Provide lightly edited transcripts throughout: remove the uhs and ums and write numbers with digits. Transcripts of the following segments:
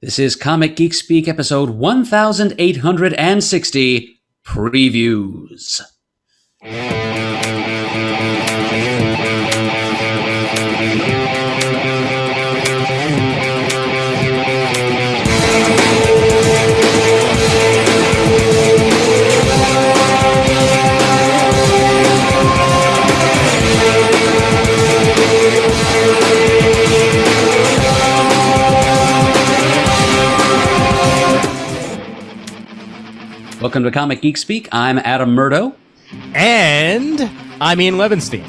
This is Comic Geek Speak episode 1860, Previews. Welcome to Comic Geek Speak. I'm Adam Murdo. And I'm Ian Levinstein.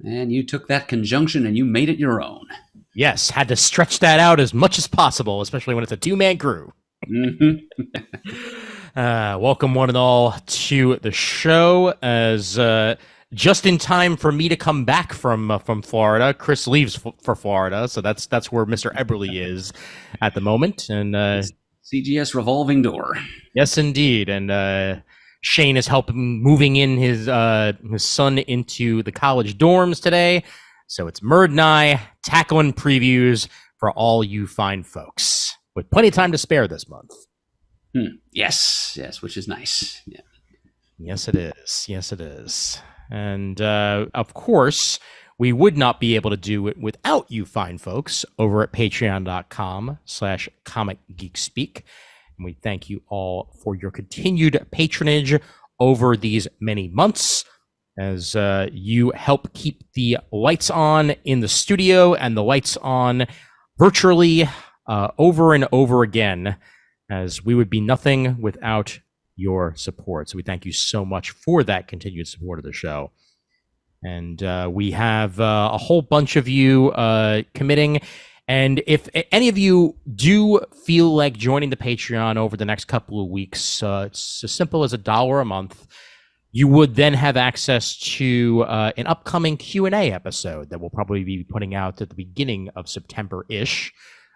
And you took that conjunction and you made it your own. Yes, had to stretch that out as much as possible, especially when it's a two-man crew. Welcome one and all to the show. As just in time for me to come back from Florida, Chris leaves for Florida, so that's where Mr. Eberly is at the moment. And CGS revolving door. Yes, indeed. And Shane is helping moving in his son into the college dorms today. So it's Murd and I tackling previews for all you fine folks, with plenty of time to spare this month. Yes, which is nice. Yeah. Yes, it is. And of course, we would not be able to do it without you fine folks over at patreon.com/comicgeekspeak. And we thank you all for your continued patronage over these many months as you help keep the lights on in the studio and the lights on virtually over and over again, as we would be nothing without your support. So we thank you so much for that continued support of the show. And we have a whole bunch of you committing. And if any of you do feel like joining the Patreon over the next couple of weeks, it's as simple as $1 a month. You would then have access to an upcoming Q&A episode that we'll probably be putting out at the beginning of September-ish.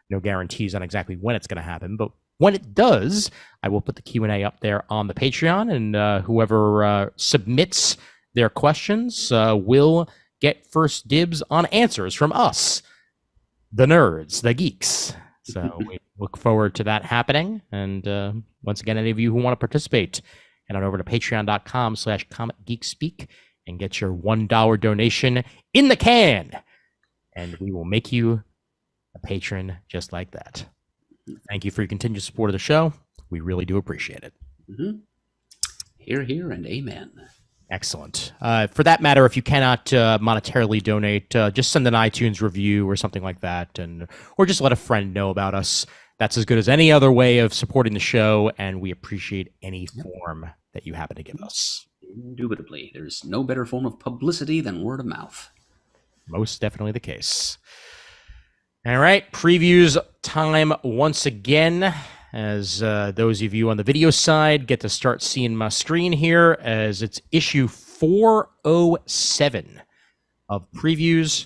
No guarantees on exactly when it's going to happen, but when it does, I will put the Q&A up there on the Patreon, and whoever submits their questions will get first dibs on answers from us, the nerds, the geeks. So we look forward to that happening. And once again, any of you who want to participate, head on over to patreon.com/comicgeekspeak and get your $1 donation in the can, and we will make you a patron just like that. Thank you for your continued support of the show. We really do appreciate it. Hear, hear, and amen. Excellent. For that matter, if you cannot monetarily donate, just send an iTunes review or something like that, or just let a friend know about us. That's as good as any other way of supporting the show, and we appreciate any form that you happen to give us. Indubitably. There's no better form of publicity than word of mouth. Most definitely the case. All right, previews time once again, as those of you on the video side get to start seeing my screen here, as it's issue 407 of previews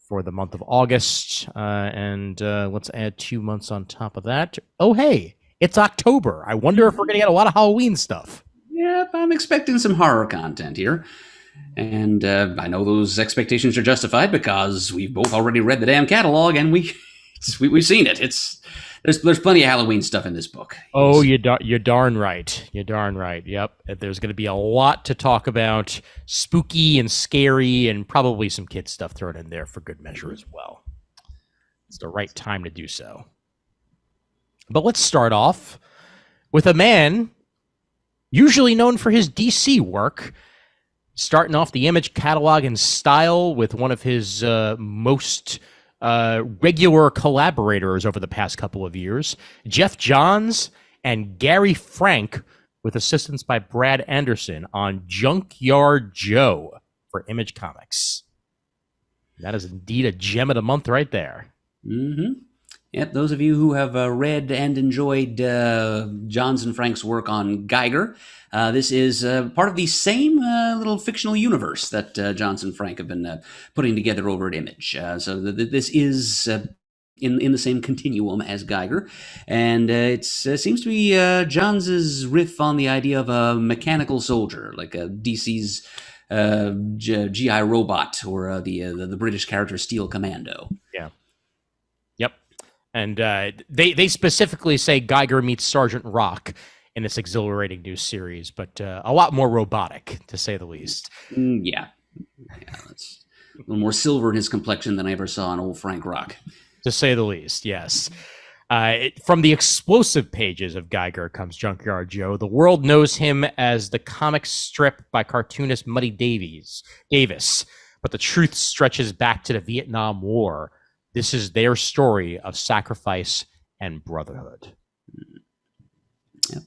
for the month of August. And let's add 2 months on top of that. Oh, hey, it's October. I wonder if we're going to get a lot of Halloween stuff. Yep, I'm expecting some horror content here. And I know those expectations are justified because we've both already read the damn catalog, and we've seen it. There's plenty of Halloween stuff in this book. Oh, you're darn right. You're darn right. Yep. There's going to be a lot to talk about, spooky and scary, and probably some kid stuff thrown in there for good measure as well. It's the right time to do so. But let's start off with a man usually known for his DC work, starting off the Image catalog in style with one of his most regular collaborators over the past couple of years, Jeff Johns and Gary Frank, with assistance by Brad Anderson on Junkyard Joe for Image Comics. That is indeed a gem of the month right there. Yep, those of you who have read and enjoyed Johns and Frank's work on Geiger, this is part of the same little fictional universe that Johns and Frank have been putting together over at Image. So this is in the same continuum as Geiger, and it seems to be Johns' riff on the idea of a mechanical soldier, like a DC's GI Robot, or the British character Steel Commando. Yeah. Yep. And they specifically say Geiger meets Sergeant Rock in this exhilarating new series, but a lot more robotic, to say the least. Yeah, that's a little more silver in his complexion than I ever saw in old Frank Rock. To say the least, yes. From the explosive pages of Geiger comes Junkyard Joe. The world knows him as the comic strip by cartoonist Muddy Davis, but the truth stretches back to the Vietnam War. This is their story of sacrifice and brotherhood. Yep.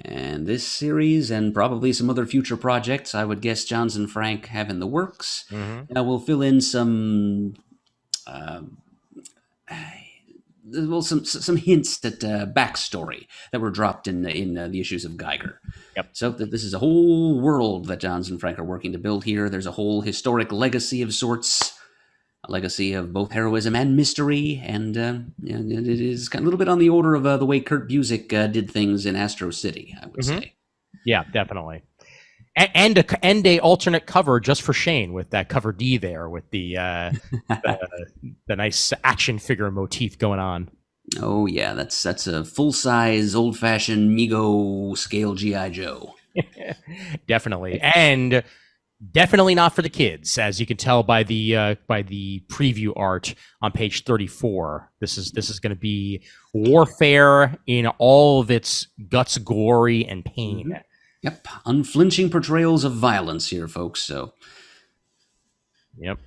And this series, and probably some other future projects, I would guess Johns and Frank have in the works, will fill in some some hints at backstory that were dropped in the issues of Geiger. Yep. So this is a whole world that Johns and Frank are working to build here. There's a whole historic legacy of sorts, a legacy of both heroism and mystery, and it is a little bit on the order of the way Kurt Busiek did things in Astro City, I would say. Yeah, definitely. And a alternate cover just for Shane, with that cover D there, with the nice action figure motif going on. Oh yeah, that's a full size, old fashioned Mego scale GI Joe. Definitely, and definitely not for the kids, as you can tell by the preview art on page 34. This is going to be warfare in all of its guts, glory, and pain. Yep, unflinching portrayals of violence here, folks. So, yep.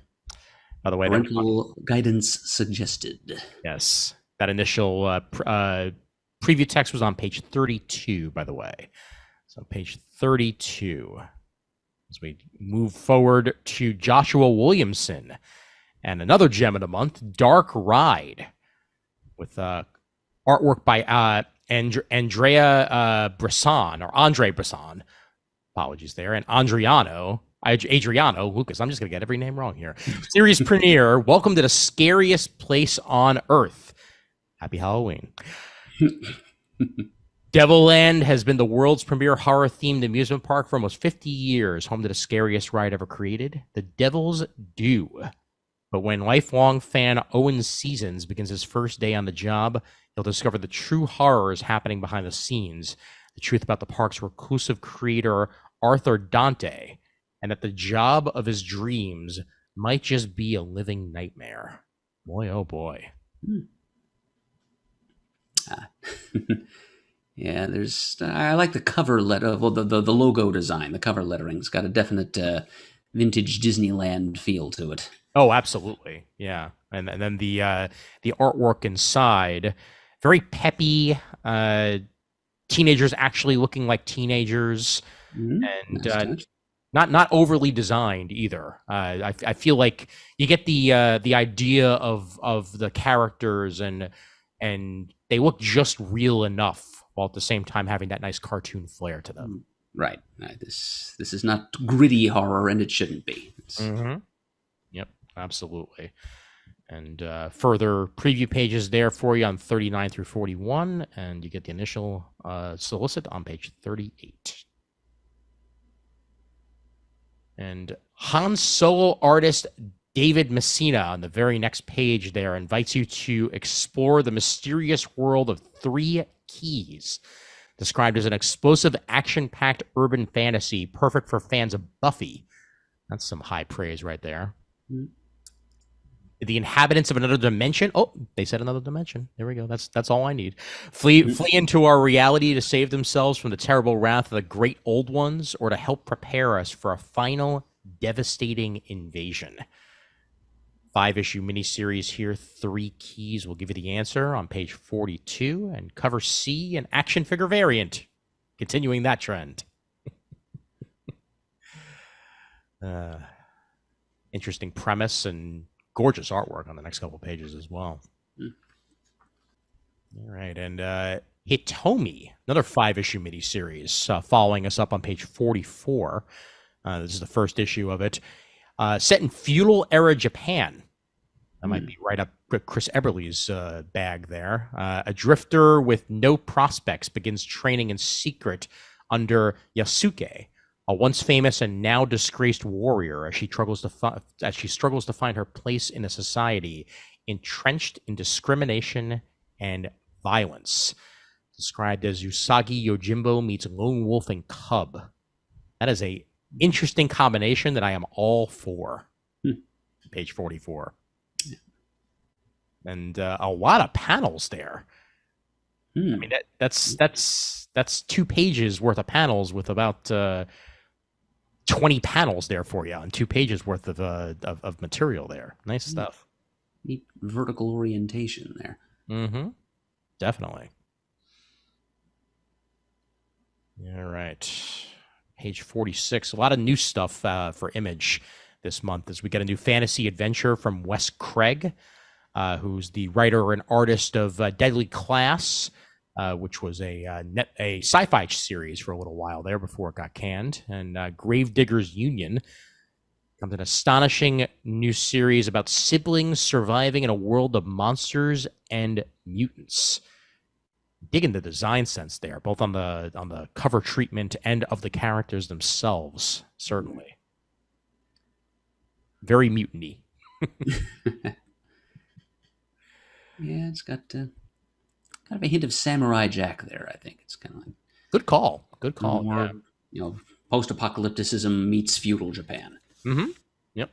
By the way, parental guidance suggested. Yes, that initial preview text was on page 32. By the way, so page 32. As we move forward to Joshua Williamson and another gem of the month, Dark Ride, with artwork by Andre Bresson, apologies there, and Adriano Lucas. I'm just going to get every name wrong here. Series premiere, welcome to the scariest place on earth. Happy Halloween. Devilland has been the world's premier horror-themed amusement park for almost 50 years, home to the scariest ride ever created, the Devil's Due. But when lifelong fan Owen Seasons begins his first day on the job, he'll discover the true horrors happening behind the scenes, the truth about the park's reclusive creator, Arthur Dante, and that the job of his dreams might just be a living nightmare. Boy, oh boy. Yeah, I like the cover letter, well, the logo design, the cover lettering's got a definite vintage Disneyland feel to it. Oh, absolutely. Yeah. And then the artwork inside, very peppy, teenagers actually looking like teenagers, and not overly designed either. I feel like you get the idea of the characters, and they look just real enough, while at the same time having that nice cartoon flair to them. Right. This is not gritty horror, and it shouldn't be. Yep, absolutely. And further preview pages there for you on 39 through 41, and you get the initial solicit on page 38. And Han Solo artist David Messina on the very next page there invites you to explore the mysterious world of 3 Keys, described as an explosive, action-packed urban fantasy perfect for fans of Buffy. That's some high praise right there. The inhabitants of another dimension. Oh, they said another dimension. There we go. That's all I need. Flee into our reality to save themselves from the terrible wrath of the great old ones, or to help prepare us for a final devastating invasion. 5-issue miniseries here, 3 Keys will give you the answer on page 42, and cover C, an action figure variant, continuing that trend. Interesting premise and gorgeous artwork on the next couple pages as well. All right, and Hitomi, another 5-issue miniseries, following us up on page 44. This is the first issue of it. Set in feudal era Japan. That might be right up Chris Eberly's bag there. A drifter with no prospects begins training in secret under Yasuke, a once famous and now disgraced warrior, as she struggles to find her place in a society entrenched in discrimination and violence. Described as Usagi Yojimbo meets Lone Wolf and Cub. That is a interesting combination that I am all for. Page 44. And a lot of panels there. I mean, that's 2 pages worth of panels with about 20 panels there for you, and 2 pages worth of material there. Nice stuff. Neat vertical orientation there. Mm-hmm. Definitely. All right. Page 46. A lot of new stuff for Image this month as we get a new fantasy adventure from Wes Craig, who's the writer and artist of Deadly Class, which was a sci-fi series for a little while there before it got canned, and Gravediggers Union comes an astonishing new series about siblings surviving in a world of monsters and mutants. Digging the design sense there, both on the cover treatment and of the characters themselves, certainly. Very mutant-y. Yeah, it's got kind of a hint of Samurai Jack there, I think. It's kind of like... Good call. More, yeah. Post-apocalypticism meets feudal Japan. Mm-hmm. Yep.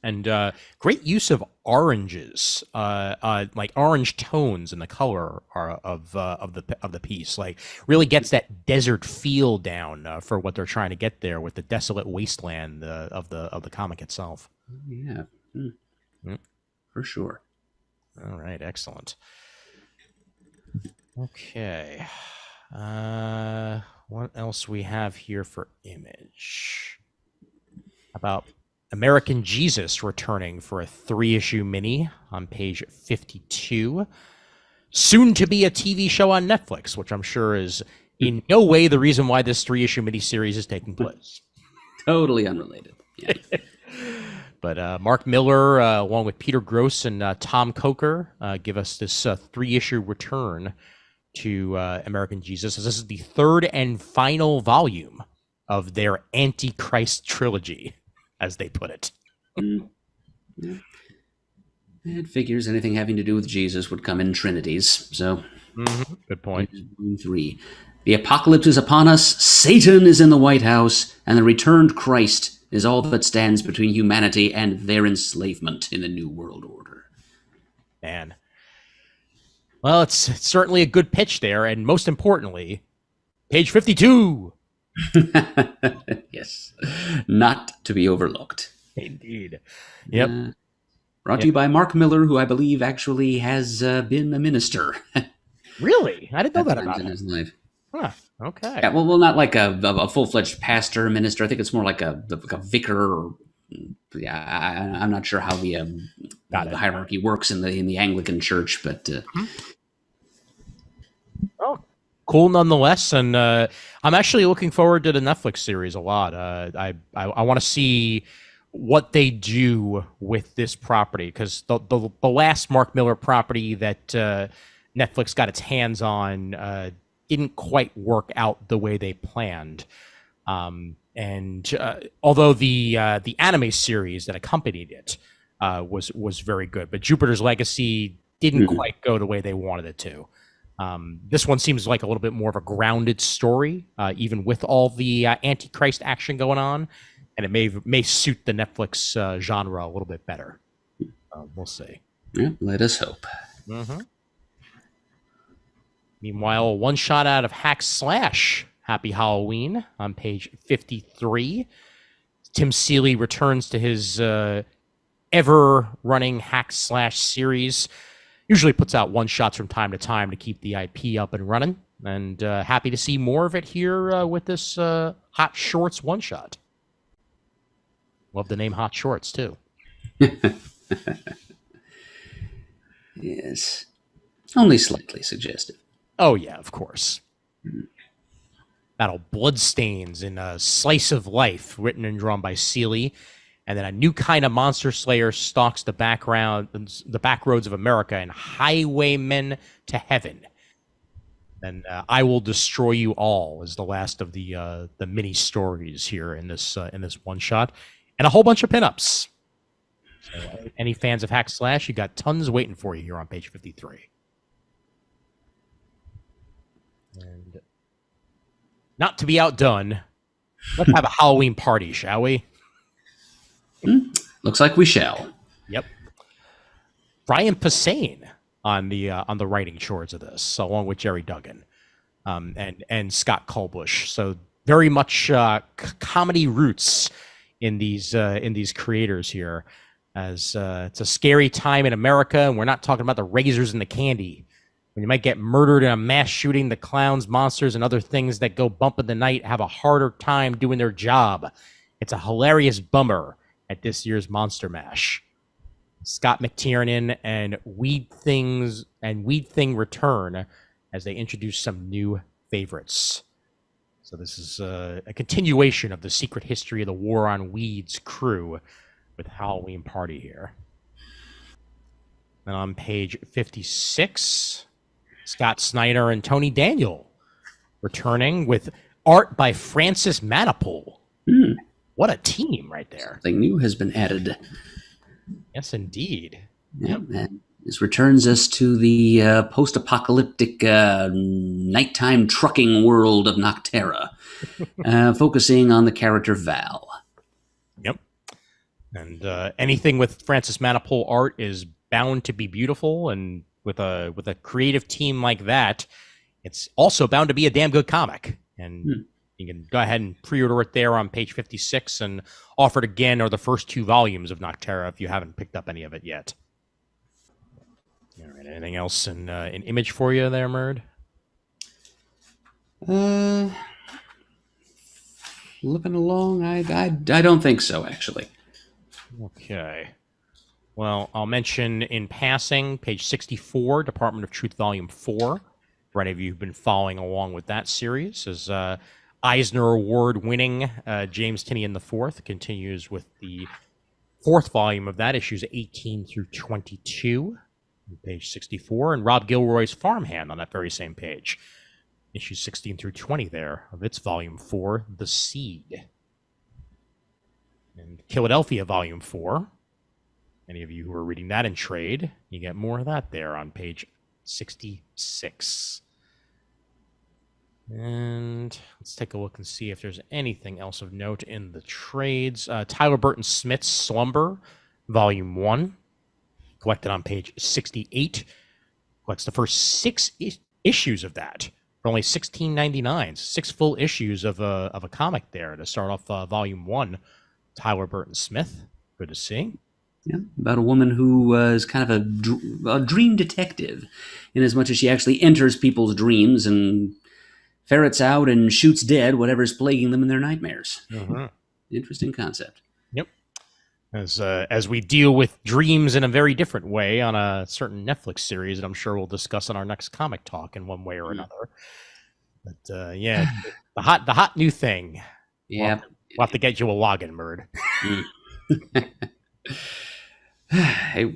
And great use of oranges, like orange tones in the color of the piece. Like, really gets that desert feel down for what they're trying to get there with the desolate wasteland of the comic itself. Yeah, for sure. All right, excellent. Okay. What else we have here for Image? About American Jesus returning for a 3-issue mini on page 52. Soon to be a TV show on Netflix, which I'm sure is in no way the reason why this 3-issue miniseries is taking place. Totally unrelated. Yeah. But Mark Miller, along with Peter Gross and Tom Coker, give us this 3-issue return to American Jesus. This is the 3rd and final volume of their Antichrist trilogy, as they put it. Yeah. It figures anything having to do with Jesus would come in trinities. So, Good point. 3. The apocalypse is upon us, Satan is in the White House, and the returned Christ is all that stands between humanity and their enslavement in the New World Order. Man. Well, it's certainly a good pitch there, and most importantly, page 52. Yes. Not to be overlooked. Indeed. Yep. Brought to you by Mark Miller, who I believe actually has been a minister. Really? I didn't know that about in him. his life. Huh. Okay. Yeah, well, not like a full-fledged pastor, minister. I think it's more like a vicar. Or, I'm not sure how the hierarchy works in the Anglican Church, but oh, cool nonetheless. And I'm actually looking forward to the Netflix series a lot. I want to see what they do with this property, because the last Mark Miller property that Netflix got its hands on didn't quite work out the way they planned. And although the anime series that accompanied it was very good, but Jupiter's Legacy didn't quite go the way they wanted it to. This one seems like a little bit more of a grounded story, even with all the Antichrist action going on, and it may suit the Netflix genre a little bit better. We'll see. Yeah, let us hope. Meanwhile, a one-shot out of Hack Slash, Happy Halloween, on page 53. Tim Seeley returns to his ever-running Hack Slash series. Usually puts out one-shots from time to time to keep the IP up and running. And happy to see more of it here with this Hot Shorts one-shot. Love the name Hot Shorts, too. Yes. Only slightly suggestive. Oh, yeah, of course. Battle Bloodstains in a Slice of Life, written and drawn by Seeley. And then a new kind of monster slayer stalks the back roads of America and highwaymen to heaven. And I will destroy you all is the last of the mini stories here in this one shot, and a whole bunch of pinups. So, any fans of Hack Slash, you got tons waiting for you here on page 53. And not to be outdone, let's have a Halloween party, shall we? Looks like we shall. Yep. Brian Posehn on the writing chores of this, along with Jerry Duggan, and Scott Colbush. So very much comedy roots in these creators here, as it's a scary time in America, and we're not talking about the razors and the candy. When you might get murdered in a mass shooting, the clowns, monsters, and other things that go bump in the night have a harder time doing their job. It's a hilarious bummer at this year's Monster Mash. Scott McTiernan and Weed Thing return as they introduce some new favorites. So this is a continuation of the secret history of the War on Weeds crew with Halloween Party here. And on page 56, Scott Snyder and Tony Daniel returning with art by Francis Manapul. What a team right there. Something new has been added. Yes, indeed. Yep. And this returns us to the post-apocalyptic nighttime trucking world of Noctera, focusing on the character Val. Yep. And anything with Francis Manapul art is bound to be beautiful, and with a creative team like that, it's also bound to be a damn good comic. And you can go ahead and pre-order it there on page 56, and offered again are the first 2 volumes of Noctera if you haven't picked up any of it yet. All right, anything else in image for you there, Murd? Flipping along, I don't think so, actually. Okay. Well, I'll mention in passing, page 64, Department of Truth, Volume 4. For any of you who've been following along with that series, is Eisner Award-winning James Tynion IV continues with the 4th volume of that, issues 18 through 22, on page 64, and Rob Gilroy's Farmhand on that very same page, issues 16 through 20 there, of its volume 4, The Seed. And Philadelphia, volume 4. Any of you who are reading that in trade, you get more of that there on page 66. And let's take a look and see if there's anything else of note in the trades. Tyler Burton Smith's Slumber, Volume 1, collected on page 68. Collects the first 6 issues of that for only $16.99. 6 full issues of a comic there to start off Volume 1. Tyler Burton Smith, good to see. Yeah, about a woman who is kind of a dream detective, in as much as she actually enters people's dreams and ferrets out and shoots dead whatever's plaguing them in their nightmares. Interesting concept. Yep. As we deal with dreams in a very different way on a certain Netflix series that I'm sure we'll discuss on our next comic talk in one way or another. But yeah, the hot new thing. Yeah, we'll have to get you a login, Murd. Hey,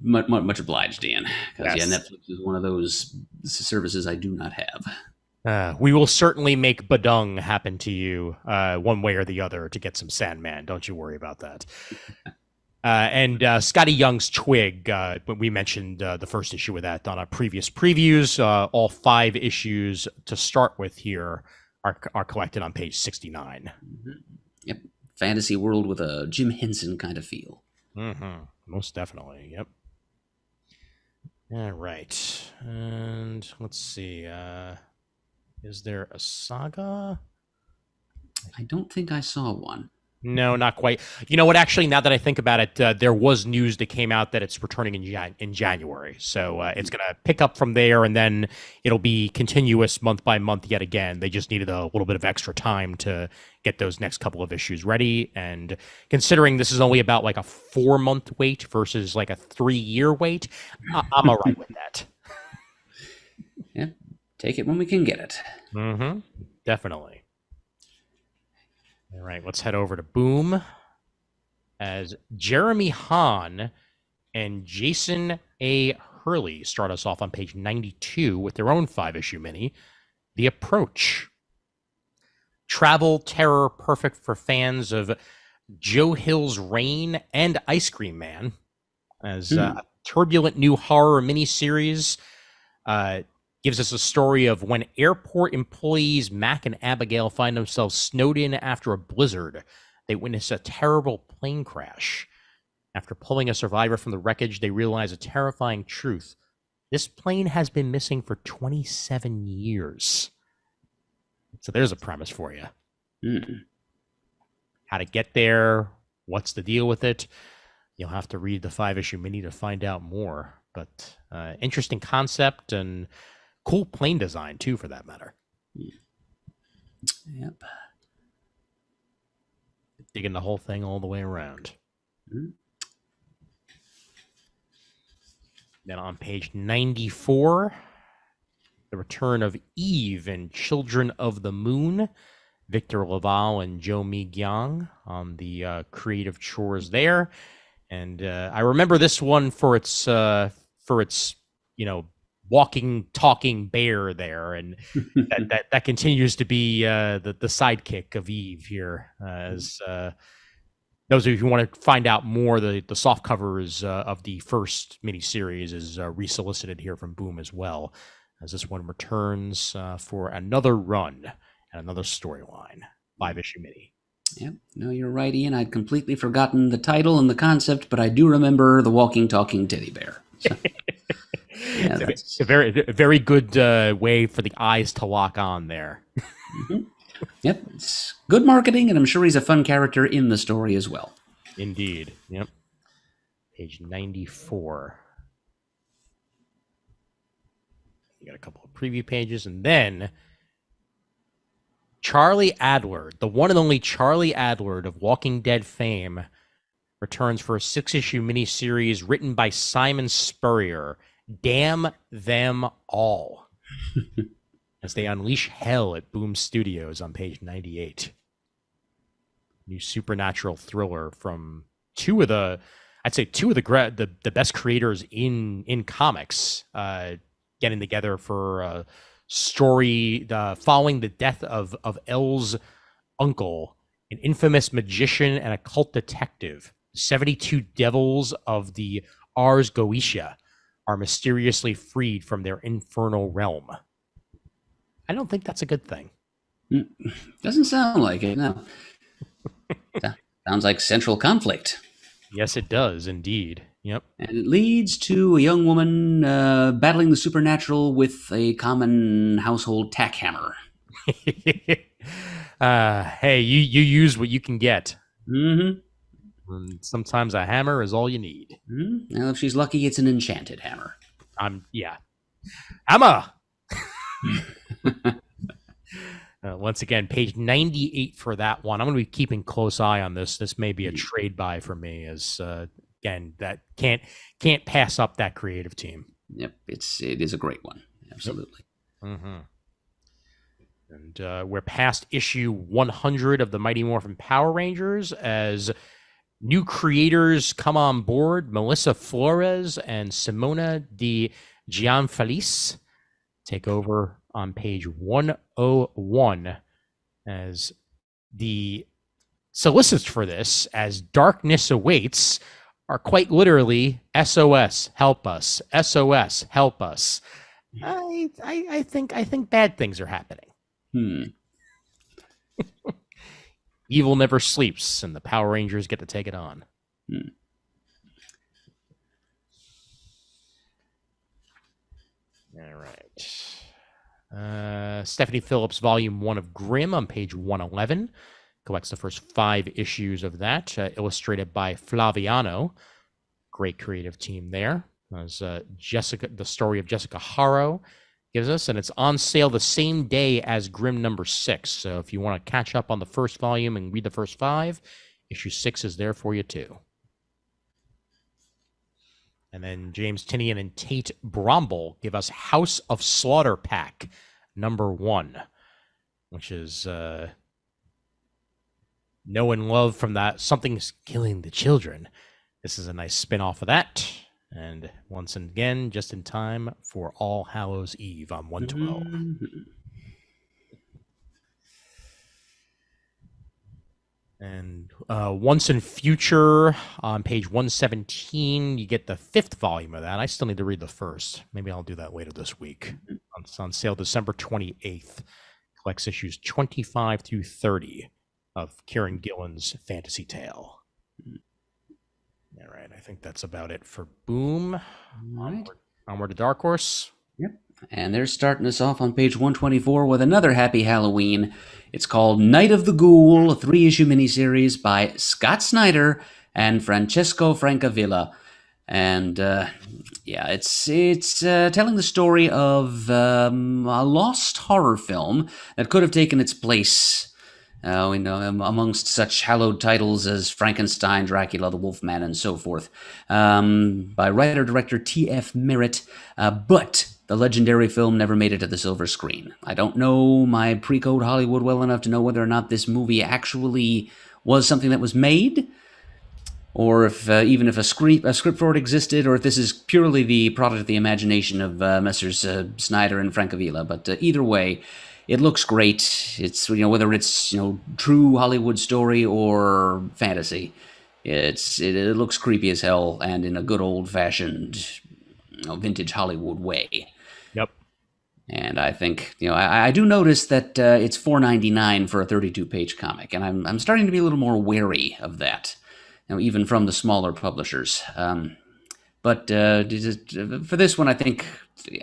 much obliged, Ian. Because Yes. yeah, Netflix is one of those services I do not have. We will certainly make Badung happen to you one way or the other to get some Sandman. Don't you worry about that. And Scotty Young's Twig, we mentioned the first issue of that on our previous previews. All 5 issues to start with here are collected on page 69. Yep, fantasy world with a Jim Henson kind of feel. Most definitely, yep. All right, and let's see. Is there a saga? I don't think I saw one. No, not quite. You know what? Actually, now that I think about it, there was news that came out that it's returning in January. So it's going to pick up from there, and then it'll be continuous month by month yet again. They just needed a little bit of extra time to get those next couple of issues ready. And considering this is only about like a 4-month wait versus like a 3-year wait, I'm all right with that. Yeah, take it when we can get it. Definitely. All right, let's head over to Boom. as Jeremy Hahn and Jason A. Hurley start us off on page 92 with their own 5-issue mini, The Approach. Travel terror perfect for fans of Joe Hill's Rain and Ice Cream Man, as a turbulent new horror miniseries gives us a story of when airport employees Mac and Abigail find themselves snowed in after a blizzard. They witness a terrible plane crash. After pulling a survivor from the wreckage, they realize a terrifying truth. This plane has been missing for 27 years. So there's a premise for you. How to get there, what's the deal with it. You'll have to read the 5-issue mini to find out more. But interesting concept and cool plane design, too, for that matter. Yep. Digging the whole thing all the way around. Then on page 94, the return of Eve and Children of the Moon. Victor Laval and Joe Mi Gyang on the creative chores there. And I remember this one for its walking, talking bear there, and that continues to be the sidekick of Eve here. As those of you who want to find out more, the soft covers of the first miniseries is resolicited here from Boom as well, as this one returns for another run and another storyline. 5-issue mini. Yep. No, you're right, Ian. I'd completely forgotten the title and the concept, but I do remember the walking, talking teddy bear. So, yeah, it's a very good way for the eyes to lock on there. Yep. It's good marketing, and I'm sure he's a fun character in the story as well. Indeed. Yep. Page 94. You got a couple of preview pages, and then Charlie Adler, the one and only Charlie Adler of Walking Dead fame, returns for a 6-issue miniseries written by Simon Spurrier. Damn them all. As they unleash hell at Boom Studios on page 98. New supernatural thriller from two of the best creators in comics, getting together for a story following the death of Elle's uncle, an infamous magician and occult detective. 72 devils of the Ars Goetia are mysteriously freed from their infernal realm. I don't think that's a good thing. Doesn't sound like it, no. Sounds like central conflict. Yes, it does, indeed. Yep. And it leads to a young woman battling the supernatural with a common household tack hammer. Hey, you use what you can get. Mm-hmm. And sometimes a hammer is all you need. Mm-hmm. Well, if she's lucky, it's an enchanted hammer. Yeah. Hammer! Once again, page 98 for that one. I'm going to be keeping close eye on this. This may be a trade buy for me, as again, that can't pass up that creative team. Yep, it is a great one. Absolutely. Yep. Mm-hmm. And we're past issue 100 of the Mighty Morphin Power Rangers as new creators come on board. Melissa Flores and Simona Di Gianfelice take over on page 101 as the solicits for this, as darkness awaits, are quite literally SOS, help us, SOS, help us. I think bad things are happening. Evil never sleeps, and the Power Rangers get to take it on. All right. Stephanie Phillips, Volume 1 of Grimm on page 111. Collects the first 5 issues of that, illustrated by Flaviano. Great creative team there. As Jessica, the story of Jessica Haro gives us, and it's on sale the same day as Grimm number 6. So if you want to catch up on the first volume and read the first 5, issue 6 is there for you too. And then James Tinian and Tate Bromble give us House of Slaughter Pack number 1, which is knowing love from that something's killing the children. This is a nice spin-off of that. And once again, just in time for All Hallows Eve on 112. And Once in Future on page 117, you get the 5th volume of that. I still need to read the first. Maybe I'll do that later this week. It's on sale December 28th. Collects issues 25 through 30 of Kieran Gillen's fantasy tale. All right, I think that's about it for Boom. All right. Onward to Dark Horse. Yep. And they're starting us off on page 124 with another Happy Halloween. It's called Night of the Ghoul, a 3-issue miniseries by Scott Snyder and Francesco Francavilla. And it's telling the story of a lost horror film that could have taken its place amongst such hallowed titles as Frankenstein, Dracula, The Wolfman, and so forth, by writer-director T.F. Merritt, but the legendary film never made it to the silver screen. I don't know my pre-code Hollywood well enough to know whether or not this movie actually was something that was made, or if even if a script for it existed, or if this is purely the product of the imagination of Messrs. Snyder and Francavilla. But either way, it looks great. It's whether it's true Hollywood story or fantasy, it looks creepy as hell and in a good old fashioned vintage Hollywood way. Yep. And I think I do notice that it's $4.99 for a 32-page comic, and I'm starting to be a little more wary of that. Even from the smaller publishers. But for this one, I think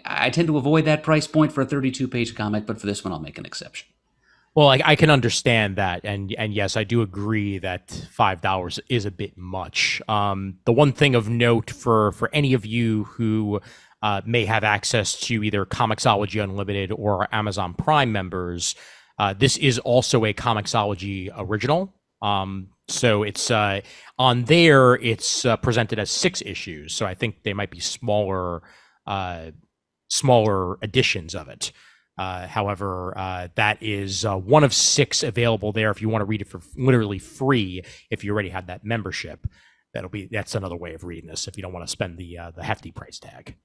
I tend to avoid that price point for a 32-page comic, but for this one, I'll make an exception. Well, I can understand that, and yes, I do agree that $5 is a bit much. The one thing of note for any of you who may have access to either Comixology Unlimited or Amazon Prime members, this is also a Comixology original. So it's on there. It's presented as 6 issues. So I think they might be smaller editions of it. However, that is one of 6 available there. If you want to read it for literally free, if you already have that membership, that's another way of reading this. If you don't want to spend the hefty price tag,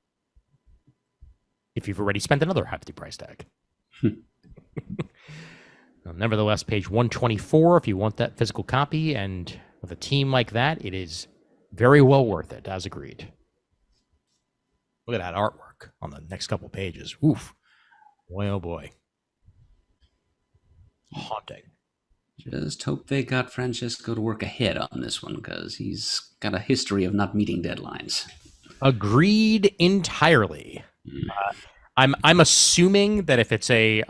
if you've already spent another hefty price tag. Nevertheless, page 124, if you want that physical copy, and with a team like that, it is very well worth it, as agreed. Look at that artwork on the next couple pages. Oof. Boy, oh boy. Haunting. Just hope they got Francesco to work ahead on this one, because he's got a history of not meeting deadlines. Agreed entirely. I'm assuming that if it's a...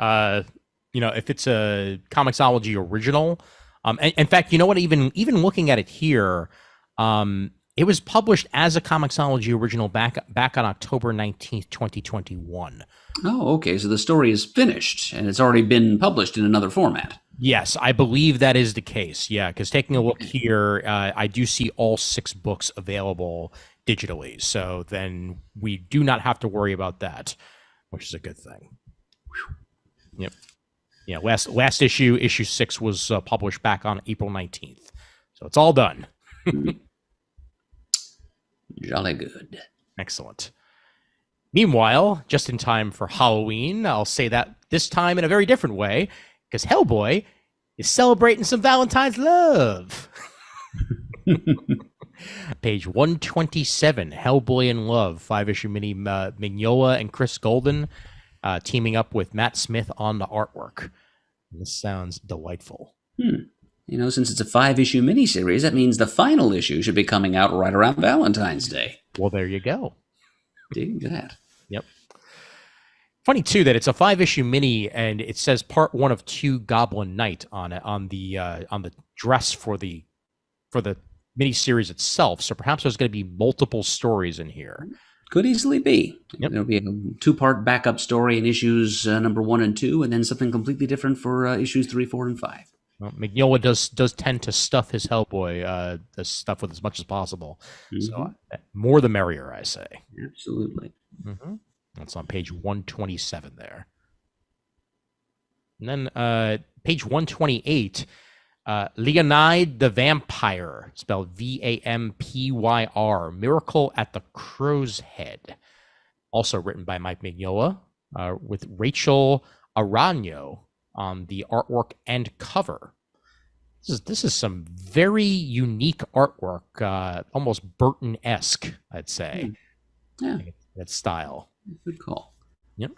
if it's a Comixology original, and in fact, you know what? Even looking at it here, it was published as a Comixology original back on October 19th, 2021. Oh, okay. So the story is finished, and it's already been published in another format. Yes, I believe that is the case. Yeah, because taking a look here, I do see all 6 books available digitally. So then we do not have to worry about that, which is a good thing. Yep. Yeah, last issue 6 was published back on April 19th. So it's all done. Jolly good. Excellent. Meanwhile, just in time for Halloween, I'll say that this time in a very different way, because Hellboy is celebrating some Valentine's love. Page 127, Hellboy in Love, 5-issue mini, Mignola and Chris Golden teaming up with Matt Smith on the artwork. This sounds delightful. Since it's a 5-issue miniseries, that means the final issue should be coming out right around Valentine's Day. Well, there you go. Dig that. Yep. Funny too that it's a 5-issue mini, and it says part 1 of 2 Goblin Night on it on the dress for the miniseries itself. So perhaps there's going to be multiple stories in here. Could easily be. Yep. There'll be a 2-part backup story in issues number 1 and 2, and then something completely different for issues 3, 4, and 5. Well, Mignola does tend to stuff his Hellboy this stuff with as much as possible. Mm-hmm. So more the merrier, I say. Absolutely. Mm-hmm. That's on page 127 there. And then page 128, Leonide the Vampire, spelled Vampyr, Miracle at the Crow's Head. Also written by Mike Mignola, with Rachel Arano on the artwork and cover. This is some very unique artwork, almost Burton-esque, I'd say. Yeah. That style. Good call. Yep.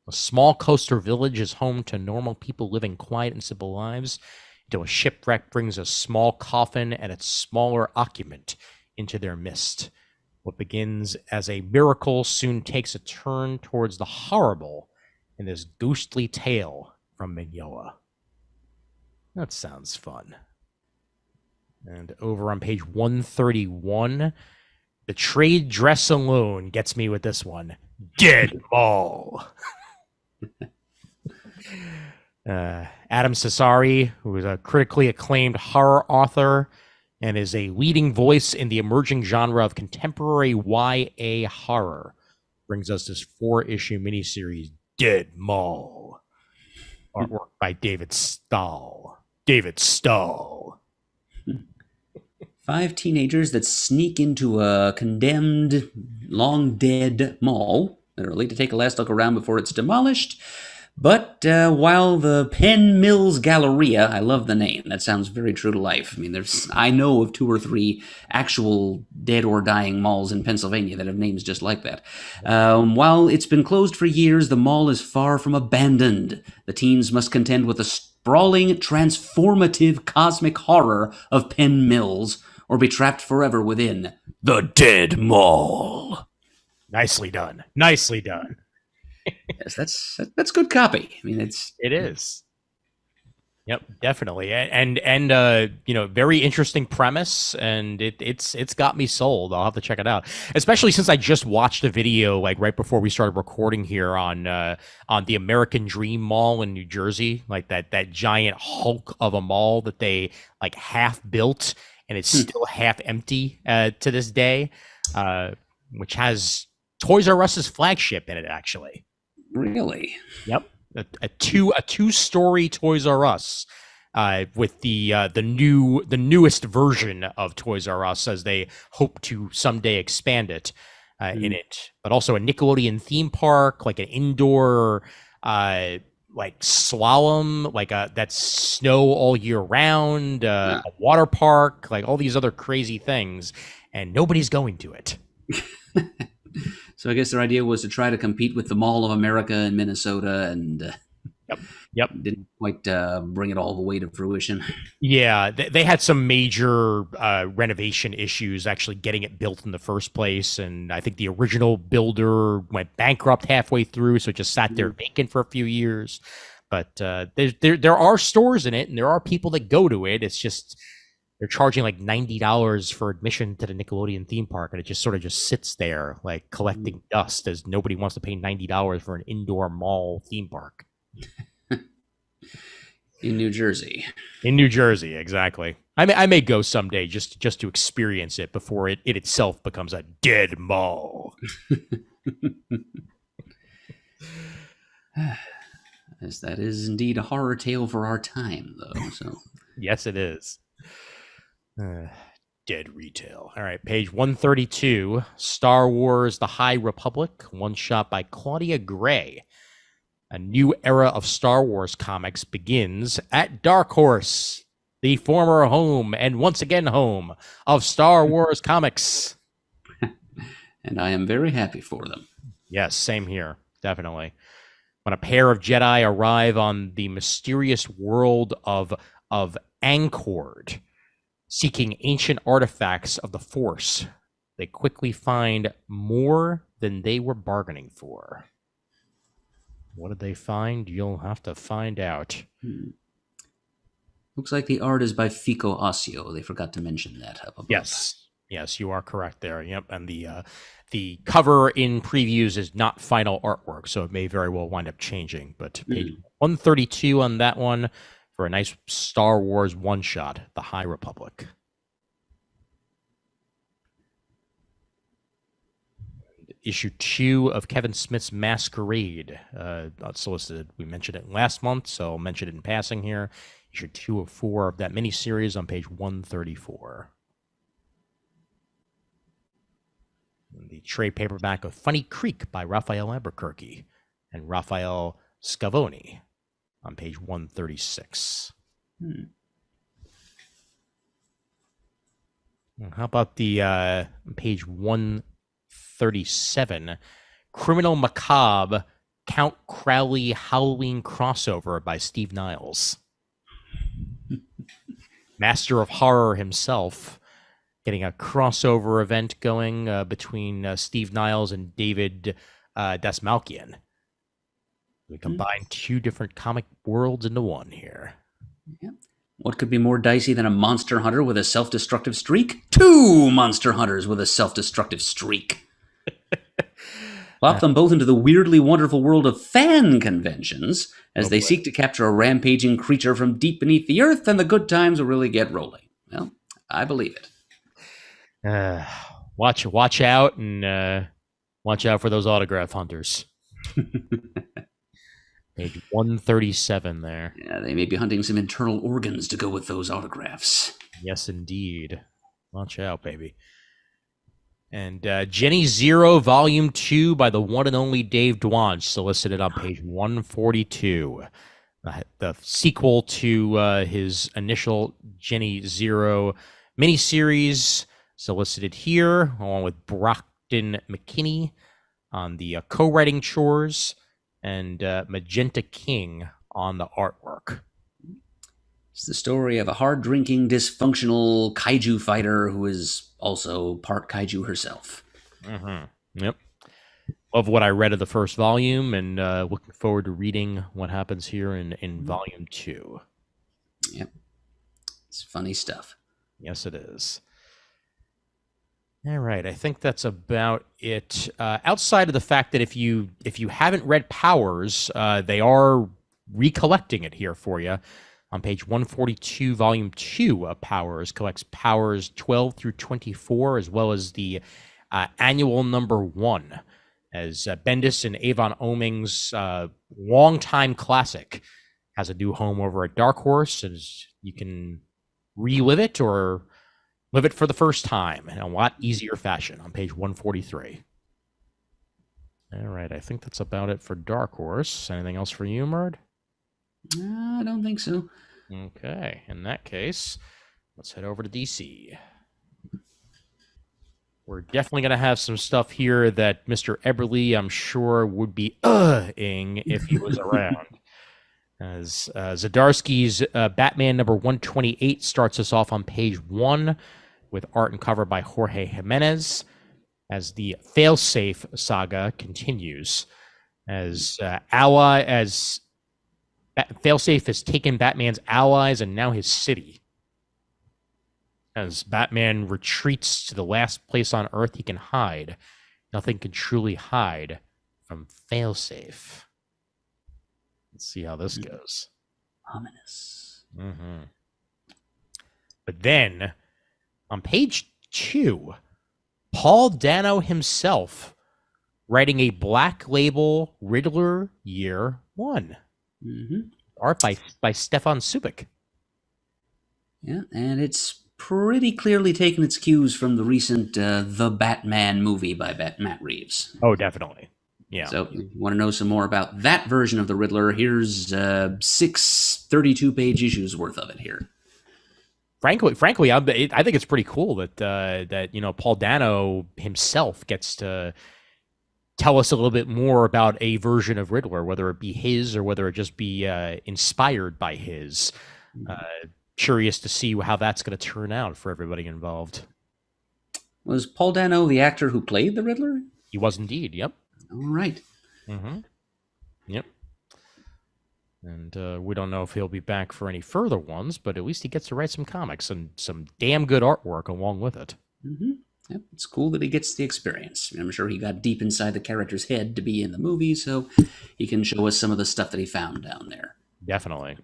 A small coastal village is home to normal people living quiet and simple lives until a shipwreck brings a small coffin and its smaller occupant into their midst. What begins as a miracle soon takes a turn towards the horrible in this ghostly tale from Mignola. That sounds fun. And over on page 131, the trade dress alone gets me with this one. Dead Mall. Adam Cesari, who is a critically acclaimed horror author and is a leading voice in the emerging genre of contemporary YA horror, brings us this 4-issue miniseries, Dead Mall. Artwork by David Stahl. David Stahl. 5 teenagers that sneak into a condemned, long-dead mall. They're early to take a last look around before it's demolished. But while the Penn Mills Galleria, I love the name. That sounds very true to life. I mean, I know of 2 or 3 actual dead or dying malls in Pennsylvania that have names just like that. While it's been closed for years, the mall is far from abandoned. The teens must contend with the sprawling, transformative cosmic horror of Penn Mills, or be trapped forever within the Dead Mall. Nicely done. Nicely done. Yes, that's good copy. I mean, it is. Yep, definitely, and very interesting premise, and it's got me sold. I'll have to check it out, especially since I just watched a video like right before we started recording here on the American Dream Mall in New Jersey, like that giant hulk of a mall that they like half built, and it's still half empty to this day, which has Toys R Us's flagship in it, actually. Really? Yep. A two-story Toys R Us, with the newest version of Toys R Us, as they hope to someday expand it in it. But also a Nickelodeon theme park, like an indoor like slalom, like that's snow all year round, a water park, like all these other crazy things, and nobody's going to it. So I guess their idea was to try to compete with the Mall of America in Minnesota, and Yep. didn't quite bring it all the way to fruition. Yeah, they had some major renovation issues actually getting it built in the first place, and I think the original builder went bankrupt halfway through, so it just sat there vacant for a few years. But there are stores in it, and there are people that go to it. It's just they're charging like $90 for admission to the Nickelodeon theme park, and it just sort of just sits there like collecting dust, as nobody wants to pay $90 for an indoor mall theme park. In New Jersey. In New Jersey, exactly. I may go someday just to experience it before it itself becomes a dead mall. Yes, that is indeed a horror tale for our time, though. So yes, it is. Dead retail. All right, page 132, Star Wars The High Republic, one shot by Claudia Gray. A new era of Star Wars comics begins at Dark Horse, the former home and once again home of Star Wars comics. And I am very happy for them. Yes, same here, definitely. When a pair of Jedi arrive on the mysterious world of Anchord, seeking ancient artifacts of the Force, they quickly find more than they were bargaining for. What did they find? You'll have to find out. Looks like the art is by Fico Ossio. They forgot to mention that up above. Yes, you are correct there. Yep, and the cover in previews is not final artwork, so it may very well wind up changing. But page 132 on that one for a nice Star Wars one-shot, The High Republic. issue 2 of Kevin Smith's Masquerade, unsolicited. We mentioned it last month, so I'll mention it in passing here. Issue 2 of 4 of that miniseries on page 134. And the trade paperback of Funny Creek by Raphael Albuquerque and Raphael Scavoni on page 136. How about the page 137, Criminal Macabre, Count Crowley Halloween crossover by Steve Niles. Master of horror himself, getting a crossover event going between Steve Niles and David Dasmalkian. We combine 2 different comic worlds into one here. Yeah. What could be more dicey than a monster hunter with a self-destructive streak? 2 monster hunters with a self-destructive streak. Plop them both into the weirdly wonderful world of fan conventions as they seek to capture a rampaging creature from deep beneath the earth, and the good times will really get rolling. Well, I believe it. Watch out, and watch out for those autograph hunters. Page 137 there. Yeah, they may be hunting some internal organs to go with those autographs. Yes, indeed. Watch out, baby. And Jenny Zero, Volume 2 by the one and only Dave Dwanch, solicited on page 142. The sequel to his initial Jenny Zero miniseries, solicited here, along with Brockton McKinney on the co-writing chores, and Magenta King on the artwork. It's the story of a hard-drinking, dysfunctional kaiju fighter who is also part kaiju herself. Yep. Love what I read of the first volume, and looking forward to reading what happens here in Volume 2. Yep. It's funny stuff. Yes, it is. All right, I think that's about it. Outside of the fact that if you haven't read Powers, they are recollecting it here for you. On page 142, Volume 2 of Powers collects Powers 12 through 24, as well as the annual number 1, as Bendis and Avon Oeming's longtime classic has a new home over at Dark Horse, as you can relive it or live it for the first time in a lot easier fashion on page 143. All right, I think that's about it for Dark Horse. Anything else for you, Murd? I don't think so. Okay, in that case, let's head over to DC. We're definitely going to have some stuff here that Mr. Eberly, I'm sure, would be ing if he was around. As Zdarsky's Batman number 128 starts us off on page 1 with art and cover by Jorge Jimenez, as the Failsafe saga continues. As Failsafe has taken Batman's allies and now his city. As Batman retreats to the last place on Earth he can hide, nothing can truly hide from Failsafe. Let's see how this goes. Ominous. But then, on page 2, Paul Dano himself writing a Black Label Riddler Year 1. Art by Stefan Subic. Yeah, and it's pretty clearly taken its cues from the recent The Batman movie by Matt Reeves. Oh, definitely. Yeah. So if you want to know some more about that version of the Riddler, here's 6 32-page issues worth of it here. Frankly, I think it's pretty cool that Paul Dano himself gets to tell us a little bit more about a version of Riddler, whether it be his or whether it just be inspired by his. Curious to see how that's going to turn out for everybody involved. Was Paul Dano the actor who played the Riddler? He was indeed, yep. All right. Yep. And we don't know if he'll be back for any further ones, but at least he gets to write some comics and some damn good artwork along with it. Yep, it's cool that he gets the experience. I'm sure he got deep inside the character's head to be in the movie, so he can show us some of the stuff that he found down there. Definitely.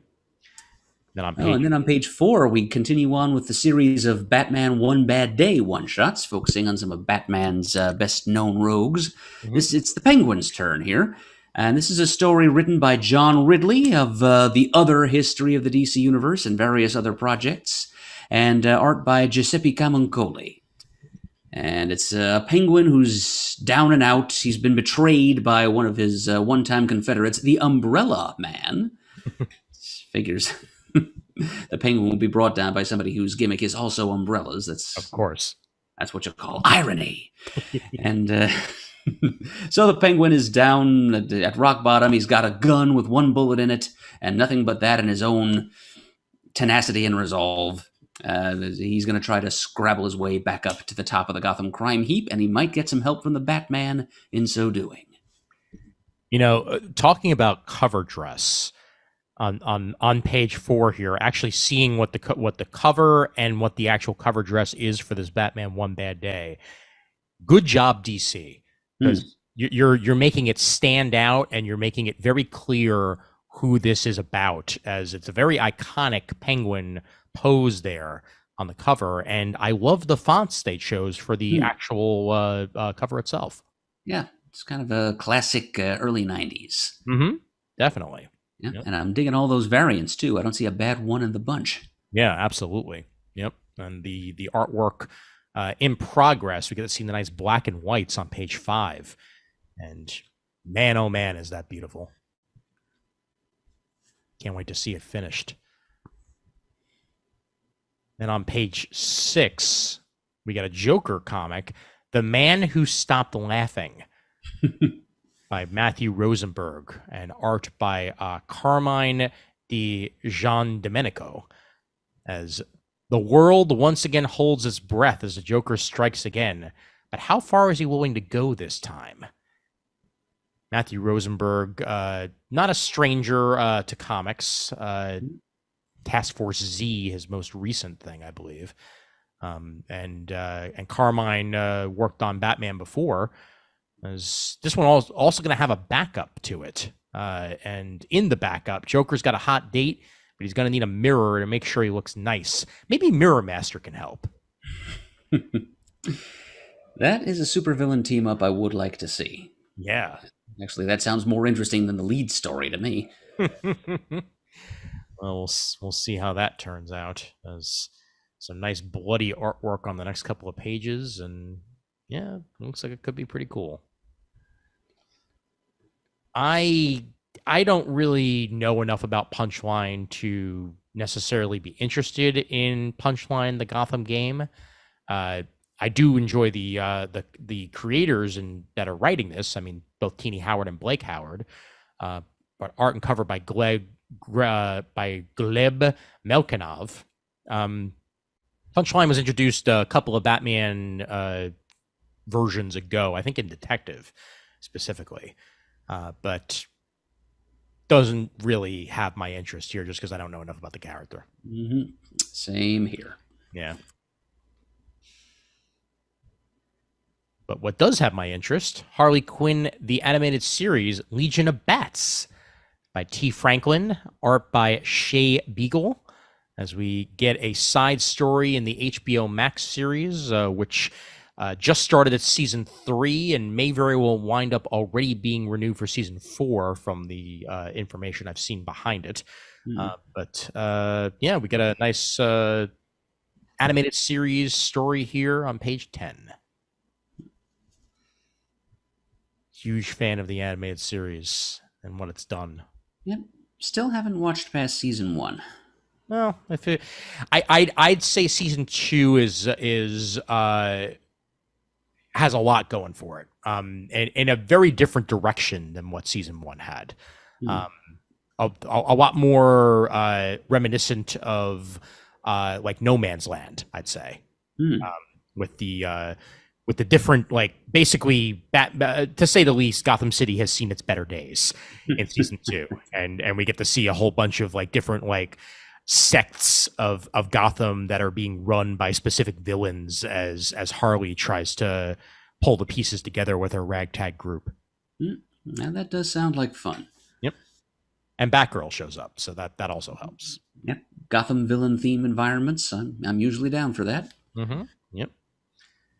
Then on Oh, page and then on page 4, we continue on with the series of Batman One Bad Day one-shots, focusing on some of Batman's best-known rogues. It's the Penguin's turn here, and this is a story written by John Ridley of the other history of the DC Universe and various other projects, and art by Giuseppe Camuncoli. And it's a Penguin who's down and out. He's been betrayed by one of his one-time Confederates, the Umbrella Man. Figures. The Penguin will be brought down by somebody whose gimmick is also umbrellas. of course. That's what you call irony. And so the Penguin is down at rock bottom. He's got a gun with one bullet in it, and nothing but that and his own tenacity and resolve. He's going to try to scrabble his way back up to the top of the Gotham crime heap, and he might get some help from the Batman in so doing. You know, talking about cover dress, on page 4 here, actually seeing what the cover and what the actual cover dress is for this Batman One Bad Day. Good job, DC, because you're making it stand out, and you're making it very clear who this is about, as it's a very iconic Penguin pose there on the cover, and I love the fonts they chose for the actual cover itself. Yeah, it's kind of a classic early 90s. Definitely. Yeah, yep. And I'm digging all those variants too. I don't see a bad one in the bunch. Yeah, absolutely. Yep. And the artwork in progress, we get to see the nice black and whites on page 5. And man, oh man, is that beautiful. Can't wait to see it finished. Then on page 6, we got a Joker comic, The Man Who Stopped Laughing. By Matthew Rosenberg, and art by Carmine Di Giandomenico, as the world once again holds its breath as the Joker strikes again. But how far is he willing to go this time? Matthew Rosenberg, not a stranger to comics. Task Force Z, his most recent thing, I believe. And Carmine worked on Batman before. This one also going to have a backup to it. And in the backup, Joker's got a hot date, but he's going to need a mirror to make sure he looks nice. Maybe Mirror Master can help. That is a supervillain team-up I would like to see. Yeah. Actually, that sounds more interesting than the lead story to me. Well, we'll see how that turns out. There's some nice bloody artwork on the next couple of pages, and yeah, it looks like it could be pretty cool. I don't really know enough about Punchline to necessarily be interested in Punchline, the Gotham game. I do enjoy the creators that are writing this. I mean, both Teeny Howard and Blake Howard. But art and cover by Gleb Melkinov. Punchline was introduced a couple of Batman versions ago, I think in Detective specifically. But doesn't really have my interest here just because I don't know enough about the character. Same here. Yeah. But what does have my interest, Harley Quinn, the animated series, Legion of Bats, by T. Franklin, art by Shea Beagle, as we get a side story in the HBO Max series, which just started at season 3 and may very well wind up already being renewed for season 4 from the information I've seen behind it. Yeah, we get a nice animated series story here on page 10. Huge fan of the animated series and what it's done. Yep, still haven't watched past season 1. Well, I'd say season 2 is has a lot going for it, and in a very different direction than what season 1 had. A lot more reminiscent of like No Man's Land, I'd say, with the different, like, basically, to say the least, Gotham City has seen its better days in season 2, and we get to see a whole bunch of like different like sects of Gotham that are being run by specific villains as Harley tries to pull the pieces together with her ragtag group. Now that does sound like fun. Yep. And Batgirl shows up, so that also helps. Yep. Gotham villain theme environments, I'm usually down for that. Mm-hmm. Yep.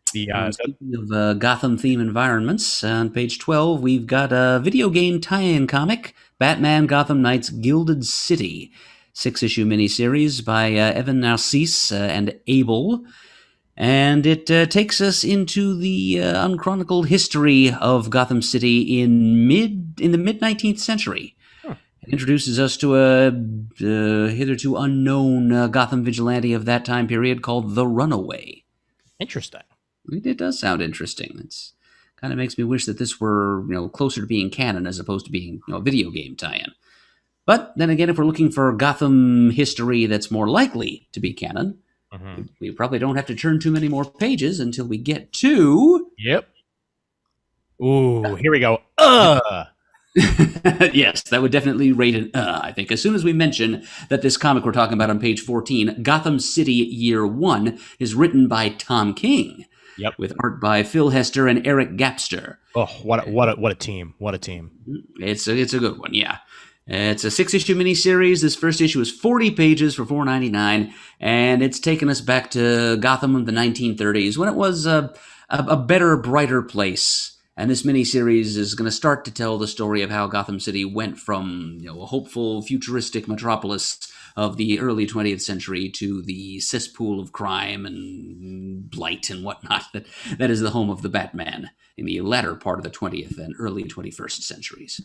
Speaking of Gotham theme environments, on page 12, we've got a video game tie-in comic, Batman Gotham Knights Gilded City, 6-issue miniseries by Evan Narcisse and Abel. And it takes us into the unchronicled history of Gotham City in the mid-19th century. It introduces us to a hitherto unknown Gotham vigilante of that time period called the Runaway. Interesting. It does sound interesting. It's kind of makes me wish that this were, closer to being canon as opposed to being, a video game tie-in. But then again, if we're looking for Gotham history that's more likely to be canon, we probably don't have to turn too many more pages until we get to... Yep. Ooh, here we go. Yes, that would definitely rate an I think. As soon as we mention that this comic we're talking about on page 14, Gotham City Year 1, is written by Tom King. Yep. With art by Phil Hester and Eric Gapster. Oh, what a team. What a team. It's a good one, yeah. It's a 6-issue miniseries. This first issue is 40 pages for $4.99, and it's taken us back to Gotham of the 1930s when it was a better, brighter place. And this miniseries is going to start to tell the story of how Gotham City went from a hopeful, futuristic metropolis of the early 20th century to the cesspool of crime and blight and whatnot that is the home of the Batman in the latter part of the 20th and early 21st centuries.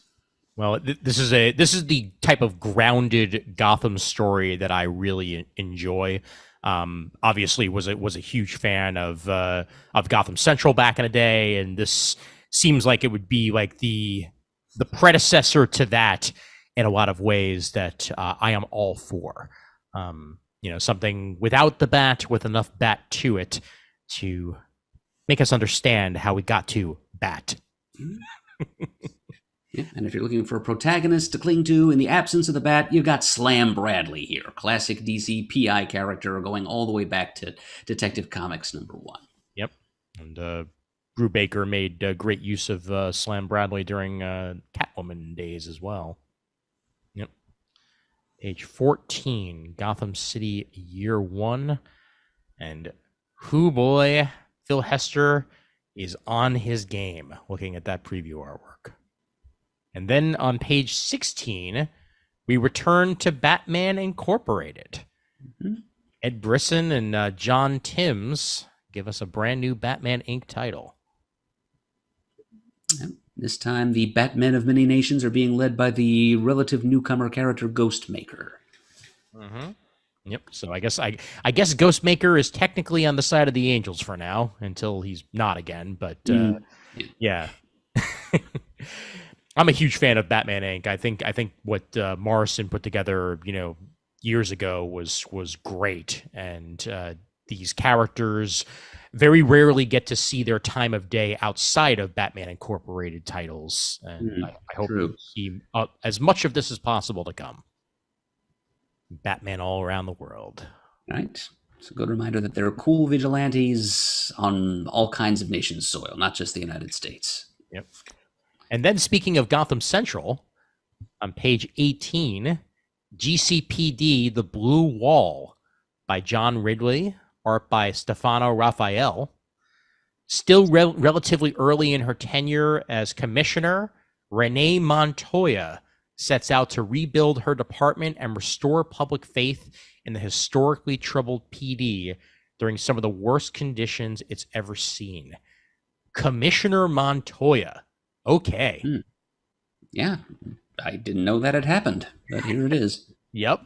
Well, this is the type of grounded Gotham story that I really enjoy. Obviously, was a huge fan of Gotham Central back in the day, and this seems like it would be like the predecessor to that in a lot of ways that I am all for. Something without the bat, with enough bat to it to make us understand how we got to Bat. Yeah, and if you're looking for a protagonist to cling to in the absence of the Bat, you've got Slam Bradley here, classic DC PI character going all the way back to Detective Comics #1. Yep, and Drew Baker made great use of Slam Bradley during Catwoman days as well. Yep. Page 14, Gotham City Year 1. And boy, Phil Hester is on his game looking at that preview artwork. And then on page 16, we return to Batman Incorporated. Ed Brisson and John Timms give us a brand new Batman Inc. title. This time, the Batmen of many nations are being led by the relative newcomer character Ghostmaker. Yep. So I guess Ghostmaker is technically on the side of the Angels for now until he's not again. But yeah, I'm a huge fan of Batman Inc. I think what Morrison put together, years ago was great, and these characters very rarely get to see their time of day outside of Batman Incorporated titles, and I hope we see as much of this as possible to come. Batman all around the world. Right. It's a good reminder that there are cool vigilantes on all kinds of nations' soil, not just the United States. Yep. And then speaking of Gotham Central, on page 18, GCPD The Blue Wall by John Ridley, art by Stefano Raphael. Still relatively early in her tenure as commissioner, Renee Montoya sets out to rebuild her department and restore public faith in the historically troubled PD during some of the worst conditions it's ever seen. Commissioner Montoya. Okay. Yeah, I didn't know that had happened, but here it is. Yep.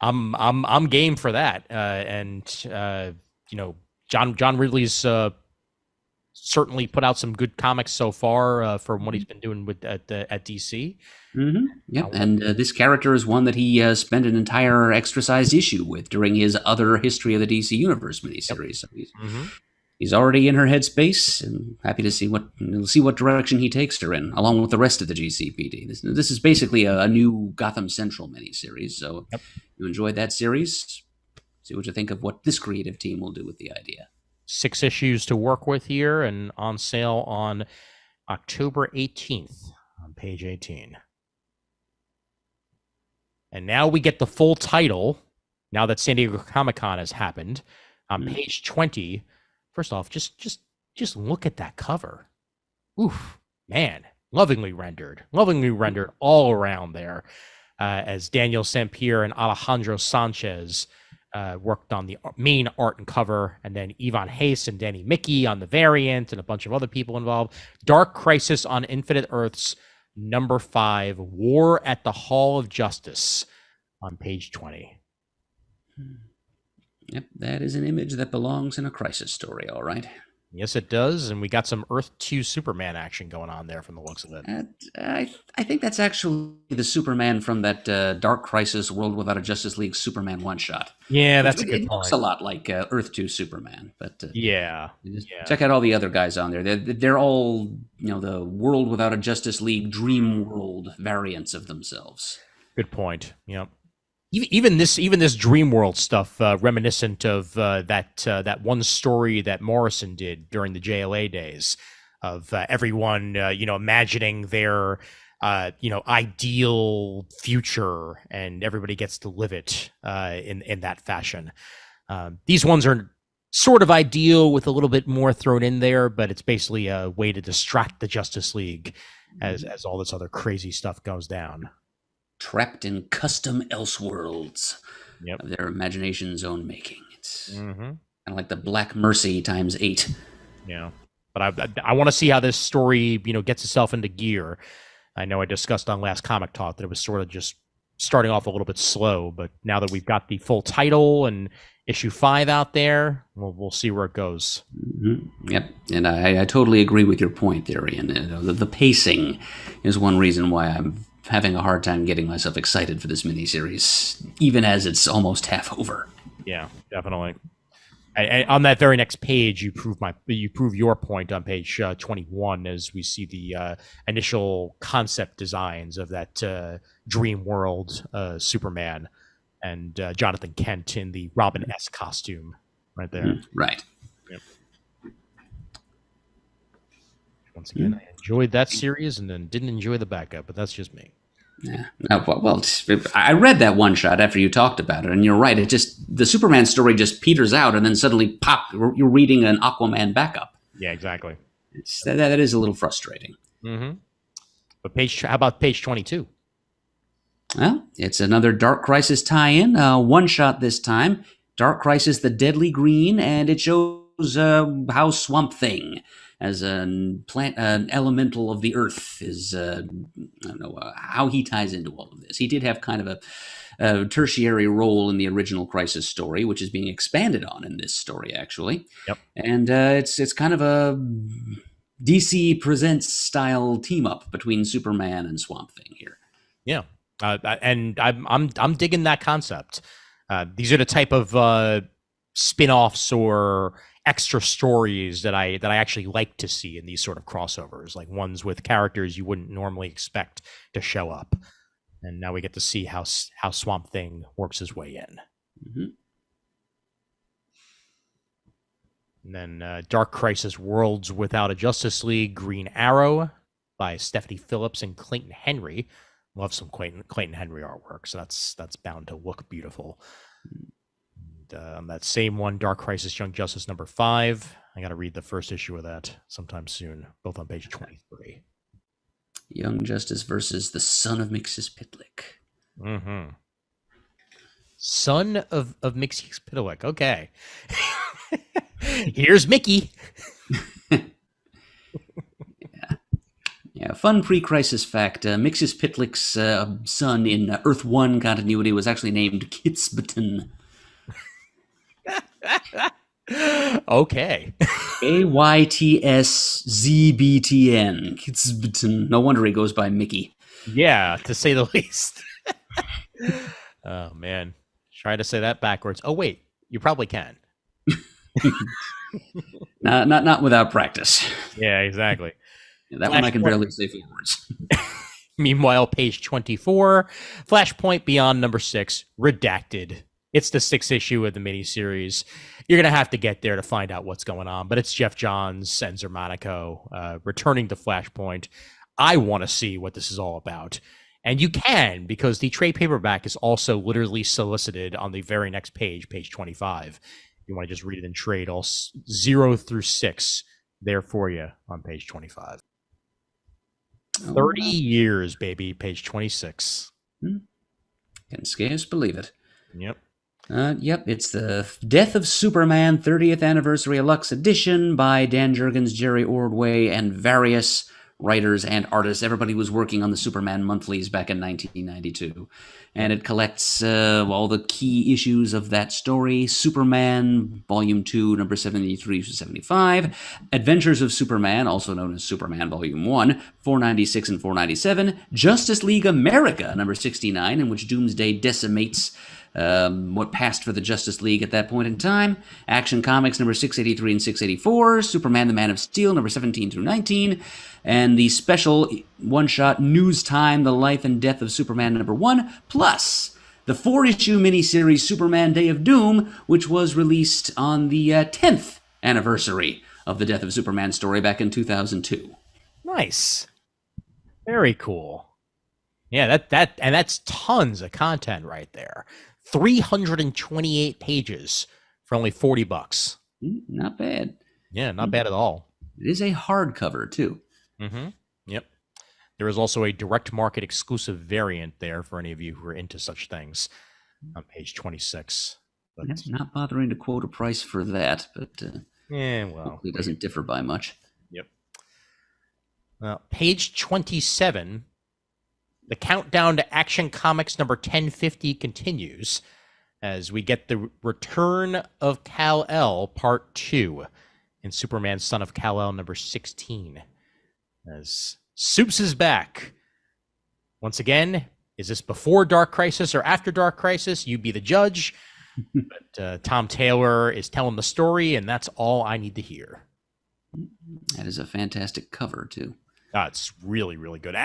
I'm game for that. John Ridley's certainly put out some good comics so far from what he's been doing at DC. Yep, and this character is one that he spent an entire extra-sized issue with during his other History of the DC Universe miniseries. Yep. So he's already in her headspace, and happy to see what direction he takes her in, along with the rest of the GCPD. This is basically a new Gotham Central miniseries, so if you enjoyed that series, see what you think of what this creative team will do with the idea. 6 issues to work with here, and on sale on October 18th on page 18. And now we get the full title now that San Diego Comic-Con has happened, on page 20, first off, just look at that cover. Oof, man, lovingly rendered all around there. As Daniel Sampier and Alejandro Sanchez worked on the main art and cover, and then Ivan Hayes and Danny Mickey on the variant, and a bunch of other people involved. Dark Crisis on Infinite Earths, number 5, War at the Hall of Justice, on page 20. Yep, that is an image that belongs in a Crisis story, all right. Yes, it does, and we got some Earth 2 Superman action going on there from the looks of it. I think that's actually the Superman from that Dark Crisis World Without a Justice League Superman one-shot. Yeah, that's a good point. It looks a lot like Earth 2 Superman, but yeah. Check out all the other guys on there. They're all, the World Without a Justice League Dream World variants of themselves. Good point. Yep. Even this Dream World stuff, reminiscent of that one story that Morrison did during the JLA days, of everyone imagining their ideal future, and everybody gets to live it in that fashion. These ones are sort of ideal with a little bit more thrown in there, but it's basically a way to distract the Justice League as all this other crazy stuff goes down. Trapped in custom Elseworlds of their imagination's own making. It's kind of like the Black Mercy times 8. Yeah, but I want to see how this story gets itself into gear. I know I discussed on last Comic Talk that it was sort of just starting off a little bit slow, but now that we've got the full title and issue 5 out there, we'll see where it goes. Yep, and I totally agree with your point there, Ian. The pacing is one reason why I'm having a hard time getting myself excited for this miniseries, even as it's almost half over. Yeah, definitely. On that very next page, you prove your point on page 21, as we see the initial concept designs of that Dream World Superman and Jonathan Kent in the Robin S costume right there. Right. Yep. Once again, I enjoyed that series and then didn't enjoy the backup, but that's just me. Yeah. Well, I read that one shot after you talked about it, and you're right. The Superman story just peters out, and then suddenly, pop! You're reading an Aquaman backup. Yeah, exactly. That is a little frustrating. But how about page 22? Well, it's another Dark Crisis tie-in, one shot this time. Dark Crisis: The Deadly Green, and it shows how Swamp Thing, as an elemental of the earth, is how he ties into all of this. He did have kind of a tertiary role in the original Crisis story, which is being expanded on in this story, actually. Yep. And it's kind of a DC Presents style team up between Superman and Swamp Thing here. Yeah, and I'm digging that concept. These are the type of spin-offs or extra stories that I actually like to see in these sort of crossovers, like ones with characters you wouldn't normally expect to show up. And now we get to see how Swamp Thing works his way in. And then Dark Crisis Worlds Without a Justice League, Green Arrow by Stephanie Phillips and Clayton Henry. Love some Clayton Henry artwork, so that's bound to look beautiful. On that same one, Dark Crisis Young Justice number 5. I got to read the first issue of that sometime soon, both on page 23. Young Justice versus the son of Mxyzptlk. Son of Mxyzptlk. Okay. Here's Mickey. Yeah, fun pre-crisis fact. Mxyzptlk's son in Earth 1 continuity was actually named Kitsbton. Okay. Aytszbtn. Kitsbton. No wonder he goes by Mickey. Yeah, to say the least. Oh, man. Try to say that backwards. Oh, wait. You probably can. Not without practice. Yeah, exactly. That one I can barely say forwards. Meanwhile, page 24, Flashpoint Beyond number 6, redacted. It's the 6th issue of the miniseries. You're going to have to get there to find out what's going on, but it's Jeff Johns and Zermanico returning to Flashpoint. I want to see what this is all about. And you can, because the trade paperback is also literally solicited on the very next page, page 25. You want to just read it in trade, all 0 through 6 there for you on page 25. 30 years, baby, page 26. Can scarce believe it. Yep. Yep, it's the Death of Superman 30th Anniversary Lux Edition by Dan Jurgens, Jerry Ordway, and various writers and artists. Everybody was working on the Superman monthlies back in 1992. And it collects all the key issues of that story. Superman, Volume 2, number 73 to 75. Adventures of Superman, also known as Superman Volume 1, 496 and 497. Justice League America, number 69, in which Doomsday decimates what passed for the Justice League at that point in time. Action Comics number 683 and 684, Superman the Man of Steel number 17 through 19, and the special one-shot News Time, The Life and Death of Superman number 1, plus the 4-issue miniseries Superman Day of Doom, which was released on the 10th anniversary of the Death of Superman story back in 2002. Nice. Very cool. Yeah, that's tons of content right there. 328 pages for only $40. Not bad. Yeah, not bad at all. It is a hardcover too. Yep. There is also a direct market exclusive variant there for any of you who are into such things on page 26. But not bothering to quote a price for that, but hopefully it doesn't differ by much. Yep. Page 27. The countdown to Action Comics number 1050 continues as we get the return of Kal-El part 2 in Superman Son of Kal-El number 16. As Supes is back. Once again, is this before Dark Crisis or after Dark Crisis? You be the judge. But Tom Taylor is telling the story, and that's all I need to hear. That is a fantastic cover, too. It's really, really good.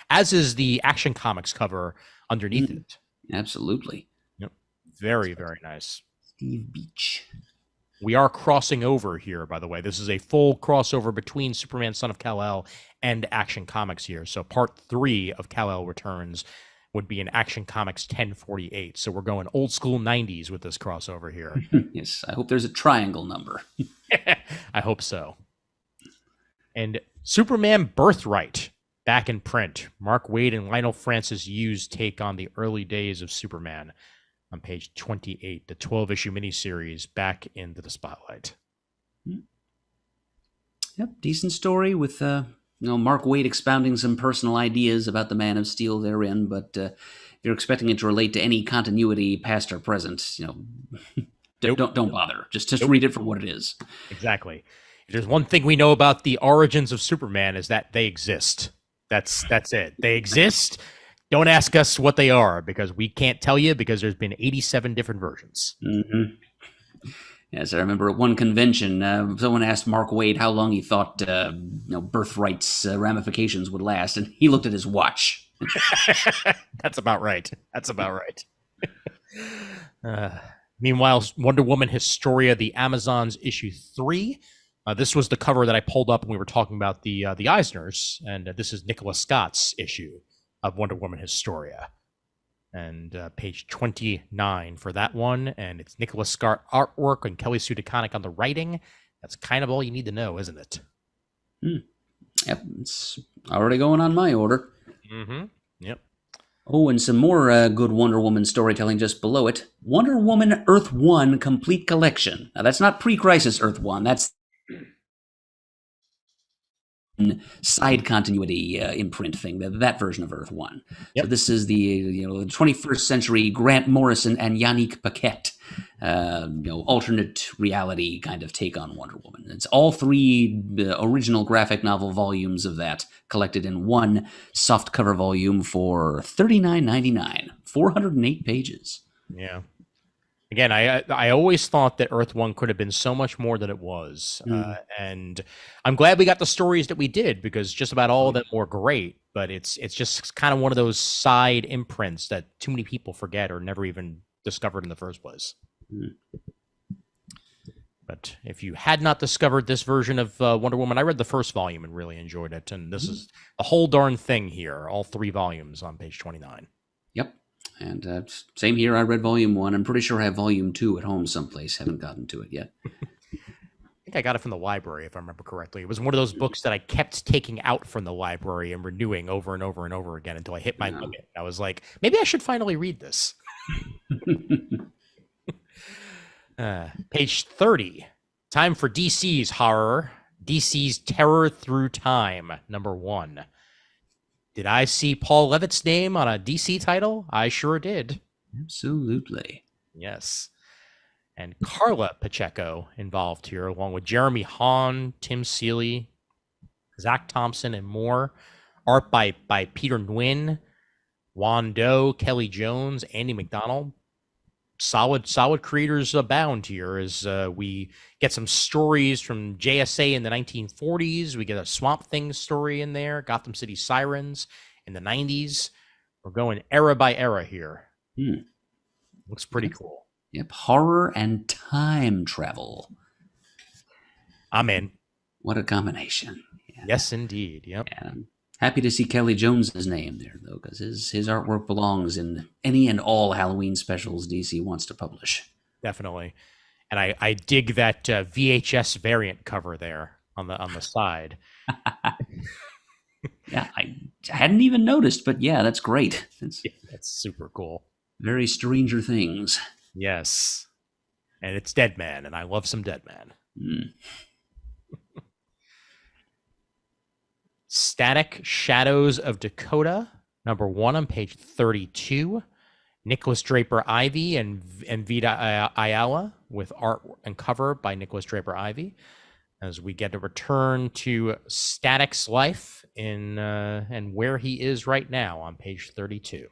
As is the Action Comics cover underneath it. Absolutely. Yep. Very, very nice. Steve Beach. We are crossing over here, by the way. This is a full crossover between Superman Son of Kal-El and Action Comics here. So part 3 of Kal-El Returns would be in Action Comics 1048. So we're going old school 90s with this crossover here. Yes, I hope there's a triangle number. I hope so. And Superman Birthright, back in print. Mark Waid and Lionel Francis Yu's take on the early days of Superman on page 28, the 12-issue miniseries back into the spotlight. Yep, decent story with Mark Waid expounding some personal ideas about the Man of Steel therein, but if you're expecting it to relate to any continuity, past or present, don't bother. Just read it for what it is. Exactly. If there's one thing we know about the origins of Superman is that they exist. That's it. They exist. Don't ask us what they are because we can't tell you because there's been 87 different versions. Yes, I remember at one convention, someone asked Mark Waid how long he thought Birthright's ramifications would last, and he looked at his watch. That's about right. Meanwhile, Wonder Woman Historia, the Amazons, issue 3. This was the cover that I pulled up when we were talking about the Eisners, and this is Nicholas Scott's issue of Wonder Woman Historia. And page 29 for that one, and it's Nicholas Scott artwork and Kelly Sue DeConnick on the writing. That's kind of all you need to know, isn't it? Yep, it's already going on my order. Yep. Oh, and some more good Wonder Woman storytelling just below it. Wonder Woman Earth 1 Complete Collection. Now, that's not pre-Crisis Earth 1. That's side continuity imprint thing, that version of Earth 1. Yep. So this is the 21st century Grant Morrison and Yannick Paquette alternate reality kind of take on Wonder Woman. It's all 3 original graphic novel volumes of that collected in one soft cover volume for $39.99, 408 pages. Yeah. Again, I always thought that Earth 1 could have been so much more than it was. And I'm glad we got the stories that we did because just about all of them were great. But it's just kind of one of those side imprints that too many people forget or never even discovered in the first place. But if you had not discovered this version of Wonder Woman, I read the first volume and really enjoyed it. And this is the whole darn thing here, all 3 volumes on page 29. Yep. And same here. I read volume 1. I'm pretty sure I have volume 2 at home someplace. Haven't gotten to it yet. I think I got it from the library, if I remember correctly. It was one of those books that I kept taking out from the library and renewing over and over and over again until I hit my limit. I was like, maybe I should finally read this. Page 30. Time for DC's horror. DC's Terror Through Time, number 1. Did I see Paul Levitt's name on a DC title? I sure did. Absolutely. Yes. And Carla Pacheco involved here, along with Jeremy Hahn, Tim Seeley, Zach Thompson, and more. Art by Peter Nguyen, Juan Doe, Kelly Jones, Andy McDonald. Solid creators abound here as we get some stories from JSA in the 1940s. We get a Swamp Thing story in there, Gotham City Sirens in the 90s. We're going era by era here. Looks pretty cool. Yep, horror and time travel. I'm in. What a combination. Yeah. Yes, indeed. Yep. And I'm happy to see Kelly Jones's name there, though, because his artwork belongs in any and all Halloween specials DC wants to publish. Definitely. And I dig that VHS variant cover there on the side. Yeah, I hadn't even noticed, but yeah, that's great. That's super cool. Very Stranger Things. Yes. And it's Deadman, and I love some Deadman. Static Shadows of Dakota, number 1 on page 32. Nicholas Draper Ivey and Vita Ayala with art and cover by Nicholas Draper Ivey, as we get a return to Static's life in and where he is right now on page 32.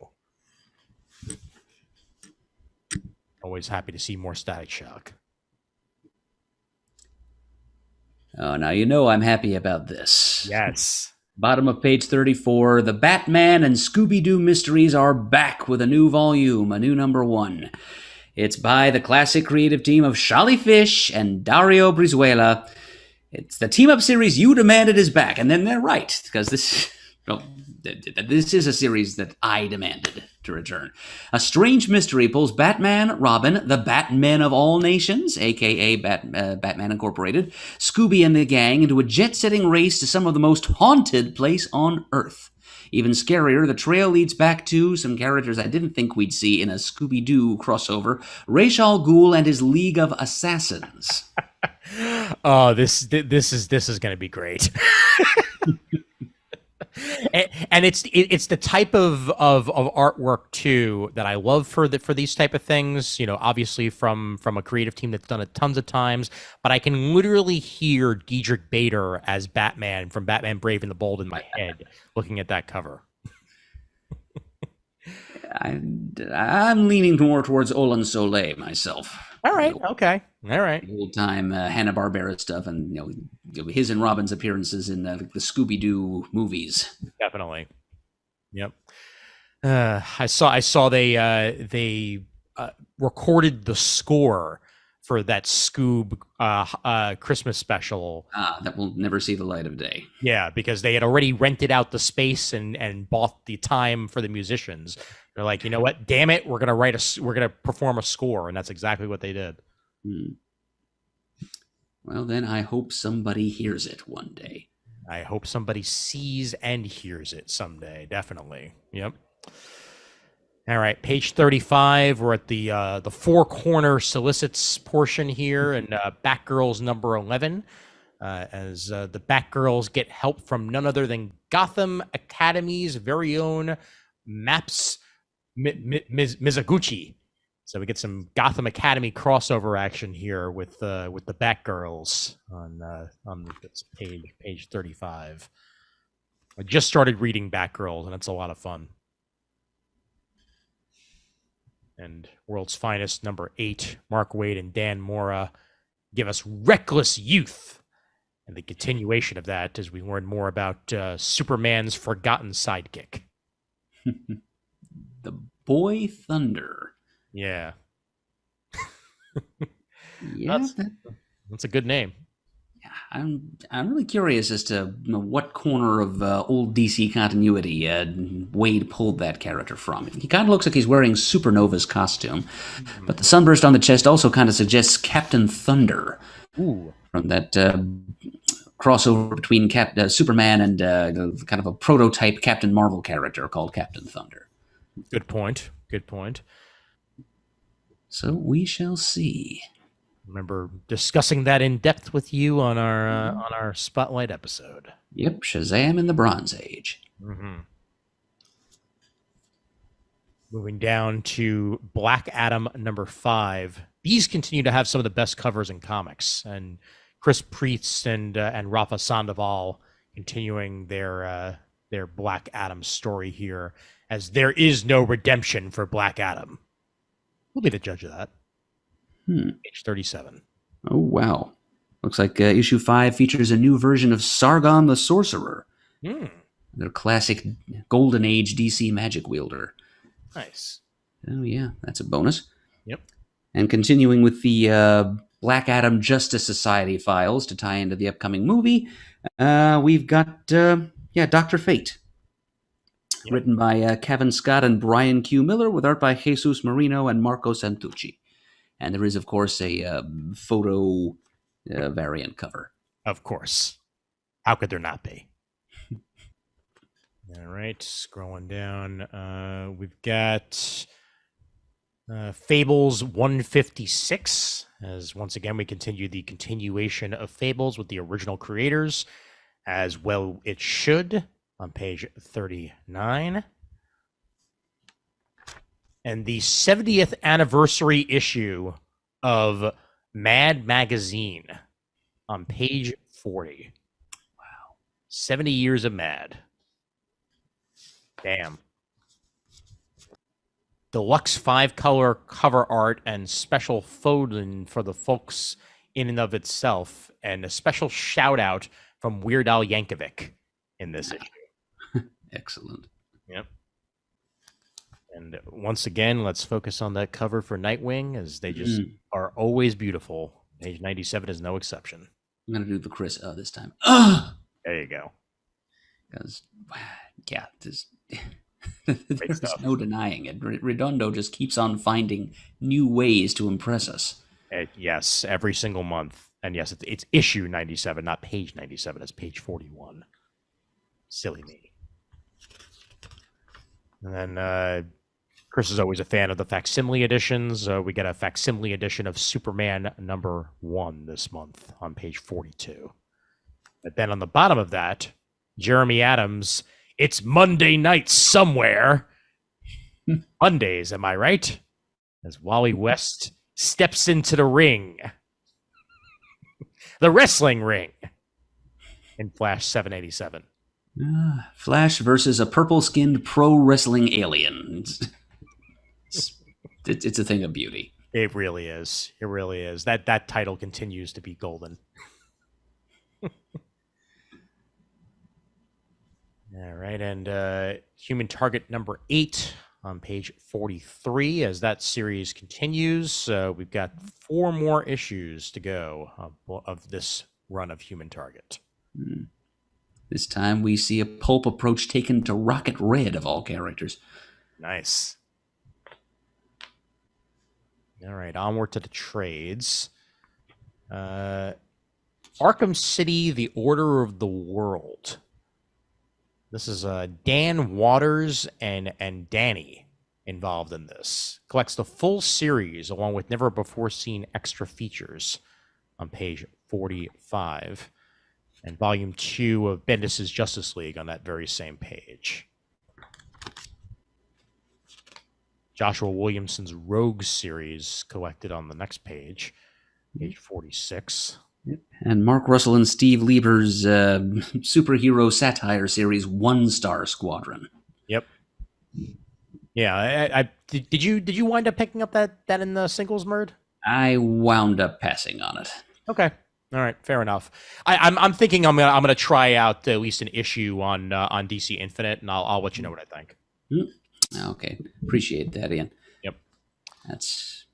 Always happy to see more Static Shock. Oh, now you know I'm happy about this. Yes. Bottom of page 34, the Batman and Scooby-Doo mysteries are back with a new volume, a new number 1. It's by the classic creative team of Shali Fish and Dario Brizuela. It's the team-up series you demanded is back, and then they're right, because this is a series that I demanded to return. A strange mystery pulls Batman, Robin, the Batmen of all nations, a.k.a. Batman Incorporated, Scooby and the gang into a jet-setting race to some of the most haunted place on Earth. Even scarier, the trail leads back to some characters I didn't think we'd see in a Scooby-Doo crossover, Ra's al Ghul and his League of Assassins. Oh, this is going to be great. And it's the type of artwork too that I love for these type of things. You know, obviously from a creative team that's done it tons of times. But I can literally hear Diedrich Bader as Batman from Batman Brave and the Bold in my head, looking at that cover. I'm leaning more towards Olan Soleil myself. All right. Okay. All right. Old time Hanna-Barbera stuff, and his and Robin's appearances in the Scooby-Doo movies. Definitely. Yep. I saw they recorded the score for that Scoob Christmas special. That will never see the light of day. Yeah, because they had already rented out the space and bought the time for the musicians. They're like, you know what? Damn it, we're gonna perform a score, and that's exactly what they did. Well, then I hope somebody hears it one day. I hope somebody sees and hears it someday. Definitely. Yep. All right, page 35. We're at the four corner solicits portion here, and Batgirls number 11. As the Batgirls get help from none other than Gotham Academy's very own Maps Mizuguchi. So we get some Gotham Academy crossover action here with the Batgirls on this page 35. I just started reading Batgirls, and it's a lot of fun. And World's Finest number 8, Mark Waid and Dan Mora give us Reckless Youth, and the continuation of that as we learn more about Superman's forgotten sidekick. The Boy Thunder. Yeah. Yeah, That's a good name. I'm really curious as to what corner of old DC continuity Wade pulled that character from. He kind of looks like he's wearing Supernova's costume, but the sunburst on the chest also kind of suggests Captain Thunder. Ooh. From that crossover between Superman and kind of a prototype Captain Marvel character called Captain Thunder. Good point. Good point. So we shall see. Remember discussing that in depth with you on our Spotlight episode. Yep, Shazam in the Bronze Age. Mm-hmm. Moving down to Black Adam number 5. These continue to have some of the best covers in comics, and Chris Priest and Rafa Sandoval continuing their Black Adam story here, as there is no redemption for Black Adam. We'll be the judge of that. Page 37. Oh, wow. Looks like issue 5 features a new version of Sargon the Sorcerer. Their classic Golden Age DC magic wielder. Nice. Oh, yeah, that's a bonus. Yep. And continuing with the Black Adam Justice Society files to tie into the upcoming movie, we've got, Dr. Fate. Yep. Written by Kevin Scott and Brian Q. Miller, with art by Jesus Marino and Marco Santucci. And there is, of course, a photo variant cover. Of course. How could there not be? All right, scrolling down. We've got Fables 156, as once again we continue the continuation of Fables with the original creators, as well it should, on page 39. And the 70th anniversary issue of Mad Magazine on page 40. Wow. 70 years of Mad. Damn. Deluxe 5-color cover art and special photo for the folks in and of itself, and a special shout out from Weird Al Yankovic in this issue. Excellent. Yep. And once again, let's focus on that cover for Nightwing, as they just are always beautiful. Page 97 is no exception. I'm going to do the Chris this time. There you go. Because, yeah, there's no denying it. Redondo just keeps on finding new ways to impress us. Yes, every single month. And yes, it's issue 97, not page 97. It's page 41. Silly me. And then Chris is always a fan of the facsimile editions. We get a facsimile edition of Superman number 1 this month on page 42. But then on the bottom of that, Jeremy Adams, it's Monday night somewhere. Mondays, am I right? As Wally West steps into the ring. The wrestling ring. In Flash 787. Flash versus a purple-skinned pro wrestling alien. It's a thing of beauty. It really is. It really is. That title continues to be golden. All right, and Human Target number 8 on page 43. As that series continues, we've got 4 more issues to go of this run of Human Target. This time we see a pulp approach taken to Rocket Red, of all characters. Nice. All right, onward to the trades. Arkham City, The Order of the World. This is Dan Waters and Danny involved in this. Collects the full series along with never-before-seen extra features on page 45. And volume 2 of Bendis' Justice League on that very same page. Joshua Williamson's Rogues series collected on the next page, page 46. And Mark Russell and Steve Lieber's superhero satire series, One Star Squadron. Yep. Yeah, did you wind up picking up that in the singles, Murd? I wound up passing on it. Okay. All right, fair enough. I'm thinking I'm gonna try out at least an issue on DC Infinite, and I'll let you know what I think. Okay, appreciate that, Ian. Yep, that's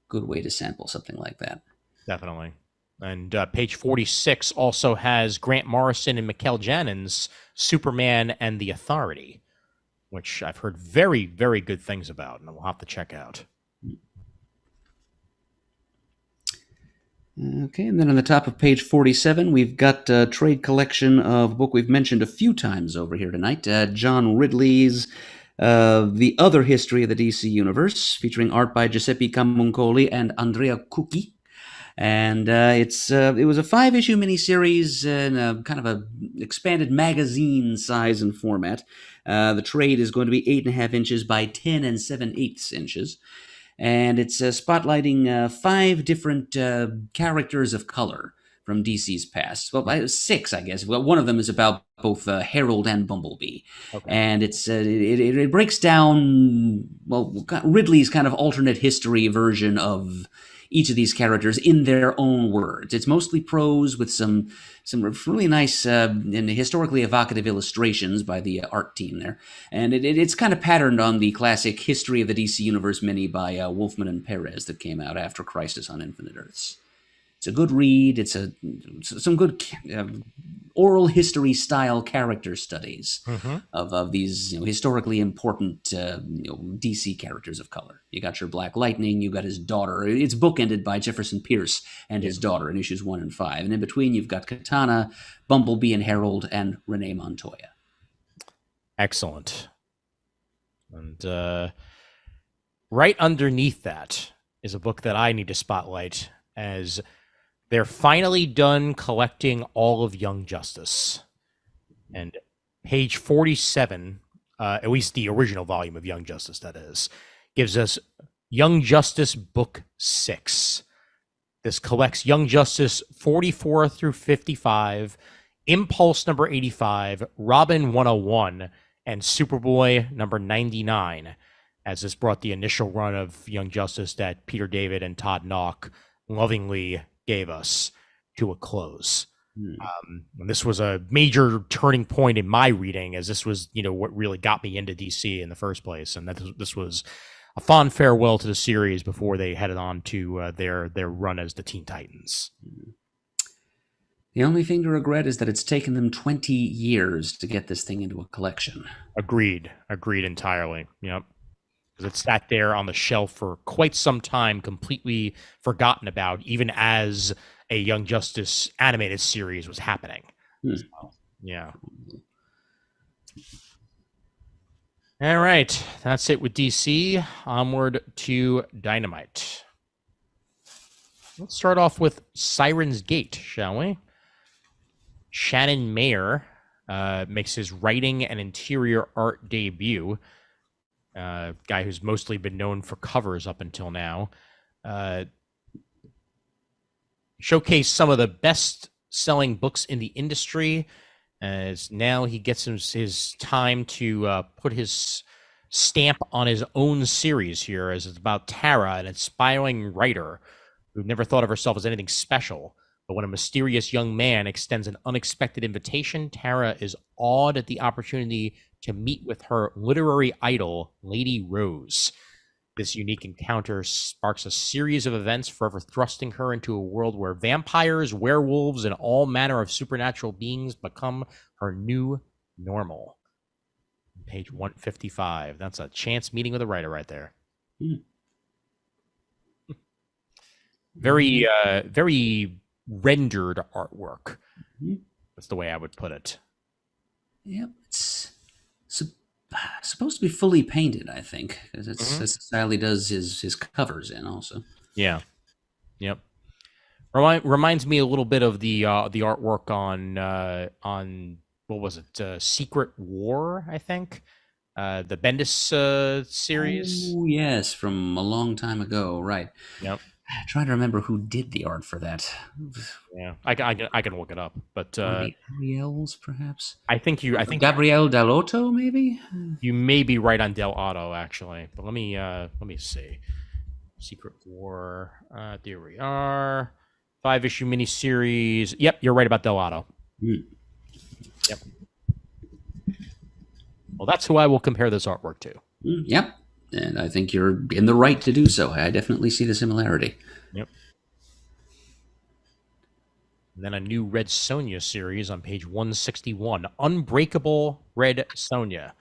good way to sample something like that. definitely. And page 46 also has Grant Morrison and Mikkel Janen's Superman and the Authority, which I've heard very, very good things about, and we'll have to check out. Okay, and then on the top of page 47, we've got a trade collection of a book we've mentioned a few times over here tonight, John Ridley's The Other History of the DC Universe, featuring art by Giuseppe Camuncoli and Andrea Cucchi. And it was a 5-issue miniseries in a kind of a expanded magazine size and format. The trade is going to be 8.5 inches by 10 7/8 inches. And it's spotlighting 5 different characters of color from DC's past. Well, 6, I guess. Well, one of them is about both Herald and Bumblebee. Okay. And it breaks down, Ridley's kind of alternate history version of each of these characters in their own words. It's mostly prose with some really nice and historically evocative illustrations by the art team there. And it's kind of patterned on the classic History of the DC Universe mini by Wolfman and Perez that came out after Crisis on Infinite Earths. It's a good read. It's some good oral history style character studies of these historically important DC characters of color. You got your Black Lightning. You got his daughter. It's bookended by Jefferson Pierce and his daughter in issues 1 and 5, and in between you've got Katana, Bumblebee and Herald, and Renee Montoya. Excellent. And right underneath that is a book that I need to spotlight, as they're finally done collecting all of Young Justice. And page 47, at least the original volume of Young Justice, that is, gives us Young Justice Book 6. This collects Young Justice 44 through 55, Impulse number 85, Robin 101, and Superboy number 99, as this brought the initial run of Young Justice that Peter David and Todd Nauck lovingly gave us to a close. And this was a major turning point in my reading, as this was, what really got me into DC in the first place. And this was a fond farewell to the series before they headed on to their run as the Teen Titans. The only thing to regret is that it's taken them 20 years to get this thing into a collection. Agreed entirely. Yep. Because it sat there on the shelf for quite some time, completely forgotten about, even as a Young Justice animated series was happening. So, yeah. All right, that's it with DC. Onward to Dynamite. Let's start off with Siren's Gate, shall we? Shannon Mayer makes his writing and interior art debut. Guy who's mostly been known for covers up until now. Showcased some of the best-selling books in the industry, as now he gets his time to put his stamp on his own series here, as it's about Tara, an inspiring writer who never thought of herself as anything special. But when a mysterious young man extends an unexpected invitation, Tara is awed at the opportunity to meet with her literary idol, Lady Rose. This unique encounter sparks a series of events, forever thrusting her into a world where vampires, werewolves, and all manner of supernatural beings become her new normal. Page 155. That's a chance meeting with a writer right there. Very rendered artwork. That's the way I would put it. Yep, it's supposed to be fully painted, I think, because it's that's the style he does his covers in also. Yeah. Yep. Reminds me a little bit of the artwork on what was it? Secret War, I think. The Bendis series. Oh, yes, from a long time ago, right. Yep. I'm trying to remember who did the art for that. Yeah, I can look it up, but Ariel's perhaps. I think Gabrielle Dell'Otto, maybe. You may be right on Del Otto, actually, but let me see. Secret War. There we are. 5-issue miniseries. Yep, you're right about Del Otto. Yep. Well, that's who I will compare this artwork to. Yep. And I think you're in the right to do so. I definitely see the similarity. Yep. And then a new Red Sonja series on page 161, Unbreakable Red Sonja,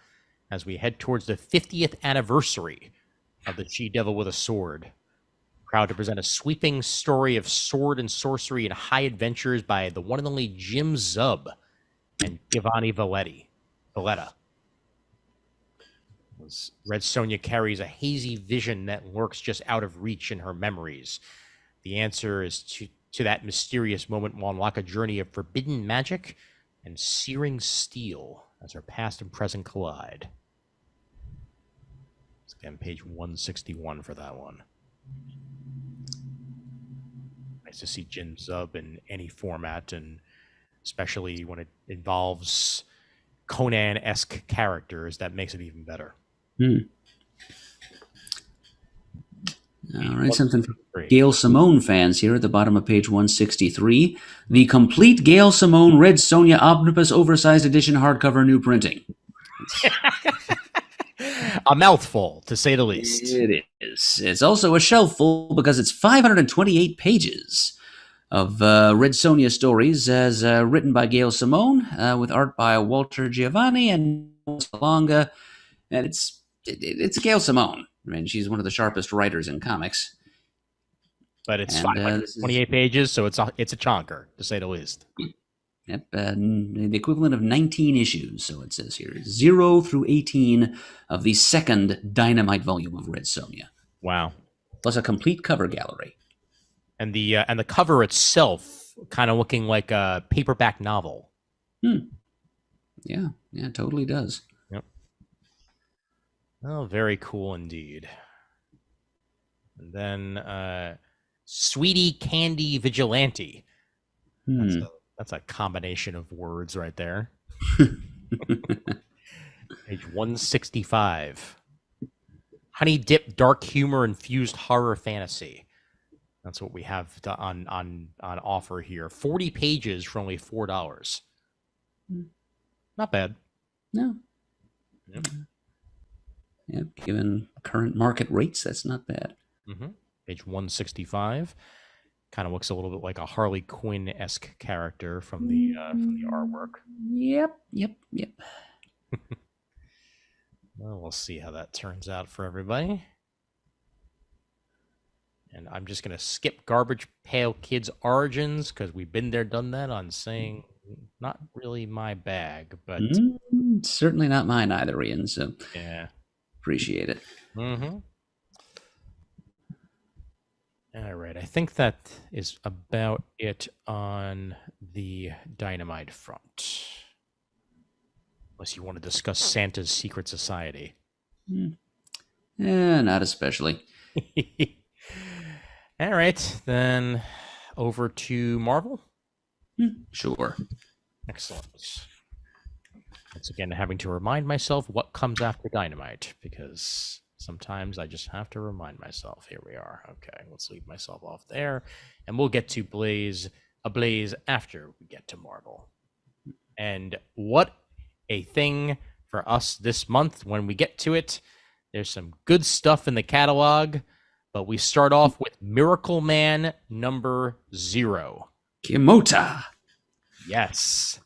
as we head towards the 50th anniversary of the She-Devil with a Sword. Proud to present a sweeping story of sword and sorcery and high adventures by the one and only Jim Zub and Giovanni Valletta. Red Sonja carries a hazy vision that lurks just out of reach in her memories. The answer is to that mysterious moment will unlock a journey of forbidden magic and searing steel as her past and present collide. Again, page 161 for that one. Nice to see Jim Zub in any format, and especially when it involves Conan-esque characters, that makes it even better. All right, something for Gail Simone fans here at the bottom of page 163. The complete Gail Simone Red Sonja Omnibus Oversized Edition hardcover new printing. A mouthful, to say the least. It is. It's also a shelf full because it's 528 pages of Red Sonja stories as written by Gail Simone with art by Walter Giovanni and Manga. And it's Gail Simone. I mean, she's one of the sharpest writers in comics. But it's 528 pages, so it's a chonker, to say the least. Yep, the equivalent of 19 issues, so it says here. 0 through 18 of the second Dynamite volume of Red Sonja. Wow. Plus a complete cover gallery. And the cover itself kind of looking like a paperback novel. Yeah, it totally does. Yep. Oh, very cool indeed. And then Sweetie Candy Vigilante. That's a combination of words right there. Page 165. Honey Dip Dark Humor Infused Horror Fantasy. That's what we have on offer here. 40 pages for only $4. Not bad. No. Yep, given current market rates, that's not bad. Page 165. Kind of looks a little bit like a Harley Quinn-esque character from the artwork. Yep. Well, we'll see how that turns out for everybody. And I'm just going to skip Garbage Pail Kids Origins because we've been there, done that on saying not really my bag, but certainly not mine either, Ian. So yeah, appreciate it. All right, I think that is about it on the Dynamite front. Unless you want to discuss Santa's Secret Society. Not especially. All right, then over to Marvel. Sure. Excellent. Once again, having to remind myself what comes after Dynamite, because sometimes I just have to remind myself. Here we are. Okay, let's leave myself off there. And we'll get to Ablaze after we get to Marvel. And what a thing for us this month when we get to it. There's some good stuff in the catalog, but we start off with Miracle Man number 0. Kimota. Yes.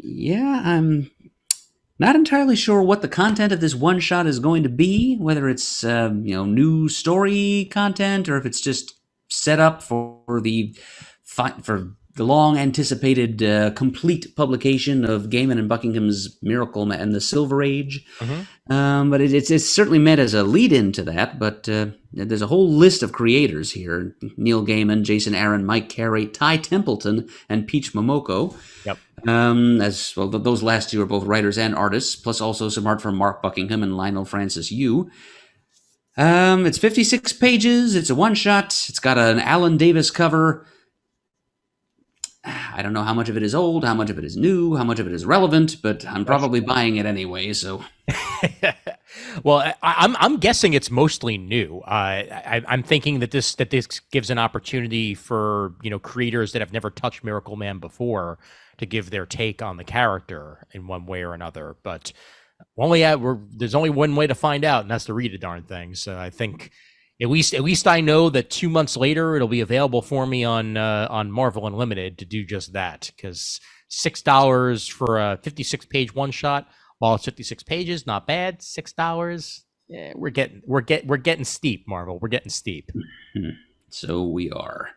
Yeah, I'm not entirely sure what the content of this one shot is going to be, whether it's new story content or if it's just set up for the long anticipated complete publication of Gaiman and Buckingham's Miracle Man and the Silver Age. But it's certainly meant as a lead in to that. But there's a whole list of creators here: Neil Gaiman, Jason Aaron, Mike Carey, Ty Templeton, and Peach Momoko. Yep. As well, those last two are both writers and artists, plus also some art from Mark Buckingham and Lionel Francis Yu. It's 56 pages. It's a one-shot. It's got an Alan Davis cover. I don't know how much of it is old, how much of it is new, how much of it is relevant, but I'm probably buying it anyway, so... Well, I'm guessing it's mostly new. I'm thinking that this gives an opportunity for creators that have never touched Miracle Man before to give their take on the character in one way or another. But there's only one way to find out, and that's to read a darn thing. So I think At least I know that 2 months later it'll be available for me on Marvel Unlimited to do just that. Because $6 for a 56-page one shot, while it's 56 pages, not bad. $6. Yeah, we're getting steep, Marvel. We're getting steep. So we are.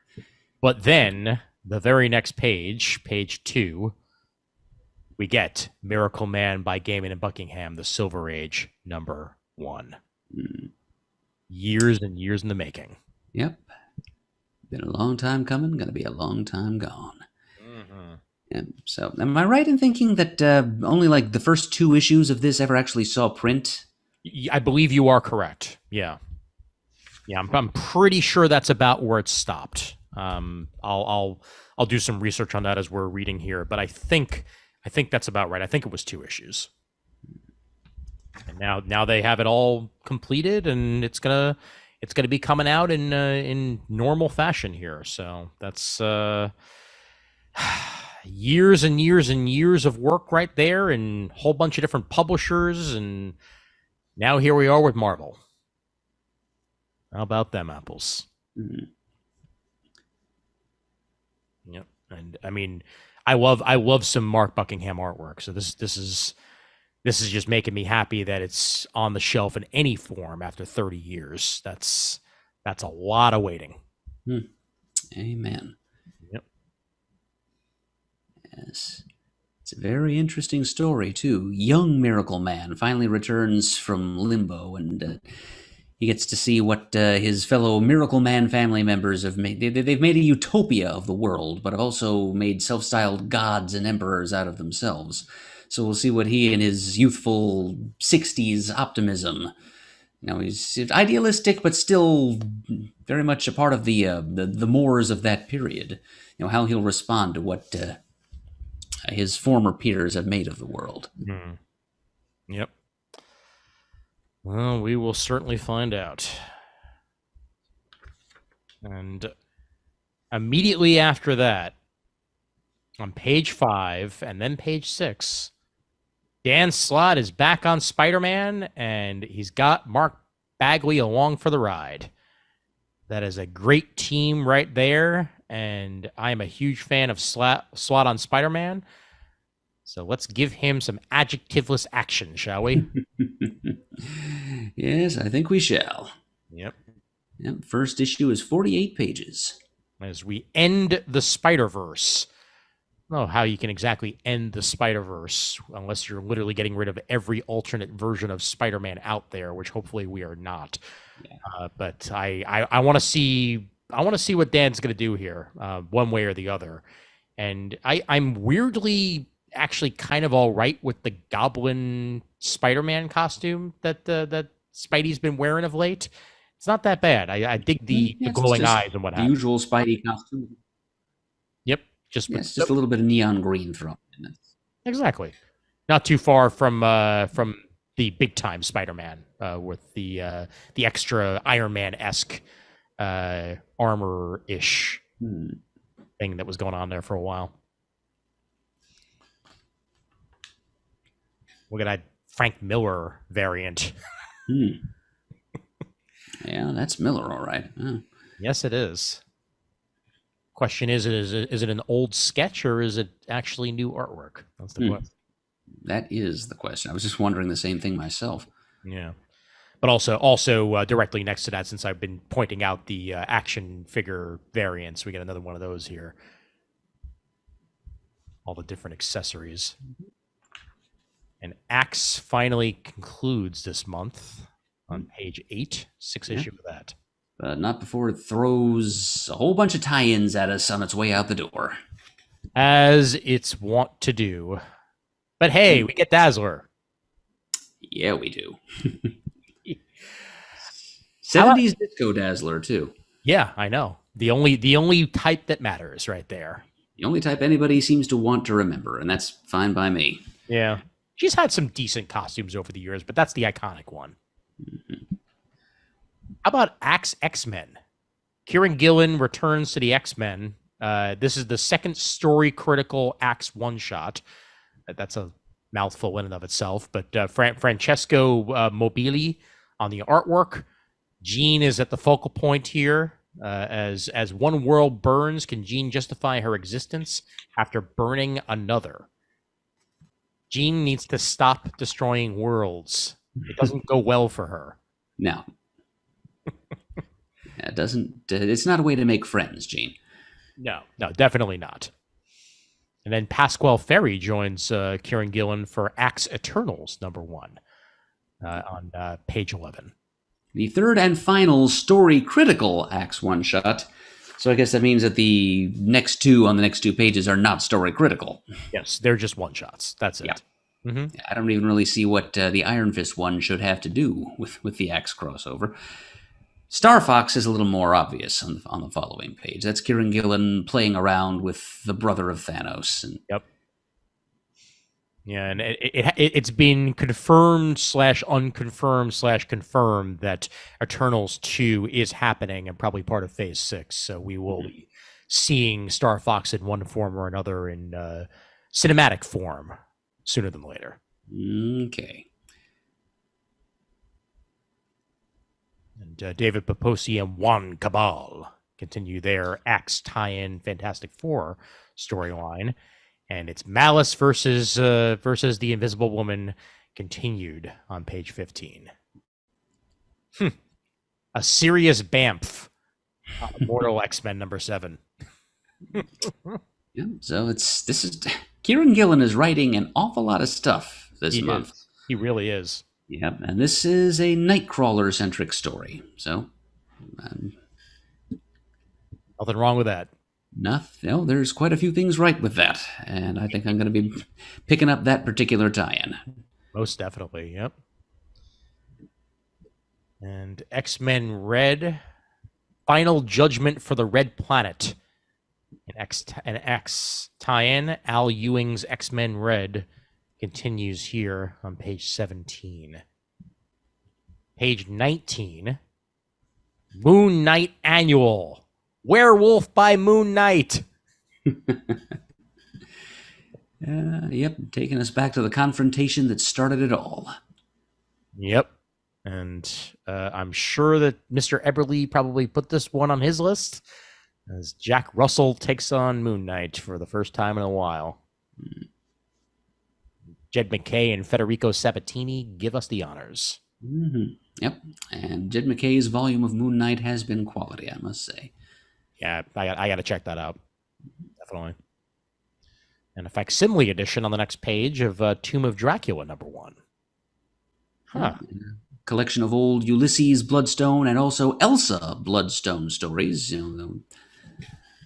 But then the very next page, page 2, we get Miracle Man by Gaiman and Buckingham, the Silver Age, number 1. Years and years in the making. Yep. Been a long time coming, gonna be a long time gone. Yeah, so am I right in thinking that only like the first 2 issues of this ever actually saw print? I believe you are correct. Yeah. I'm pretty sure that's about where it stopped. I'll do some research on that as we're reading here, but I think that's about right. I think it was 2 issues. And now they have it all completed, and it's gonna be coming out in normal fashion here. So that's years and years and years of work right there, and a whole bunch of different publishers, and now here we are with Marvel. How about them apples? Yep. And I mean, I love some Mark Buckingham artwork. So this is just making me happy that it's on the shelf in any form after 30 years. That's a lot of waiting. Amen. Yep. Yes. It's a very interesting story, too. Young Miracle Man finally returns from limbo, and he gets to see what his fellow Miracle Man family members have made. They've made a utopia of the world, but have also made self-styled gods and emperors out of themselves. So we'll see what he and his youthful 60s optimism, he's idealistic, but still very much a part of the mores of that period. How he'll respond to what his former peers have made of the world. Yep. Well, we will certainly find out. And immediately after that, on page 5 and then page 6, Dan Slott is back on Spider-Man, and he's got Mark Bagley along for the ride. That is a great team right there, and I am a huge fan of Slott on Spider-Man. So let's give him some adjectiveless action, shall we? Yes, I think we shall. Yep. First issue is 48 pages. As we end the Spider-Verse. I don't know how you can exactly end the Spider-Verse unless you're literally getting rid of every alternate version of Spider-Man out there, which hopefully we are not. Yeah. But I want to see what Dan's going to do here, one way or the other. And I'm weirdly actually kind of all right with the Goblin Spider-Man costume that Spidey's been wearing of late. It's not that bad. I dig the glowing eyes and what have you. The usual Spidey costume. Yep. Just a little bit of neon green thrown in it. Exactly. Not too far from the big time Spider-Man with the extra Iron Man-esque armor-ish thing that was going on there for a while. Look at that Frank Miller variant. Yeah, that's Miller, all right. Oh. Yes, it is. Question is it an old sketch or is it actually new artwork? That's the question. That is the question. I was just wondering the same thing myself. Yeah. But also directly next to that, since I've been pointing out the action figure variants, we get another one of those here. All the different accessories. And Axe finally concludes this month on page 8, 6th issue of that. But not before it throws a whole bunch of tie-ins at us on its way out the door. As it's wont to do. But hey, we get Dazzler. Yeah, we do. 70s Disco Dazzler, too. Yeah, I know. The only type that matters right there. The only type anybody seems to want to remember, and that's fine by me. Yeah. She's had some decent costumes over the years, but that's the iconic one. How about Axe X-Men? Kieran Gillen returns to the X-Men. This is the second story critical Axe one-shot. That's a mouthful in and of itself. But Francesco Mobili on the artwork. Jean is at the focal point here. As one world burns, can Jean justify her existence after burning another? Jean needs to stop destroying worlds. It doesn't go well for her. No. It doesn't. It's not a way to make friends, Jean. No, definitely not. And then Pasquale Ferry joins Kieran Gillen for Axe Eternals #1 on page 11. The third and final story critical Axe one-shot. So I guess that means that the next two on the next 2 pages are not story critical. Yes, they're just one-shots. That's it. Yeah. Mm-hmm. I don't even really see what the Iron Fist one should have to do with the Axe crossover. Star Fox is a little more obvious on the following page. That's Kieran Gillen playing around with the brother of Thanos. Yep. Yeah, and it's been confirmed / unconfirmed / confirmed that Eternals 2 is happening and probably part of Phase 6. So we will be seeing Star Fox in one form or another in cinematic form sooner than later. Okay. And David Paposi and Juan Cabal continue their Axe tie-in Fantastic Four storyline. And it's Malice versus the Invisible Woman continued on page 15. A serious bamf. Immortal X-Men #7. Yeah, so Kieran Gillen is writing an awful lot of stuff this month. He really is. Yeah, and this is a Nightcrawler-centric story. So, nothing wrong with that. There's quite a few things right with that, and I think I'm going to be picking up that particular tie-in. Most definitely, yep. And X-Men Red, Final Judgment for the Red Planet. An X tie-in, Al Ewing's X-Men Red continues here on page 17. Page 19, Moon Knight Annual. Werewolf by Moon Knight. Yep, taking us back to the confrontation that started it all. Yep. And I'm sure that Mr. Eberly probably put this one on his list as Jack Russell takes on Moon Knight for the first time in a while. Jed MacKay and Federico Sabatini give us the honors. Mm-hmm. Yep, and Jed MacKay's volume of Moon Knight has been quality, I must say. Yeah, I got to check that out. Definitely. And a facsimile edition on the next page of Tomb of Dracula #1. Huh. Collection of old Ulysses Bloodstone and also Elsa Bloodstone stories. The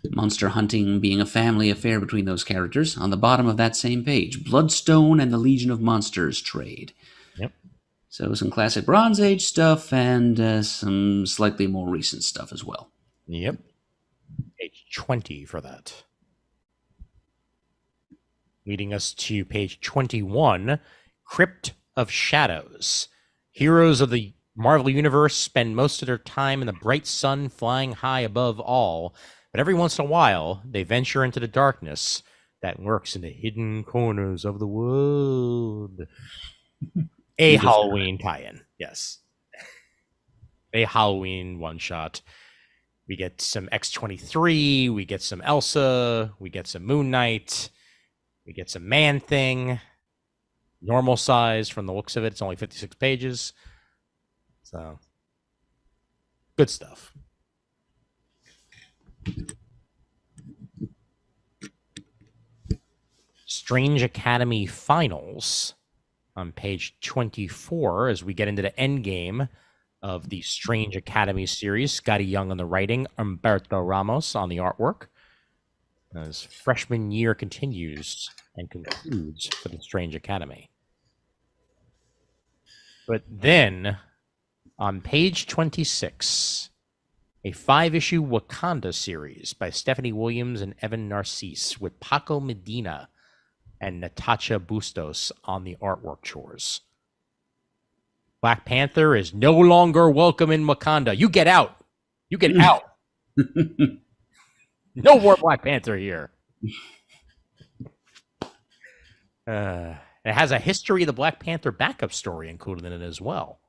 monster hunting being a family affair between those characters. On the bottom of that same page, Bloodstone and the Legion of Monsters trade. Yep. So some classic Bronze Age stuff and some slightly more recent stuff as well. Yep. Page 20 for that. Leading us to page 21, Crypt of Shadows. Heroes of the Marvel Universe spend most of their time in the bright sun flying high above all, but every once in a while, they venture into the darkness that lurks in the hidden corners of the world. A Halloween tie-in, yes. A Halloween one-shot. We get some X-23, we get some Elsa, we get some Moon Knight, we get some Man-Thing. Normal size from the looks of it. It's only 56 pages. So, good stuff. Strange Academy Finals on page 24 as we get into the end game of the Strange Academy series. Scotty Young on the writing, Humberto Ramos on the artwork. As freshman year continues and concludes for the Strange Academy. But then, on page 26, a 5-issue Wakanda series by Stephanie Williams and Evan Narcisse with Paco Medina and Natasha Bustos on the artwork chores. Black Panther is no longer welcome in Wakanda. You get out. You get out. No more Black Panther here. It has a history of the Black Panther backup story included in it as well.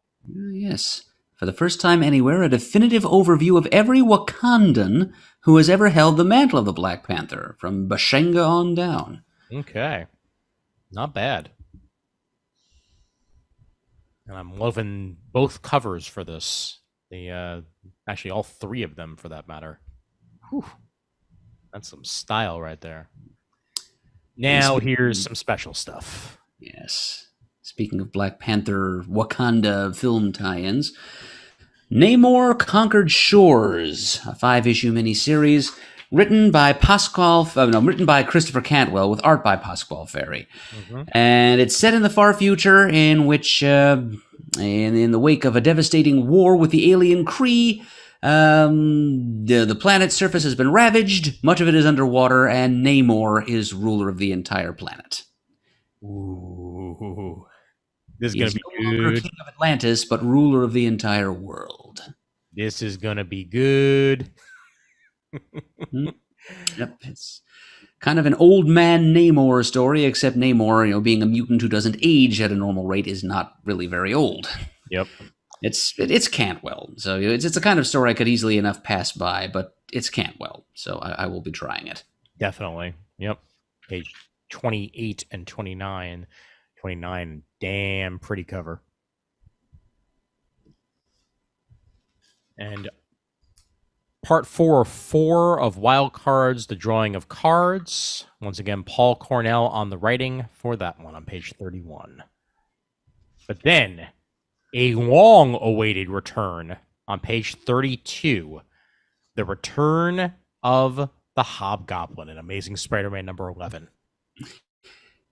Yes. For the first time anywhere, a definitive overview of every Wakandan who has ever held the mantle of the Black Panther, from Bashenga on down. Okay. Not bad. And I'm loving both covers for this. Actually, all three of them, for that matter. Whew. That's some style right there. Now, here's some special stuff. Yes. Speaking of Black Panther, Wakanda film tie-ins, Namor Conquered Shores, a 5-issue miniseries written by Christopher Cantwell with art by Pasquale Ferry. Mm-hmm. And it's set in the far future, in which, in the wake of a devastating war with the alien Kree, the planet's surface has been ravaged, much of it is underwater, and Namor is ruler of the entire planet. Ooh. This is going to be no longer good. King of Atlantis, but ruler of the entire world. This is going to be good. Yep, it's kind of an old man Namor story, except Namor, being a mutant who doesn't age at a normal rate, is not really very old. Yep. It's Cantwell, so it's a kind of story I could easily enough pass by, but it's Cantwell, so I will be trying it. Definitely. Yep. Page 28 and 29. 29, damn pretty cover. And part 4 of Wild Cards, The Drawing of Cards. Once again, Paul Cornell on the writing for that one on page 31. But then, a long-awaited return on page 32. The return of the Hobgoblin in Amazing Spider-Man number 11.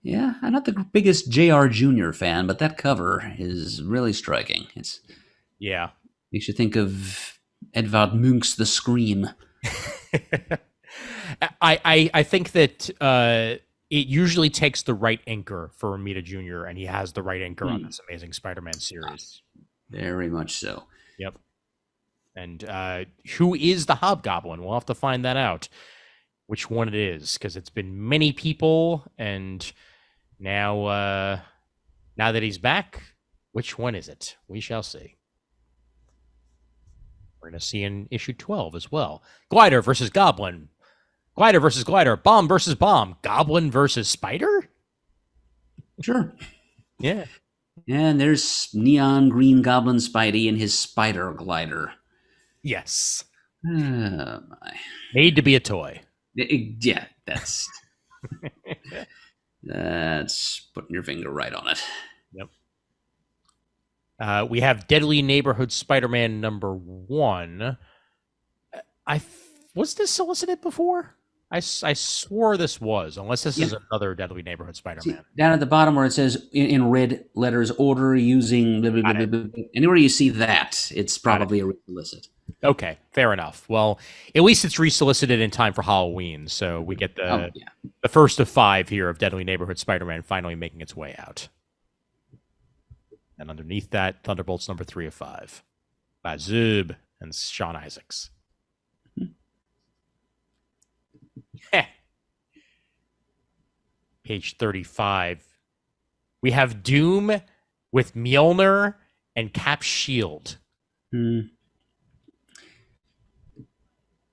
Yeah, I'm not the biggest J.R. Jr. fan, but that cover is really striking. Makes you think of Edvard Munch's The Scream. I think that it usually takes the right inker for Romita Jr., and he has the right inker on this Amazing Spider-Man series. Very much so. Yep. And who is the Hobgoblin? We'll have to find that out, which one it is, because it's been many people, and now that he's back, which one is it? We shall see. We're going to see in issue 12 as well. Glider versus Goblin. Glider versus Glider. Bomb versus Bomb. Goblin versus Spider? Sure. Yeah. And there's neon green Goblin Spidey and his spider glider. Yes. Oh, my. Made to be a toy. Yeah, that's... that's putting your finger right on it. Yep. We have Deadly Neighborhood Spider-Man number 1. Was this solicited before? I swore this was, unless this is another Deadly Neighborhood Spider-Man. See, down at the bottom where it says in red letters, order using blah, blah, blah, blah, blah. Anywhere you see that, it's probably a resolicit. Okay, fair enough. Well, at least it's resolicited in time for Halloween, so we get the first of 5 here of Deadly Neighborhood Spider-Man finally making its way out. And underneath that, Thunderbolts number 3 of 5 by Zub and Sean Isaacs. Page 35. We have Doom with Mjolnir and Cap's shield.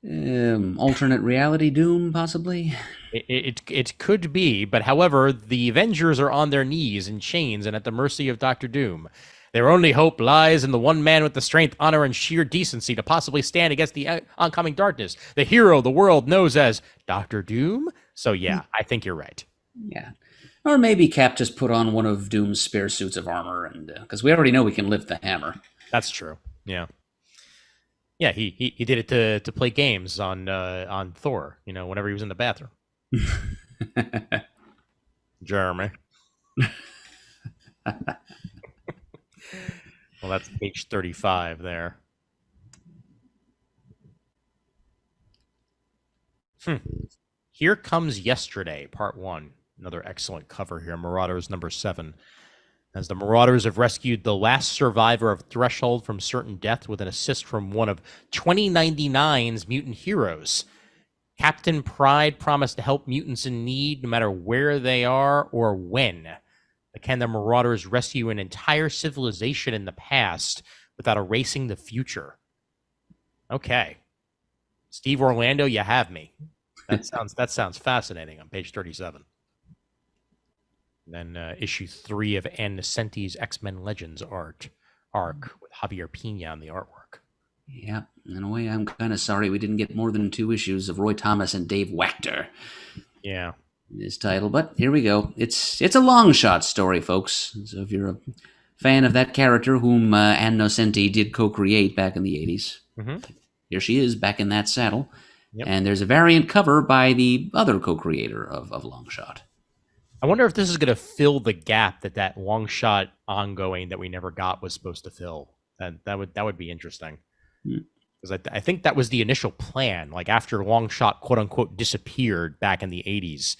Alternate reality Doom, possibly? It could be, but however, the Avengers are on their knees in chains and at the mercy of Dr. Doom. Their only hope lies in the one man with the strength, honor, and sheer decency to possibly stand against the oncoming darkness. The hero the world knows as Dr. Doom? So yeah, I think you're right. Yeah. Or maybe Cap just put on one of Doom's spare suits of armor, and because we already know we can lift the hammer. That's true. Yeah. Yeah, he did it to play games on Thor, whenever he was in the bathroom. Jeremy. Well, that's page 35 there. Here Comes Yesterday, part 1. Another excellent cover here. Marauders number 7. As the Marauders have rescued the last survivor of Threshold from certain death with an assist from one of 2099's mutant heroes. Captain Pride promised to help mutants in need no matter where they are or when. But can the Marauders rescue an entire civilization in the past without erasing the future. Okay. Steve Orlando, you have me. That sounds fascinating on page 37. And then issue 3 of Ann Nesenti's X-Men Legends arc with Javier Pina on the artwork. Yeah, in a way, I'm kind of sorry we didn't get more than 2 issues of Roy Thomas and Dave Wachter. Yeah. His title, but here we go. It's a long shot story, folks. So if you're a fan of that character whom Ann Nocenti did co-create back in the 80s, here she is back in that saddle. Yep. And there's a variant cover by the other co-creator of Longshot. I wonder if this is going to fill the gap that Longshot ongoing that we never got was supposed to fill. That would be interesting. Because I think that was the initial plan. Like after Longshot, quote unquote, disappeared back in the 80s,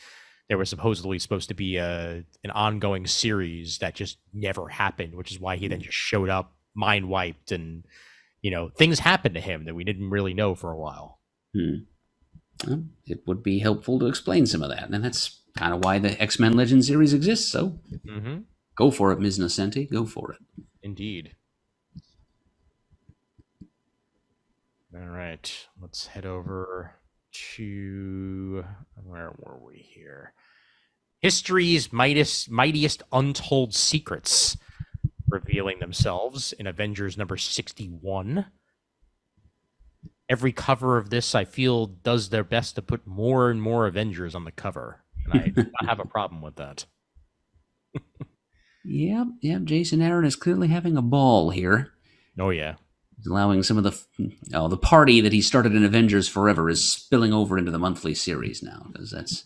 there was supposedly supposed to be an ongoing series that just never happened, which is why he then just showed up, mind wiped, and things happened to him that we didn't really know for a while. Well, it would be helpful to explain some of that, and that's kind of why the X-Men Legends series exists. So go for it, Ms. Nocenti. Go for it. Indeed. All right, let's head over to where were we here? History's mightiest untold secrets revealing themselves in Avengers number 61. Every cover of this, I feel, does their best to put more and more Avengers on the cover, and I do not have a problem with that. Yep. Jason Aaron is clearly having a ball here. Oh yeah. He's allowing some of the party that he started in Avengers Forever is spilling over into the monthly series now, because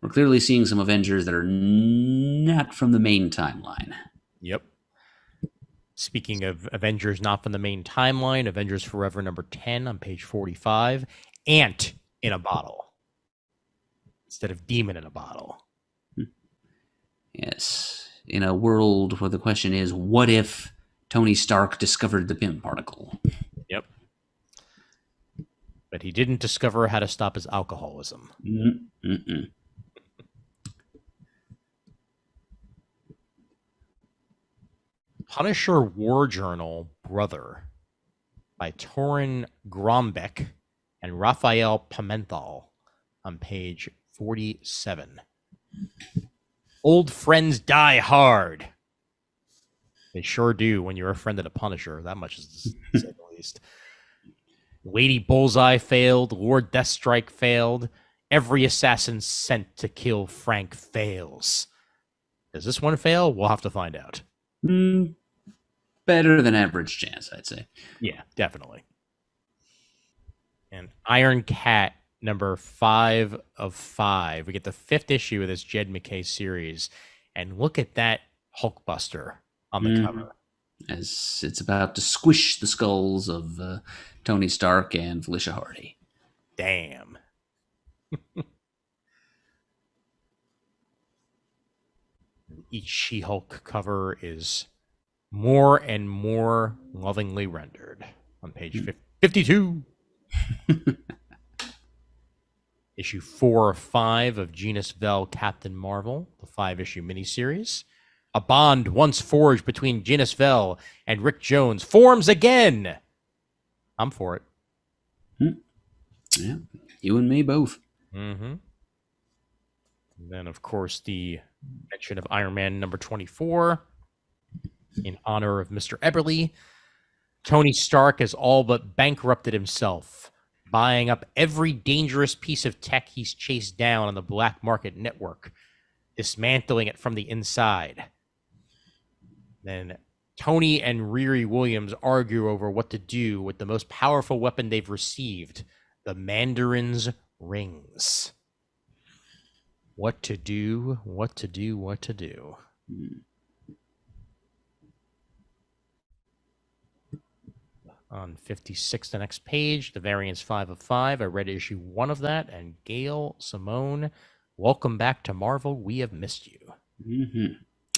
we're clearly seeing some Avengers that are not from the main timeline. Yep. Speaking of Avengers not from the main timeline, Avengers Forever number 10 on page 45, Ant in a bottle instead of demon in a bottle. Yes. In a world where the question is, what if Tony Stark discovered the Pym particle? Yep. But he didn't discover how to stop his alcoholism. Punisher War Journal Brother by Torin Grombeck and Raphael Pimental on page 47. Old friends die hard. They sure do when you're a friend of the Punisher. That much is to say the least. Lady Bullseye failed. Lord Deathstrike failed. Every assassin sent to kill Frank fails. Does this one fail? We'll have to find out. Better than average chance, I'd say. Yeah, definitely. And Iron Cat number 5 of 5. We get the 5th issue of this Jed MacKay series. And look at that Hulkbuster on the cover. As it's about to squish the skulls of Tony Stark and Felicia Hardy. Damn. Each She-Hulk cover is more and more lovingly rendered on page 52. Issue 4 of 5 of Genus Vel Captain Marvel, the 5-issue miniseries. A bond once forged between Genus Vel and Rick Jones forms again. I'm for it. Yeah, you and me both. And then, of course, the mention of Iron Man number 24 in honor of Mr. Eberly. Tony Stark has all but bankrupted himself, buying up every dangerous piece of tech he's chased down on the black market network, dismantling it from the inside. Then Tony and Riri Williams argue over what to do with the most powerful weapon they've received, the Mandarin's rings. What to do, what to do, what to do. On 56, the next page, the variant's 5 of 5. I read issue 1 of that. And Gail, Simone, welcome back to Marvel. We have missed you.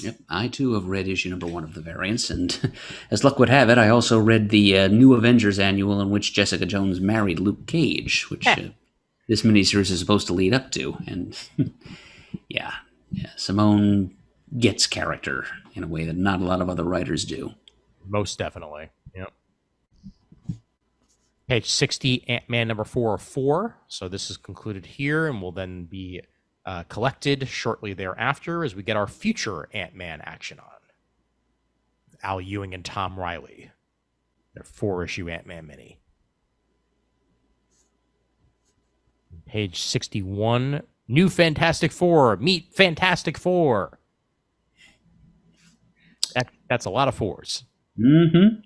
Yep, I too have read issue number 1 of the variants, and as luck would have it, I also read the New Avengers annual in which Jessica Jones married Luke Cage, which this miniseries is supposed to lead up to. And yeah, Simone gets character in a way that not a lot of other writers do. Most definitely. Yep. Page 60, Ant-Man number 404. So this is concluded here and will then be collected shortly thereafter as we get our future Ant-Man action on. Al Ewing and Tom Riley. Their 4-issue Ant-Man mini. Page 61, New Fantastic Four. Meet Fantastic Four. That's a lot of fours. Mm-hmm.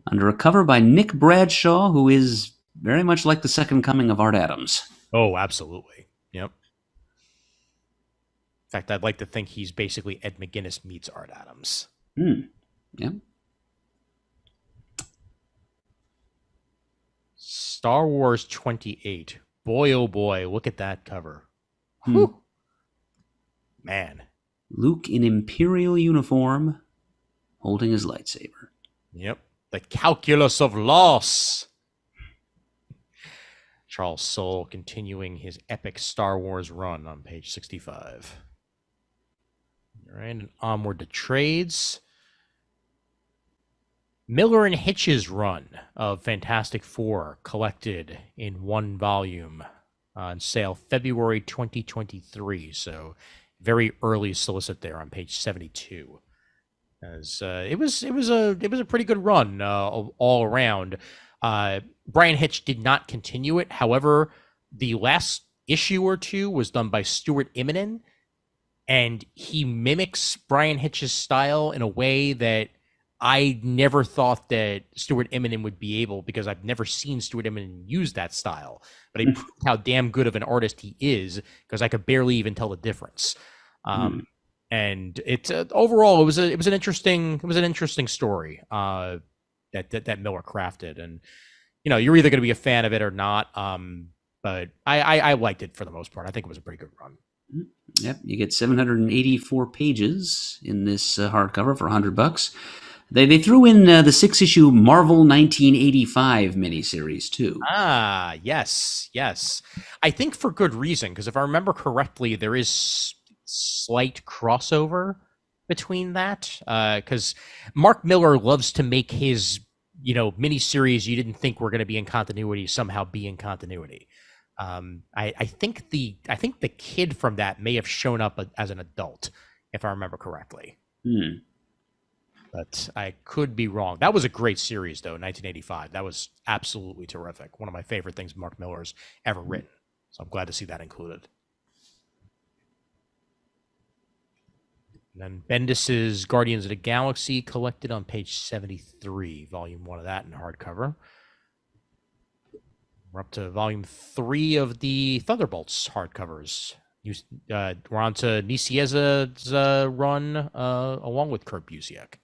Under a cover by Nick Bradshaw, who is very much like the second coming of Art Adams. Oh, absolutely. Yep. In fact, I'd like to think he's basically Ed McGuinness meets Art Adams. Yep. Star Wars 28. Boy, oh boy, look at that cover. Whew. Man. Luke in Imperial uniform, holding his lightsaber. Yep. The calculus of loss. Charles Soule continuing his epic Star Wars run on page 65. All right, and onward to trades. Miller and Hitch's run of Fantastic Four collected in one volume on sale February 2023. So very early solicit there on page 72. As it was a pretty good run all around. Brian Hitch did not continue it. However, the last issue or two was done by Stuart Immonen, and he mimics Brian Hitch's style in a way that I never thought that Stuart Immonen would be able, because I've never seen Stuart Immonen use that style. But he proved how damn good of an artist he is, because I could barely even tell the difference. And it's overall, it was an interesting story that Miller crafted, and you're either going to be a fan of it or not. But I liked it for the most part. I think it was a pretty good run. Yep, you get 784 pages in this hardcover for $100. They threw in the 6-issue Marvel 1985 miniseries too. Ah, yes. I think for good reason, because if I remember correctly, there is slight crossover between that. Because Mark Miller loves to make his miniseries you didn't think were going to be in continuity somehow be in continuity. I think the kid from that may have shown up as an adult, if I remember correctly. But I could be wrong. That was a great series, though, 1985. That was absolutely terrific. One of my favorite things Mark Miller's ever written. So I'm glad to see that included. And then Bendis's Guardians of the Galaxy collected on page 73, volume 1 of that in hardcover. We're up to volume 3 of the Thunderbolts hardcovers. We're on to Nisieza's run along with Kurt Busiek.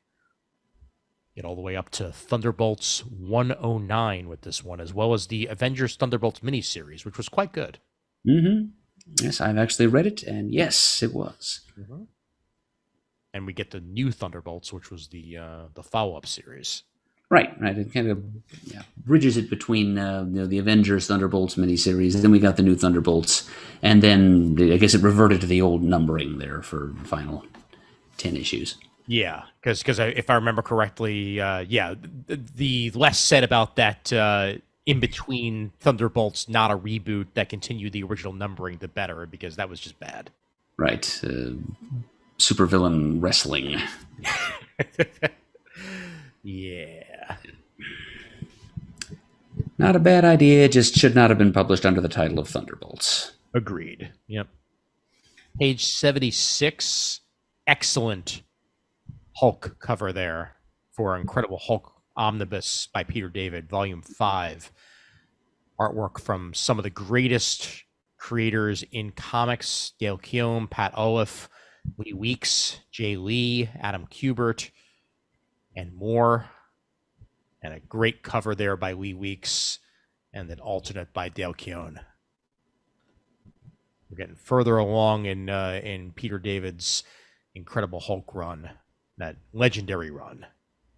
Get all the way up to Thunderbolts 109 with this one, as well as the Avengers Thunderbolts miniseries, which was quite good. Yes, I've actually read it, and yes, it was. And we get the new Thunderbolts, which was the follow-up series. Right. It kind of bridges it between the Avengers Thunderbolts miniseries, and then we got the new Thunderbolts, and then I guess it reverted to the old numbering there for the final 10 issues. Yeah, because if I remember correctly, the less said about that in between Thunderbolts, not a reboot that continued the original numbering, the better, because that was just bad. Right. Supervillain wrestling. Yeah. Not a bad idea, just should not have been published under the title of Thunderbolts. Agreed. Yep. Page 76. Excellent Hulk cover there for Incredible Hulk Omnibus by Peter David, Volume 5. Artwork from some of the greatest creators in comics: Dale Keown, Pat Olliffe, Lee Weeks, Jay Lee, Adam Kubert, and more. And a great cover there by Lee Weeks, and then alternate by Dale Keown. We're getting further along in Peter David's Incredible Hulk run, that legendary run,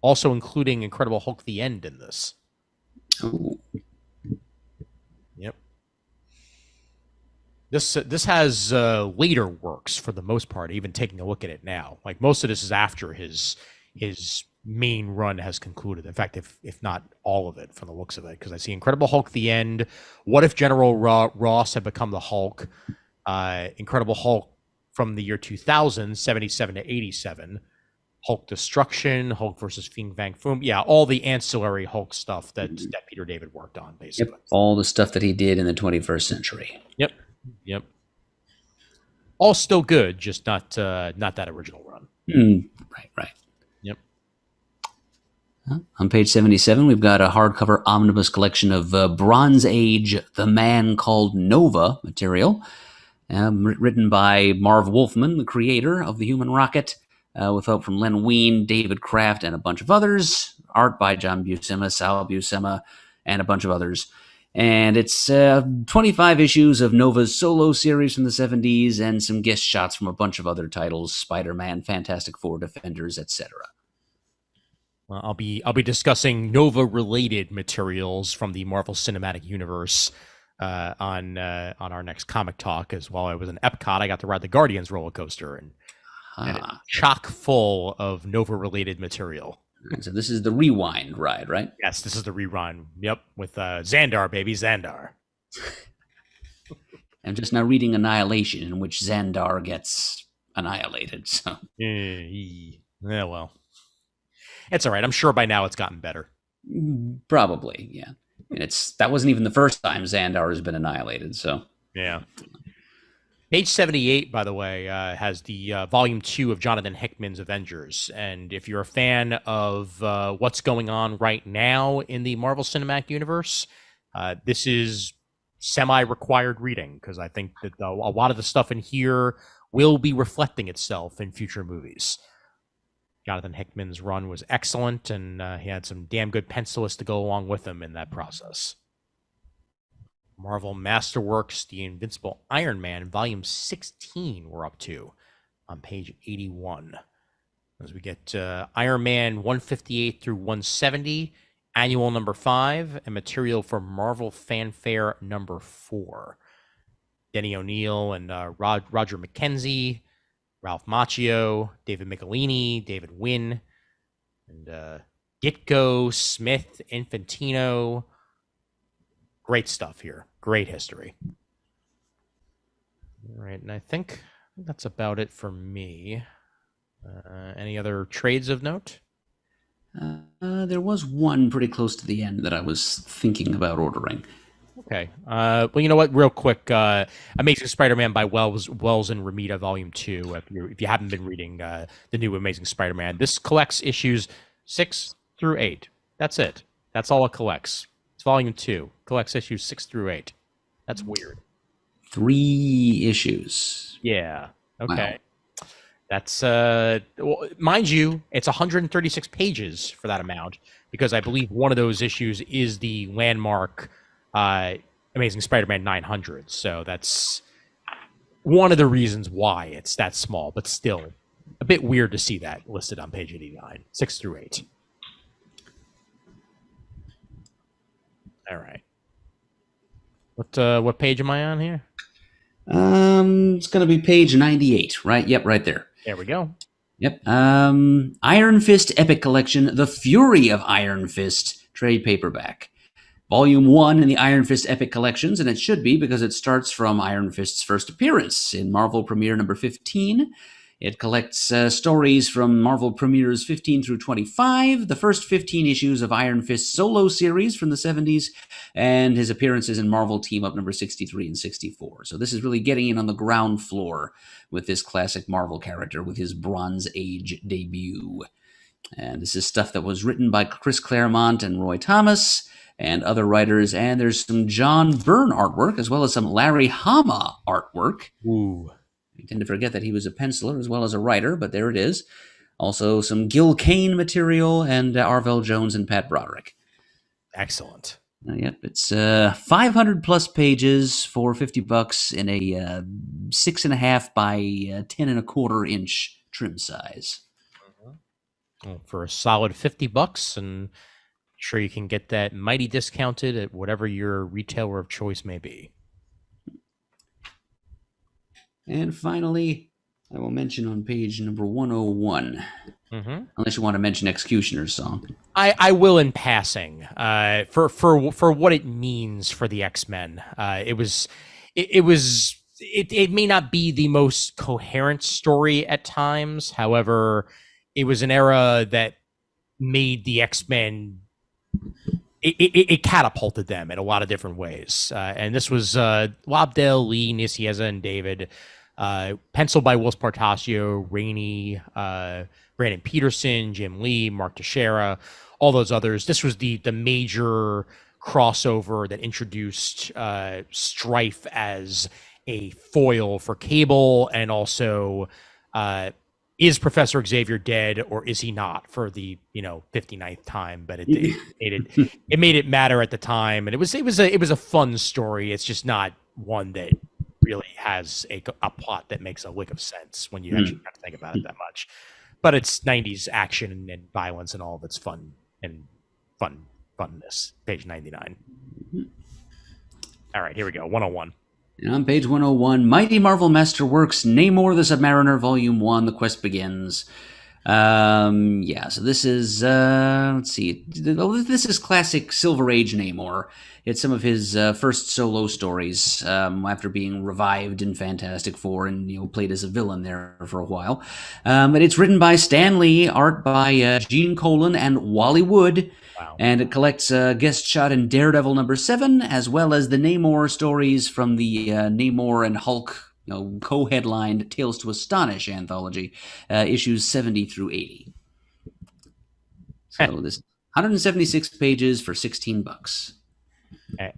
also including Incredible Hulk the End in this. Ooh. Yep. This has later works for the most part. Even taking a look at it now, like most of this is after his main run has concluded. In fact, if not all of it, from the looks of it, because I see Incredible Hulk the end. What if General Ross had become the Hulk? Incredible Hulk from the year 2000, 77 to 87. Hulk Destruction, Hulk versus Fing Fang Foom. Yeah, all the ancillary Hulk stuff that Peter David worked on, basically. Yep, all the stuff that he did in the 21st century. Yep. All still good, just not that original run. Right. Yep. On page 77, we've got a hardcover omnibus collection of Bronze Age The Man Called Nova material, written by Marv Wolfman, the creator of the Human Rocket, with help from Len Wein, David Kraft, and a bunch of others. Art by John Buscema, Sal Buscema, and a bunch of others. And it's 25 issues of Nova's solo series from the 70s and some guest shots from a bunch of other titles, Spider-Man, Fantastic Four, Defenders, etc. Well, I'll be discussing Nova-related materials from the Marvel Cinematic Universe on our next comic talk. As while I was in Epcot, I got to ride the Guardians roller coaster, and it's chock full of Nova-related material. So this is the Rewind ride, right? Yes, this is the Rewind. Yep, with Xandar, baby, Xandar. I'm just now reading Annihilation, in which Xandar gets annihilated. So yeah, well, it's all right. I'm sure by now it's gotten better. Probably, yeah. And that wasn't even the first time Xandar has been annihilated. So yeah. Page 78, by the way, has the volume 2 of Jonathan Hickman's Avengers. And if you're a fan of what's going on right now in the Marvel Cinematic Universe, this is semi-required reading, because I think that a lot of the stuff in here will be reflecting itself in future movies. Jonathan Hickman's run was excellent, and he had some damn good pencilists to go along with him in that process. Marvel Masterworks, The Invincible Iron Man, Volume 16, we're up to on page 81. As we get Iron Man 158 through 170, Annual number 5, and material for Marvel Fanfare number 4. Denny O'Neil and Roger McKenzie, Ralph Macchio, David Michelini, David Wynn, and Ditko, Smith, Infantino. Great stuff here. Great history. All right, and I think that's about it for me. Any other trades of note? There was one pretty close to the end that I was thinking about ordering. Okay. Well, you know what? Real quick, Amazing Spider-Man by Wells and Ramita, Volume 2. If you haven't been reading the new Amazing Spider-Man, this collects issues 6 through 8. That's it. That's all it collects. It's Volume 2. Collects issues 6 through 8. That's weird. 3 issues. Yeah. Okay. Wow. That's well, mind you, it's 136 pages for that amount, because I believe one of those issues is the landmark Amazing Spider-Man 900. So that's one of the reasons why it's that small, but still a bit weird to see that listed on page 89, 6 through 8. All right. What page am I on here? It's going to be page 98, right? Yep, right there. There we go. Yep. Iron Fist Epic Collection, The Fury of Iron Fist, trade paperback. Volume 1 in the Iron Fist Epic Collections, and it should be because it starts from Iron Fist's first appearance in Marvel Premiere number 15. It collects stories from Marvel Premieres 15 through 25, the first 15 issues of Iron Fist's solo series from the 70s, and his appearances in Marvel Team-Up number 63 and 64. So this is really getting in on the ground floor with this classic Marvel character with his Bronze Age debut. And this is stuff that was written by Chris Claremont and Roy Thomas and other writers, and there's some John Byrne artwork as well as some Larry Hama artwork. Ooh. I tend to forget that he was a penciler as well as a writer, but there it is. Also some Gil Kane material and Arvell Jones and Pat Broderick. Excellent. Yep, it's 500 plus pages for $50 in a 6.5 by 10.25 inch trim size. Well, for a solid $50, and sure you can get that mighty discounted at whatever your retailer of choice may be. And finally, I will mention on page number 101, unless you want to mention Executioner's Song. I will in passing, for what it means for the X-Men. It may not be the most coherent story at times. However, it was an era that made the X-Men. It catapulted them in a lot of different ways. And this was Lobdell, Lee, Nicieza, and David. Penciled by Will Spartacio, Rainey, Brandon Peterson, Jim Lee, Mark Teixeira, all those others. This was the major crossover that introduced Strife as a foil for Cable, and also is Professor Xavier dead or is he not, for the 59th time? But it made it matter at the time, and it was a fun story. It's just not one that really has a plot that makes a lick of sense when you actually have to think about it that much. But it's 90s action and violence and all of its fun and funness. Page 99. All right, here we go. 101. And on page 101, Mighty Marvel Masterworks, Namor the Submariner, Volume 1, The Quest Begins. So this is, let's see, this is classic Silver Age Namor. It's some of his first solo stories after being revived in Fantastic Four and played as a villain there for a while. But it's written by Stan Lee, art by Gene Colan and Wally Wood. Wow. And it collects guest shot in Daredevil #7, as well as the Namor stories from the Namor and Hulk co-headlined Tales to Astonish anthology, issues 70 through 80. So this 176 pages for $16. And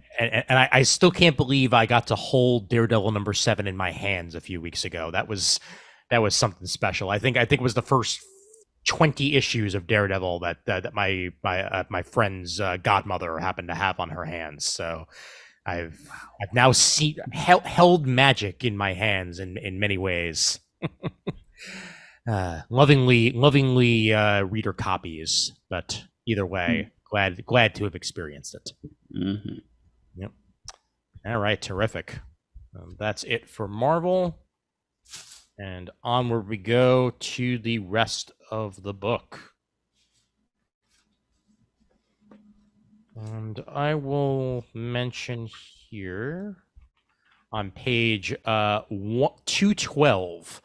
I still can't believe I got to hold Daredevil #7 in my hands a few weeks ago. That was something special. I think it was the first 20 issues of Daredevil that my friend's godmother happened to have on her hands. So I've now held magic in my hands in many ways. Lovingly reader copies, but either way, glad to have experienced it. Mm-hmm. Yep. All right, terrific. That's it for Marvel, and onward we go to the rest of the book. And I will mention here on page 212,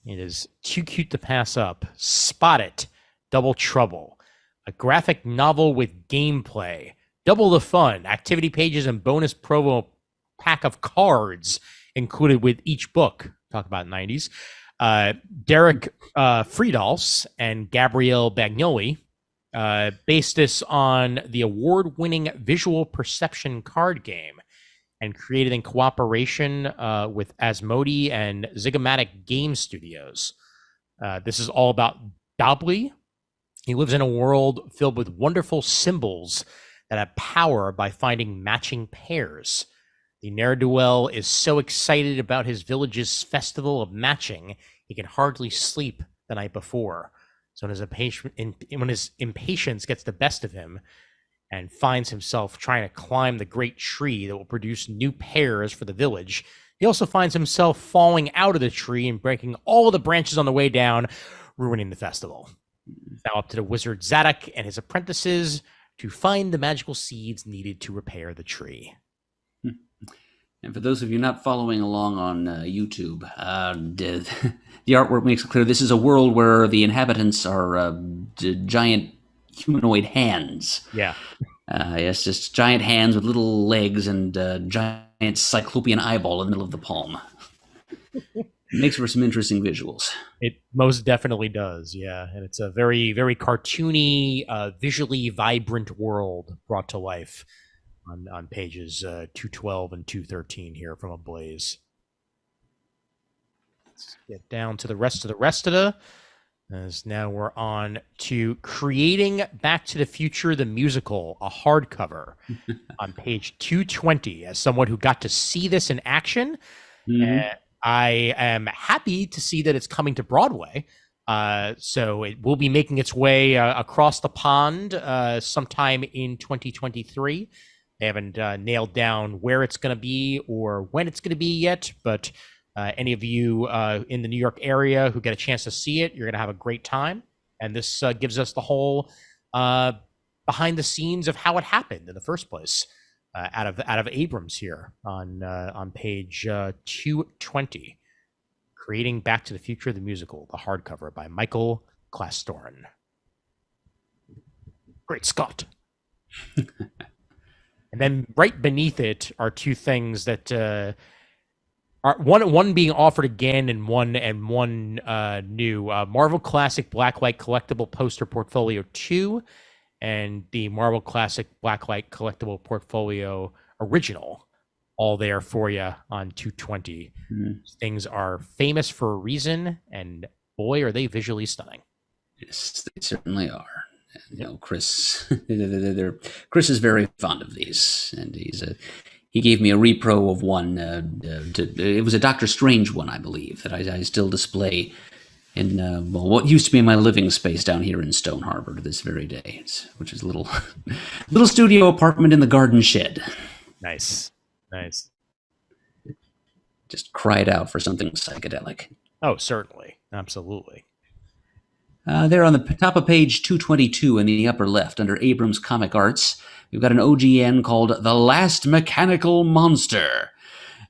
it is too cute to pass up. Spot It, Double Trouble, a graphic novel with gameplay, double the fun, activity pages, and bonus promo pack of cards included with each book. Talk about 90s. Derek Friedals and Gabrielle Bagnoli based this on the award-winning visual perception card game and created in cooperation with Asmodee and Zygomatic Game Studios. This is all about Dobley. He lives in a world filled with wonderful symbols that have power by finding matching pairs. The ne'er-do-well is so excited about his village's festival of matching, he can hardly sleep the night before. So when his impatience gets the best of him and finds himself trying to climb the great tree that will produce new pairs for the village, he also finds himself falling out of the tree and breaking all the branches on the way down, ruining the festival. It's now up to the wizard Zadok and his apprentices to find the magical seeds needed to repair the tree. And for those of you not following along on YouTube, the artwork makes it clear this is a world where the inhabitants are giant humanoid hands. Yeah. Yes, just giant hands with little legs and giant cyclopean eyeball in the middle of the palm. It makes for some interesting visuals. It most definitely does, yeah. And it's a very, very cartoony, visually vibrant world brought to life on pages 212 and 213 here from Ablaze. Let's get down to the rest of the, as now we're on to Creating Back to the Future, the Musical, a hardcover on page 220. As someone who got to see this in action, I am happy to see that it's coming to Broadway. So it will be making its way across the pond sometime in 2023. They haven't nailed down where it's going to be or when it's going to be yet, but Any of you in the New York area who get a chance to see it, you're going to have a great time. And this gives us the whole behind the scenes of how it happened in the first place, out of Abrams here on page 220, creating Back to the Future the musical, the hardcover by Michael Clastorn. Great Scott! And then right beneath it are two things that are one being offered again and one new Marvel Classic Blacklight Collectible Poster Portfolio 2 and the Marvel Classic Blacklight Collectible Portfolio Original, all there for you on 220. Things are famous for a reason, and boy, are they visually stunning. Yes, they certainly are. You know, Chris is very fond of these, and he gave me a repro of one. It was a Doctor Strange one, I believe, that I still display in what used to be my living space down here in Stone Harbor to this very day, which is a little studio apartment in the garden shed. Nice. Just cried out for something psychedelic. Oh, certainly, absolutely. There on the top of page 222 in the upper left, under Abrams Comic Arts, we've got an OGN called The Last Mechanical Monster.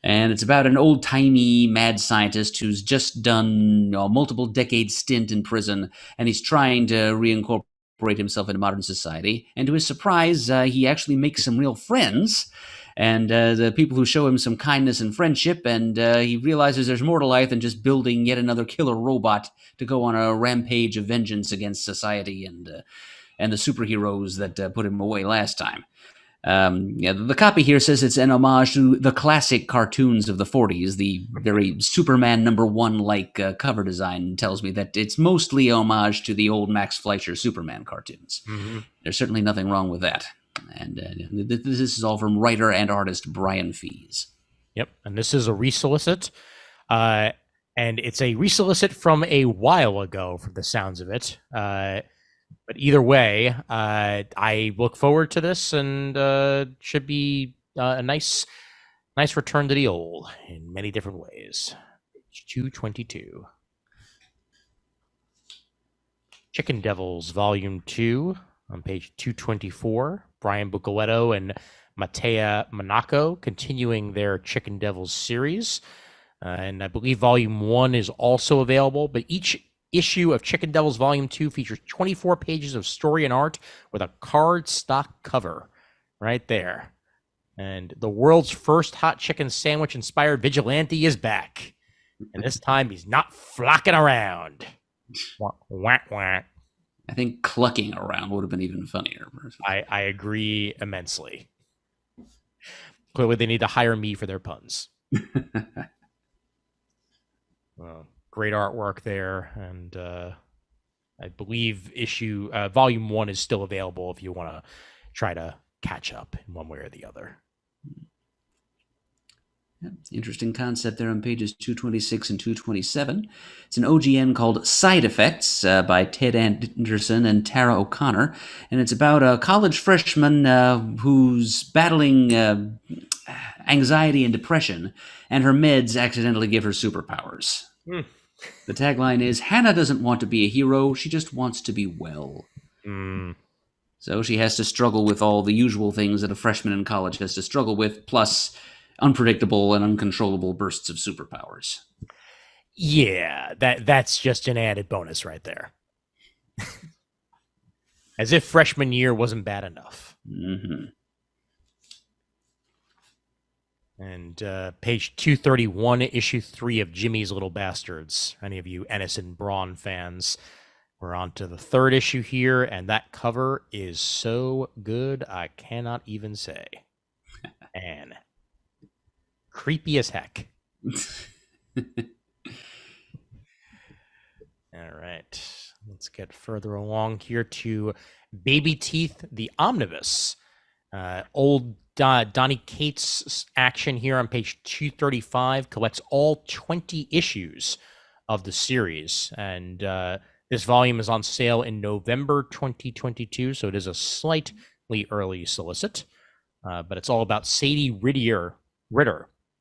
And it's about an old-timey mad scientist who's just done a multiple decade stint in prison, and he's trying to reincorporate himself into modern society. And to his surprise, he actually makes some real friends, and the people who show him some kindness and friendship, and he realizes there's more to life than just building yet another killer robot to go on a rampage of vengeance against society and the superheroes that put him away last time. The copy here says it's an homage to the classic cartoons of the 40s. The very Superman #1-like cover design tells me that it's mostly homage to the old Max Fleischer Superman cartoons. Mm-hmm. There's certainly nothing wrong with that. And this is all from writer and artist Brian Fees. Yep, and this is a resolicit. And it's a resolicit from a while ago, from the sounds of it. But either way, I look forward to this, and should be a nice return to the old in many different ways. Page 222. Chicken Devils, Volume 2, on page 224. Brian Bucoletto and Matea Monaco continuing their Chicken Devils series. And I believe Volume 1 is also available, but each issue of Chicken Devils Volume 2 features 24 pages of story and art with a cardstock cover right there. And the world's first hot chicken sandwich inspired vigilante is back. And this time he's not flocking around. Wah, wah, wah. I think clucking around would have been even funnier. I agree immensely. Clearly they need to hire me for their puns. Well, great artwork there, and I believe Volume 1 is still available if you want to try to catch up in one way or the other. Yeah, interesting concept there on pages 226 and 227. It's an OGN called Side Effects by Ted Anderson and Tara O'Connor, and it's about a college freshman who's battling anxiety and depression, and her meds accidentally give her superpowers. The tagline is, Hannah doesn't want to be a hero, she just wants to be well. So she has to struggle with all the usual things that a freshman in college has to struggle with, plus unpredictable and uncontrollable bursts of superpowers. Yeah, that's just an added bonus right there. As if freshman year wasn't bad enough. Mm-hmm. And page 231, issue 3 of Jimmy's Little Bastards. Any of you Ennis and Braun fans, we're on to the 3rd issue here, and that cover is so good I cannot even say. And creepy as heck. All right, let's get further along here to Baby Teeth, the Omnibus. Old Donny Cates' action here on page 235 collects all 20 issues of the series, and this volume is on sale in November 2022, so it is a slightly early solicit, but it's all about Sadie Ritter,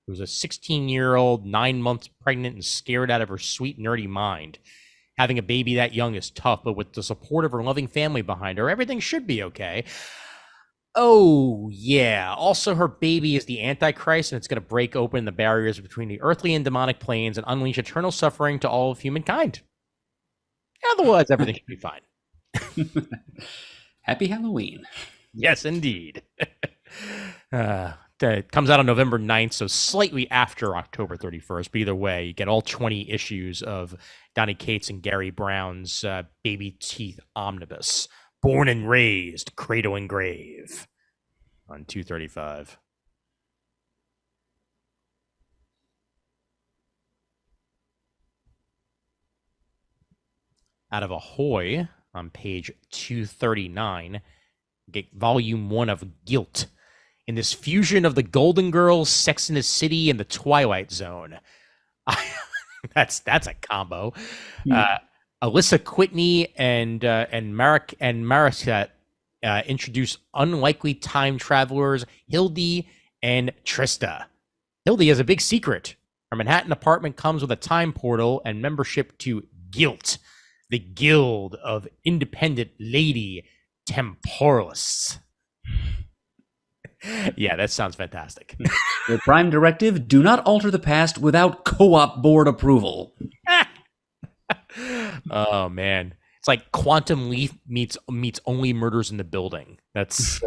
who's a 16-year-old, 9 months pregnant and scared out of her sweet, nerdy mind. Having a baby that young is tough, but with the support of her loving family behind her, everything should be okay. Oh, yeah. Also, her baby is the Antichrist, and it's going to break open the barriers between the earthly and demonic planes and unleash eternal suffering to all of humankind. Otherwise, everything should be fine. Happy Halloween. Yes, indeed. It comes out on November 9th, so slightly after October 31st. But either way, you get all 20 issues of Donny Cates and Gary Brown's Baby Teeth Omnibus. Born and Raised, Cradle and Grave on 235. Out of Ahoy on page 239, get volume 1 of Guilt. In this fusion of the Golden Girls, Sex in the City, and the Twilight Zone. That's a combo. Alyssa Whitney and Marissette introduce unlikely time travelers Hildy and Trista. Hildy has a big secret. Her Manhattan apartment comes with a time portal and membership to Guilt, the Guild of Independent Lady Temporalists. Yeah, that sounds fantastic. The prime directive, do not alter the past without co-op board approval. Oh, man. It's like Quantum Leap meets Only Murders in the Building. That's...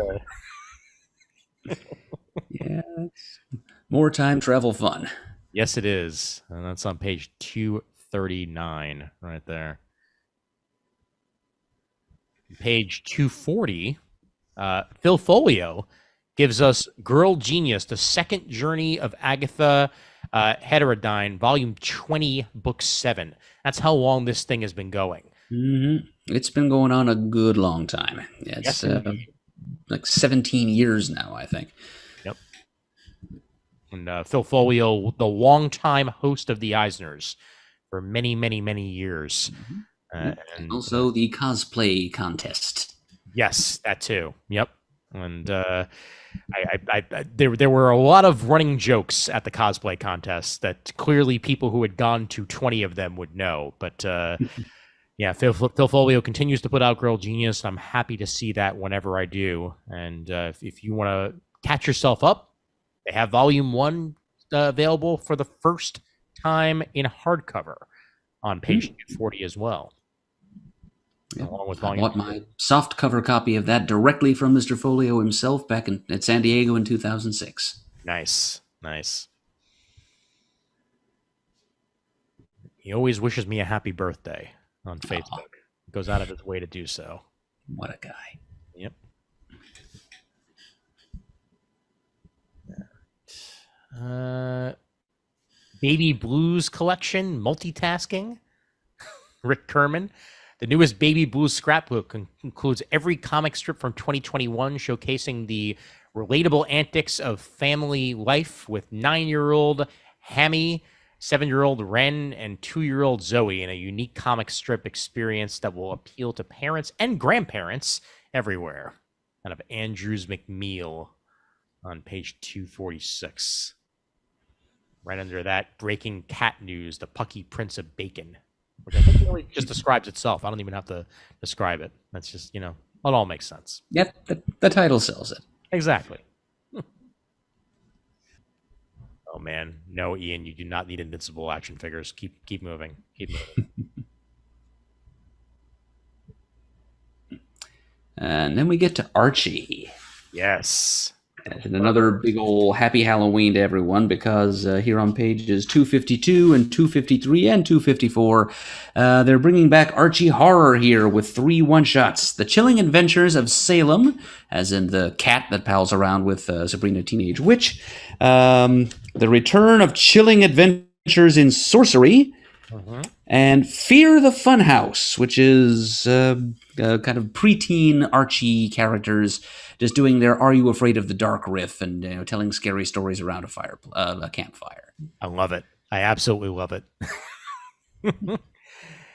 Yeah, it's more time travel fun. Yes, it is. And that's on page 239 right there. Page 240, Phil Folio gives us Girl Genius, the second journey of Agatha Heterodyne, volume 20, book 7. That's how long this thing has been going. Mm-hmm. It's been going on a good long time. Yeah, it's like 17 years now, I think. Yep. And Phil Folio, the longtime host of the Eisners for many, many, many years. Mm-hmm. And also the cosplay contest. Yes, that too. Yep. And there were a lot of running jokes at the cosplay contest that clearly people who had gone to 20 of them would know. But yeah, Phil Folio continues to put out Girl Genius. I'm happy to see that whenever I do. And if you want to catch yourself up, they have volume 1 available for the first time in hardcover on page 240 as well. Yeah, I bought my soft cover copy of that directly from Mr. Folio himself back at San Diego in 2006. Nice. He always wishes me a happy birthday on Facebook. He goes out of his way to do so. What a guy. Yep. Baby Blues collection, multitasking. Rick Kerman. The newest Baby Blues scrapbook includes every comic strip from 2021, showcasing the relatable antics of family life with 9-year-old Hammy, 7-year-old Ren, and 2-year-old Zoe in a unique comic strip experience that will appeal to parents and grandparents everywhere. Out of Andrews McMeel on page 246. Right under that, breaking cat news, the Pucky Prince of Bacon. Which I think really just describes itself. I don't even have to describe it. That's just, it all makes sense. Yep, the title sells it. Exactly. Oh, man. No, Ian, you do not need Invincible action figures. Keep moving. And then we get to Archie. Yes. And another big old happy Halloween to everyone, because here on pages 252 and 253 and 254, they're bringing back Archie Horror here with 3 one-shots. The Chilling Adventures of Salem, as in the cat that pals around with Sabrina Teenage Witch. The Return of Chilling Adventures in Sorcery. And Fear the Funhouse, which is kind of preteen Archie characters just doing their "Are You Afraid of the Dark" riff and telling scary stories around a campfire. I love it. I absolutely love it.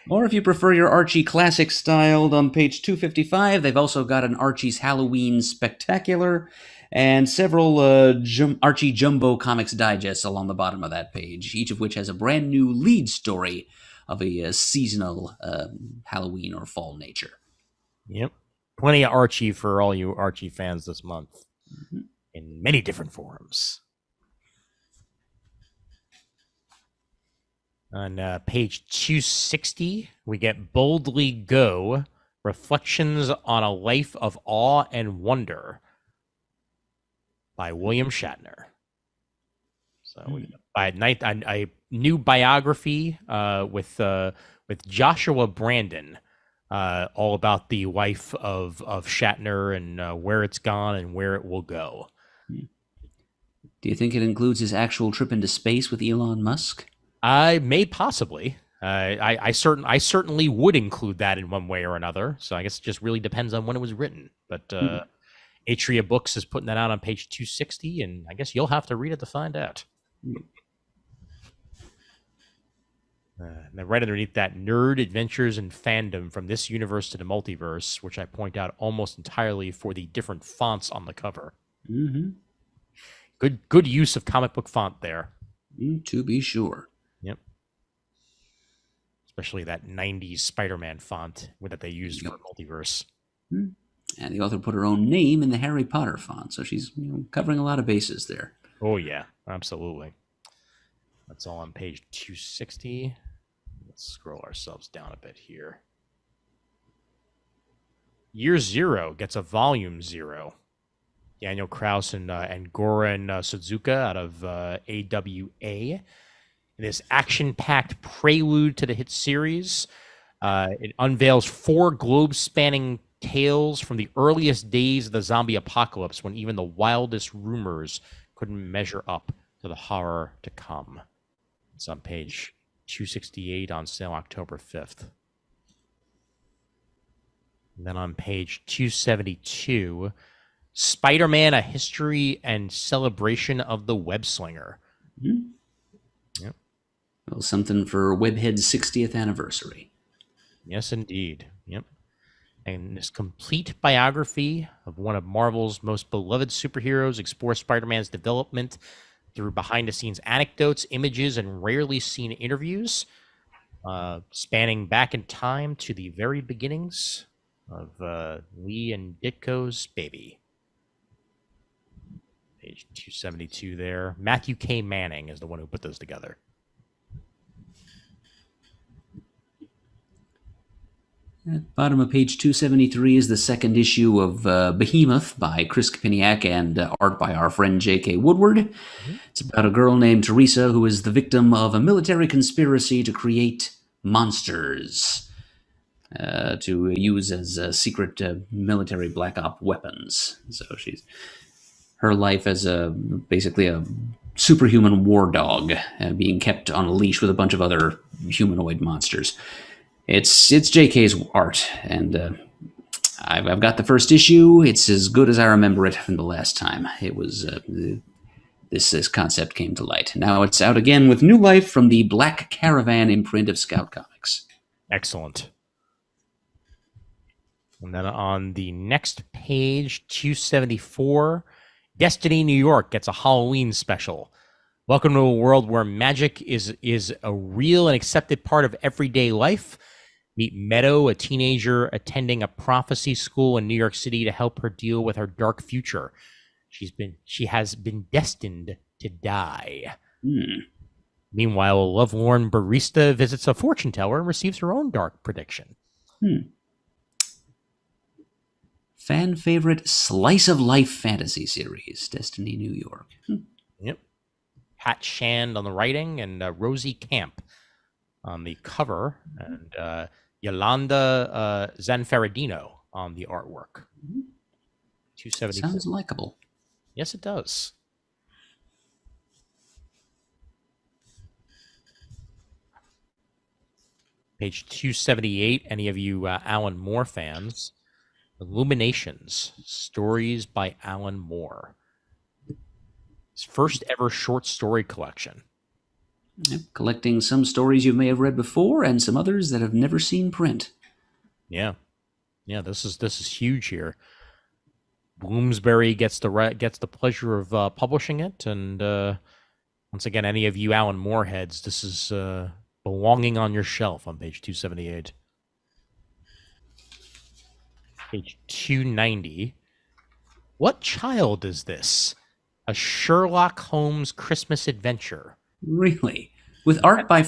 Or if you prefer your Archie classic styled, on page 255, they've also got an Archie's Halloween Spectacular. and several Archie Jumbo Comics digests along the bottom of that page, each of which has a brand new lead story of a seasonal Halloween or fall nature. Yep. Plenty of Archie for all you Archie fans this month in many different forms. On page 260, we get Boldly Go, Reflections on a Life of Awe and Wonder by William Shatner. So by night, a new biography with Joshua Brandon, all about the life of Shatner and where it's gone and where it will go. Do you think it includes his actual trip into space with Elon Musk? I may possibly. I certainly would include that in one way or another. So I guess it just really depends on when it was written. But Atria Books is putting that out on page 260, and I guess you'll have to read it to find out. And then right underneath that, Nerd Adventures in Fandom from this universe to the multiverse, which I point out almost entirely for the different fonts on the cover. Mm-hmm. Good use of comic book font there. To be sure. Yep. Especially that 90s Spider-Man font that they used for multiverse. And the author put her own name in the Harry Potter font, so she's covering a lot of bases there. Oh, yeah, absolutely. That's all on page 260. Let's scroll ourselves down a bit here. Year Zero gets a volume 0. Daniel Kraus and Goran Suzuka out of AWA. In this action-packed prelude to the hit series, it unveils 4 globe-spanning tales from the earliest days of the zombie apocalypse, when even the wildest rumors couldn't measure up to the horror to come. It's on page 268, on sale October 5th. And then on page 272, Spider-Man, A History and Celebration of the Web-Slinger. Yep. Well, something for Webhead's 60th anniversary. Yes, indeed. Yep. And this complete biography of one of Marvel's most beloved superheroes explores Spider-Man's development through behind-the-scenes anecdotes, images, and rarely seen interviews, spanning back in time to the very beginnings of Lee and Ditko's baby. Page 272 there. Matthew K. Manning is the one who put those together. At bottom of page 273 is the second issue of Behemoth by Chris Kapiniak and art by our friend J.K. Woodward. It's about a girl named Teresa who is the victim of a military conspiracy to create monsters to use as secret military black op weapons. So her life as basically a superhuman war dog being kept on a leash with a bunch of other humanoid monsters. It's JK's art, and I've got the first issue. It's as good as I remember it from the last time it was. This concept came to light. Now it's out again with new life from the Black Caravan imprint of Scout Comics. Excellent. And then on the next page, 274, Destiny New York gets a Halloween special. Welcome to a world where magic is a real and accepted part of everyday life. Meet Meadow, a teenager attending a prophecy school in New York City to help her deal with her dark future. She has been destined to die. Meanwhile, a lovelorn barista visits a fortune teller and receives her own dark prediction. Fan favorite slice of life fantasy series, Destiny New York. Yep. Pat Shand on the writing and Rosie Camp on the cover, and Yolanda Zanferadino on the artwork. 274. Sounds likable. Yes, it does. Page 278, any of you Alan Moore fans? Illuminations, stories by Alan Moore. His first ever short story collection. Yep, collecting some stories you may have read before and some others that have never seen print. Yeah, this is huge here. Bloomsbury gets the pleasure of publishing it, and once again, any of you Alan Moore heads, this is belonging on your shelf on page 278. Page 290. What child is this? A Sherlock Holmes Christmas adventure. Really? With art by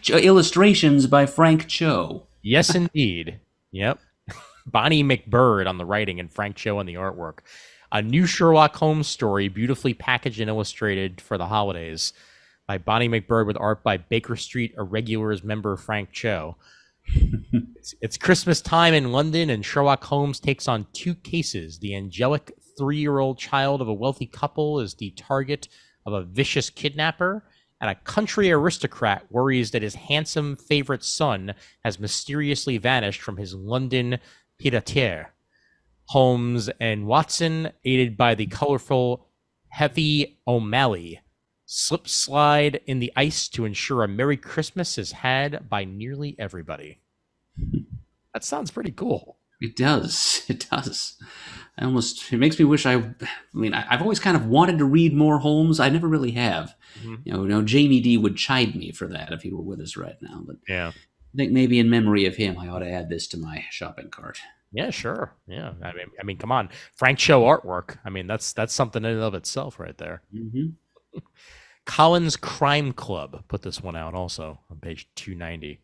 illustrations by Frank Cho. Yes, indeed. Yep. Bonnie McBird on the writing and Frank Cho on the artwork. A new Sherlock Holmes story, beautifully packaged and illustrated for the holidays, by Bonnie McBird with art by Baker Street Irregulars member Frank Cho. It's Christmas time in London, and Sherlock Holmes takes on two cases. The angelic 3-year-old child of a wealthy couple is the target of a vicious kidnapper, and a country aristocrat worries that his handsome favorite son has mysteriously vanished from his London pied-à-terre. Holmes and Watson, aided by the colorful Heavy O'Malley, slide in the ice to ensure a Merry Christmas is had by nearly everybody. That sounds pretty cool. It does. It does. It makes me wish I've always kind of wanted to read more Holmes. I never really have. Mm-hmm. Jamie D would chide me for that if he were with us right now. But yeah, I think maybe in memory of him, I ought to add this to my shopping cart. Yeah, sure. Yeah, I mean, come on, Frank Cho artwork. I mean, that's something in and of itself right there. Mm-hmm. Collins Crime Club put this one out also on page 290.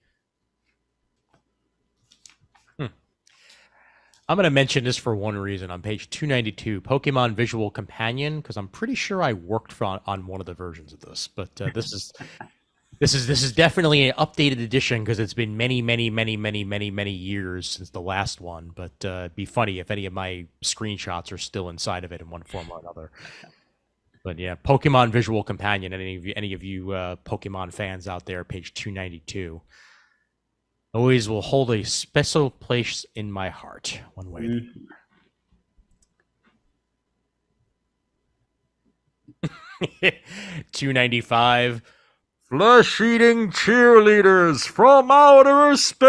I'm going to mention this for one reason. On page 292, Pokemon Visual Companion, because I'm pretty sure I worked on one of the versions of this. But this is definitely an updated edition because it's been many years since the last one. But it'd be funny if any of my screenshots are still inside of it in one form or another. But yeah, Pokemon Visual Companion. Any of you Pokemon fans out there, page 292. Always will hold a special place in my heart, one way or the other. 295. Flesh-eating cheerleaders from outer space!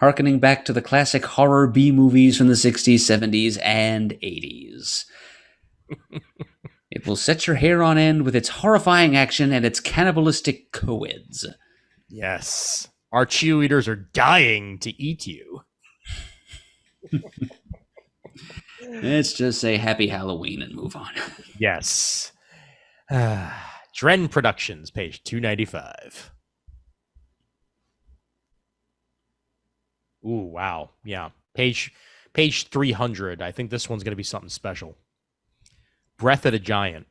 Harkening back to the classic horror B-movies from the 60s, 70s, and 80s. It will set your hair on end with its horrifying action and its cannibalistic co-eds. Yes. Our cheerleaders are dying to eat you. Let's just say Happy Halloween and move on. Yes. Dren Productions, page 295. Ooh, wow. Yeah. Page 300. I think this one's going to be something special. Breath of the Giant,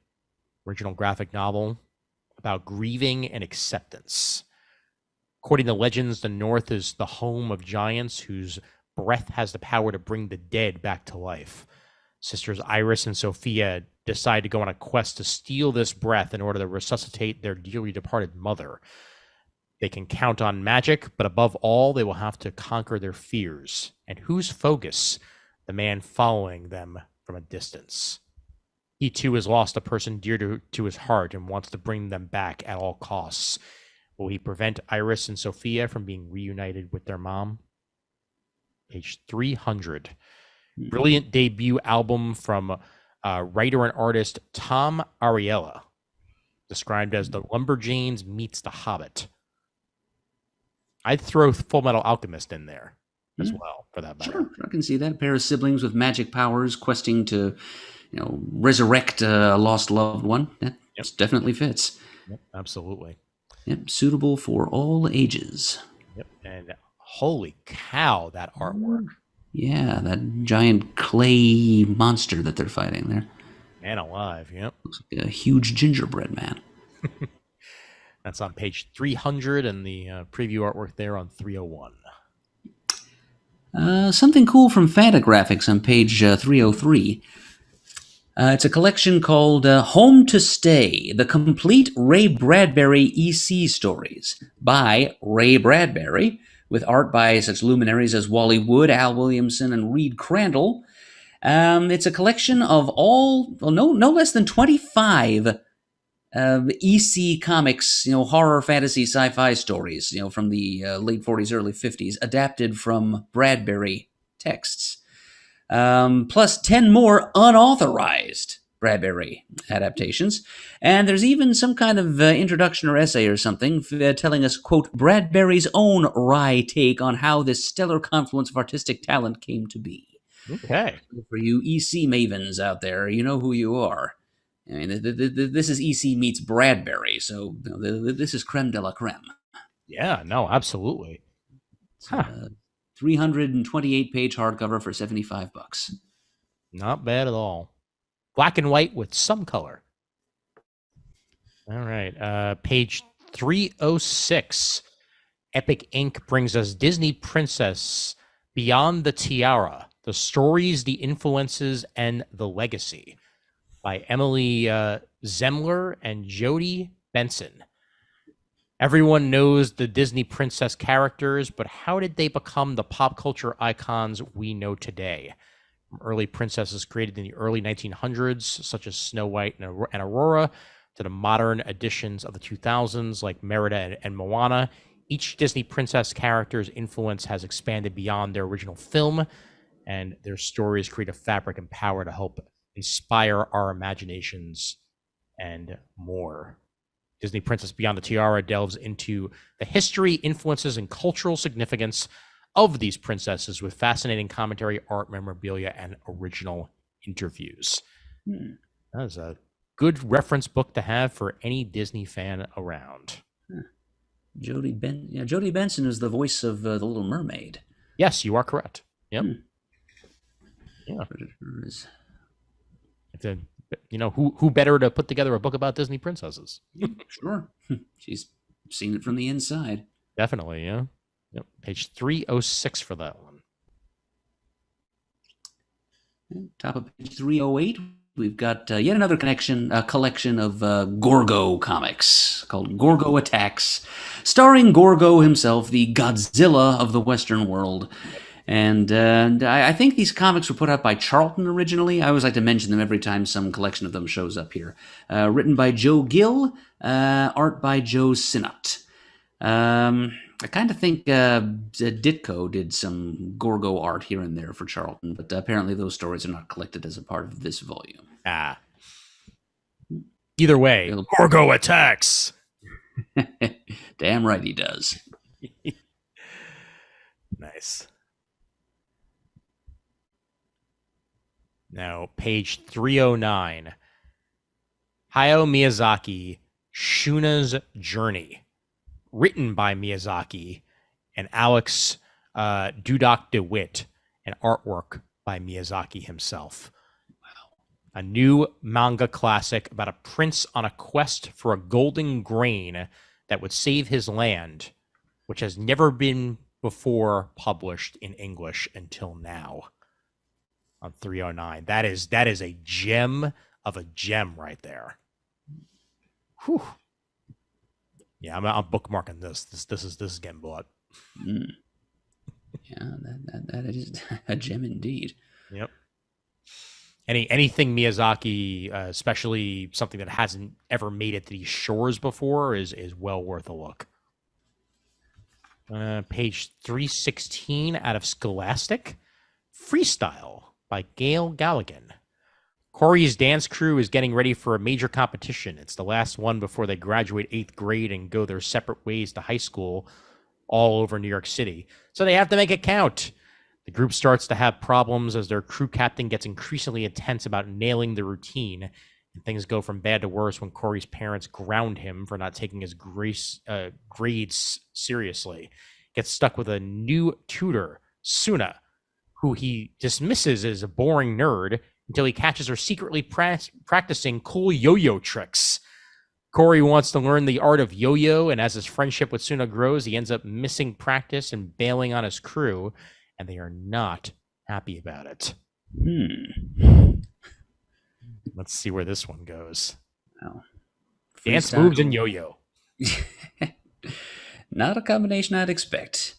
original graphic novel about grieving and acceptance. According to legends, the North is the home of giants whose breath has the power to bring the dead back to life. Sisters Iris and Sophia decide to go on a quest to steal this breath in order to resuscitate their dearly departed mother. They can count on magic, but above all, they will have to conquer their fears. And who's Fogus? The man following them from a distance. He too has lost a person dear to his heart and wants to bring them back at all costs. Will he prevent Iris and Sophia from being reunited with their mom? Page 300. Brilliant debut album from writer and artist Tom Ariella, described as the Lumberjanes meets the Hobbit. I'd throw Full Metal Alchemist in there as well, for that matter. Sure, I can see that. A pair of siblings with magic powers questing to resurrect a lost loved one. That definitely fits. Yep, absolutely. Yep, suitable for all ages. Yep, and holy cow, that artwork. Yeah, that giant clay monster that they're fighting there. Man alive, yep. Looks like a huge gingerbread man. That's on page 300, and the preview artwork there on 301. Something cool from Fantagraphics on page 303. It's a collection called Home to Stay, The Complete Ray Bradbury EC Stories by Ray Bradbury, with art by such luminaries as Wally Wood, Al Williamson, and Reed Crandall. It's a collection of no less than 25 EC comics, horror, fantasy, sci-fi stories, from the late 40s, early 50s, adapted from Bradbury texts, plus 10 more unauthorized Bradbury adaptations. And there's even some kind of introduction or essay or something telling us, quote, Bradbury's own wry take on how this stellar confluence of artistic talent came to be. Okay. So for you EC mavens out there, you know who you are. I mean, this is EC meets Bradbury, so this is creme de la creme. Yeah, no, absolutely. It's a 328-page hardcover for $75. Not bad at all. Black and white with some color. All right. Page 306. Epic Ink brings us Disney Princess Beyond the Tiara, the stories, the influences, and the legacy by Emily Zemler and Jodie Benson. Everyone knows the Disney princess characters, but how did they become the pop culture icons we know today? From early princesses created in the early 1900s, such as Snow White and Aurora, to the modern editions of the 2000s, like Merida and Moana, each Disney princess character's influence has expanded beyond their original film, and their stories create a fabric and power to help inspire our imaginations and more. Disney Princess Beyond the Tiara delves into the history, influences, and cultural significance of these princesses with fascinating commentary, art, memorabilia, and original interviews. That is a good reference book to have for any Disney fan around. Jodie Benson is the voice of the Little Mermaid. Yes, you are correct. Yep. Yeah. Who better to put together a book about Disney princesses? Sure. She's seen it from the inside. Definitely, yeah. Yep. Page 306 for that one. Top of page 308, we've got yet another collection of Gorgo comics called Gorgo Attacks, starring Gorgo himself, the Godzilla of the Western world. And I think these comics were put out by Charlton originally. I always like to mention them every time some collection of them shows up here. Written by Joe Gill, art by Joe Sinnott. I kind of think Ditko did some Gorgo art here and there for Charlton, but apparently those stories are not collected as a part of this volume. Either way, Gorgo attacks! Damn right he does. Nice. Now, page 309. Hayao Miyazaki, Shuna's Journey. Written by Miyazaki and Alex Dudok DeWitt, and artwork by Miyazaki himself. Wow. A new manga classic about a prince on a quest for a golden grain that would save his land, which has never been before published in English until now. On 309. That is a gem of a gem right there. Whew. Yeah, I'm bookmarking this. This is getting bought. Yeah, that is a gem indeed. Yep. Anything Miyazaki, especially something that hasn't ever made it to these shores before, is well worth a look. Page 316 out of Scholastic, Freestyle by Gail Galligan. Corey's dance crew is getting ready for a major competition. It's the last one before they graduate 8th grade and go their separate ways to high school all over New York City. So they have to make it count. The group starts to have problems as their crew captain gets increasingly intense about nailing the routine. And things go from bad to worse when Corey's parents ground him for not taking his grades seriously. Gets stuck with a new tutor, Suna, who he dismisses as a boring nerd until he catches her secretly practicing cool yo-yo tricks. Corey wants to learn the art of yo-yo, and as his friendship with Suna grows, he ends up missing practice and bailing on his crew, and they are not happy about it. Let's see where this one goes. Well, dance moves and yo-yo. Not a combination I'd expect.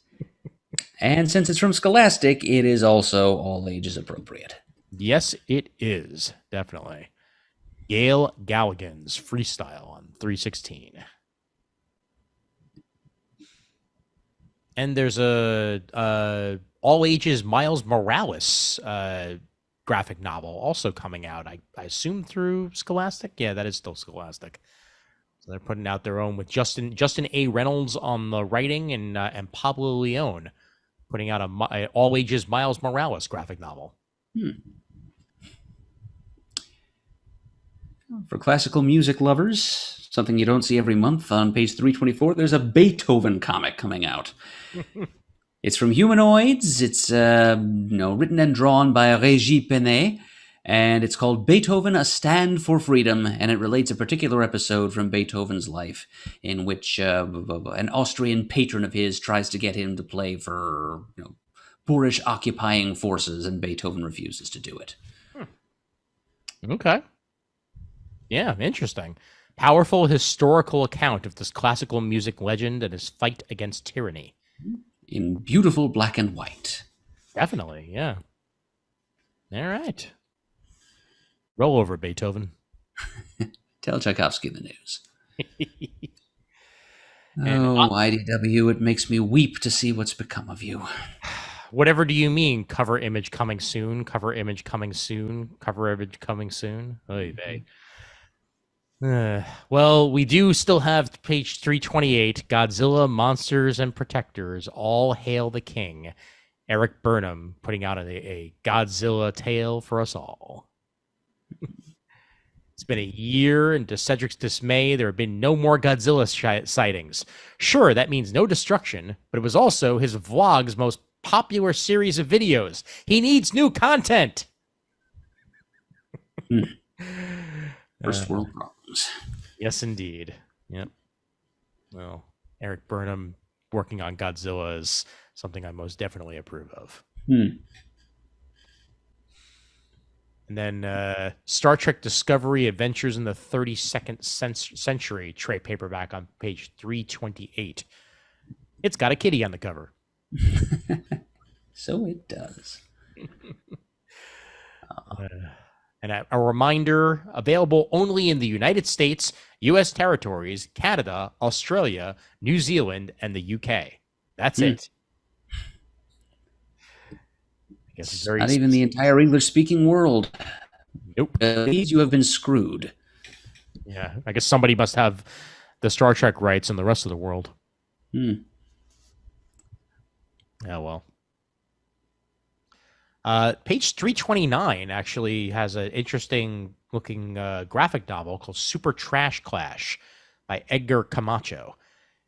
And since it's from Scholastic, it is also all ages appropriate. Yes, it is. Definitely. Gail Galligan's Freestyle on 316. And there's a all ages Miles Morales graphic novel also coming out. I assume through Scholastic. Yeah, that is still Scholastic. So they're putting out their own with Justin A. Reynolds on the writing and Pablo Leon putting out a all ages Miles Morales graphic novel. For classical music lovers, something you don't see every month, on page 324, there's a Beethoven comic coming out. It's from Humanoids. It's written and drawn by Régis Penet, and it's called Beethoven: A Stand for Freedom, and it relates a particular episode from Beethoven's life in which an Austrian patron of his tries to get him to play for boorish occupying forces, and Beethoven refuses to do it. Okay. Yeah, interesting. Powerful historical account of this classical music legend and his fight against tyranny. In beautiful black and white. Definitely, yeah. All right. Roll over, Beethoven. Tell Tchaikovsky the news. IDW, it makes me weep to see what's become of you. Whatever do you mean? Cover image coming soon. Cover image coming soon. Cover image coming soon. Oy vey. Well, we do still have page 328, Godzilla, Monsters, and Protectors, All Hail the King. Eric Burnham putting out a Godzilla tale for us all. It's been a year, and to Cedric's dismay, there have been no more Godzilla sightings. Sure, that means no destruction, but it was also his vlog's most popular series of videos. He needs new content! First world problems. Yes, indeed. Yep. Well, Eric Burnham working on Godzilla is something I most definitely approve of. And then Star Trek Discovery Adventures in the 32nd Century trade paperback on page 328. It's got a kitty on the cover. So it does. And a reminder, available only in the United States, U.S. territories, Canada, Australia, New Zealand, and the UK. That's it. I guess it's not even the entire English-speaking world. Nope. You have been screwed. Yeah, I guess somebody must have the Star Trek rights in the rest of the world. Oh, well. Page 329 actually has an interesting looking graphic novel called Super Trash Clash by Edgar Camacho.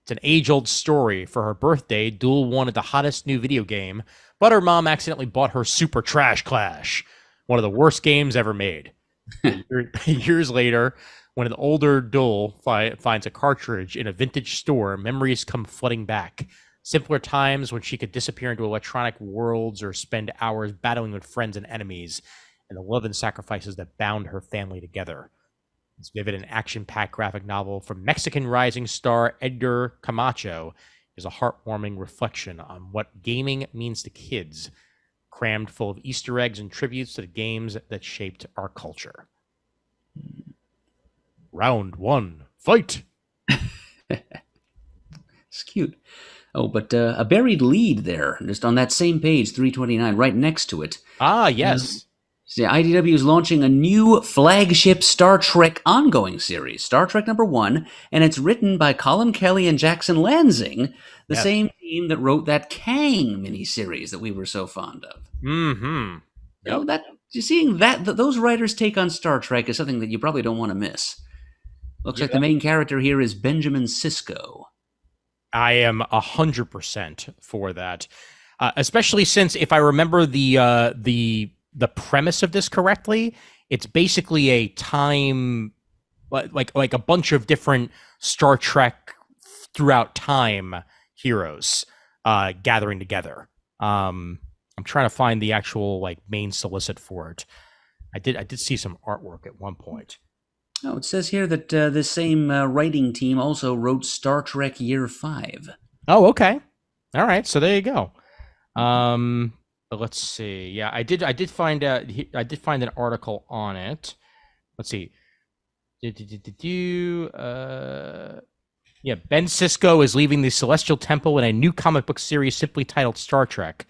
It's an age-old story. For her birthday, Duel wanted the hottest new video game, but her mom accidentally bought her Super Trash Clash, one of the worst games ever made. Years later, when an older Duel finds a cartridge in a vintage store, memories come flooding back. Simpler times when she could disappear into electronic worlds or spend hours battling with friends and enemies, and the love and sacrifices that bound her family together. This vivid and action-packed graphic novel from Mexican rising star Edgar Camacho is a heartwarming reflection on what gaming means to kids, crammed full of Easter eggs and tributes to the games that shaped our culture. Round 1, fight! It's cute. Oh, but a buried lead there, just on that same page, 329, right next to it. Ah, yes. IDW is launching a new flagship Star Trek ongoing series, Star Trek #1, and it's written by Colin Kelly and Jackson Lansing, the same team that wrote that Kang miniseries that we were so fond of. Mm-hmm. Yep. Seeing those writers' take on Star Trek is something that you probably don't want to miss. Looks like the main character here is Benjamin Sisko. I am 100% for that, especially since, if I remember the premise of this correctly, it's basically a time, like a bunch of different Star Trek throughout time heroes gathering together. I'm trying to find the actual main solicit for it. I did see some artwork at one point. Oh, it says here that this same writing team also wrote Star Trek Year 5. Oh, okay. All right. So there you go. Let's see. Yeah, I did find an article on it. Let's see. Yeah, Ben Sisko is leaving the Celestial Temple in a new comic book series simply titled Star Trek.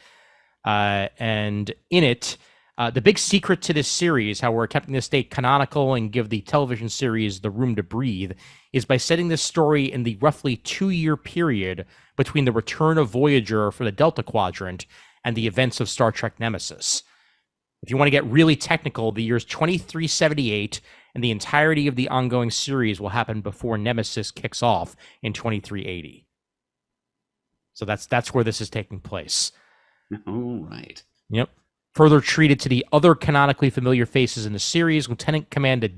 And in it, the big secret to this series, how we're attempting to stay canonical and give the television series the room to breathe, is by setting this story in the roughly 2-year period between the return of Voyager for the Delta Quadrant and the events of Star Trek Nemesis. If you want to get really technical, the year's 2378 and the entirety of the ongoing series will happen before Nemesis kicks off in 2380. So that's where this is taking place. All right. Yep. Further treated to the other canonically familiar faces in the series, Lieutenant Commander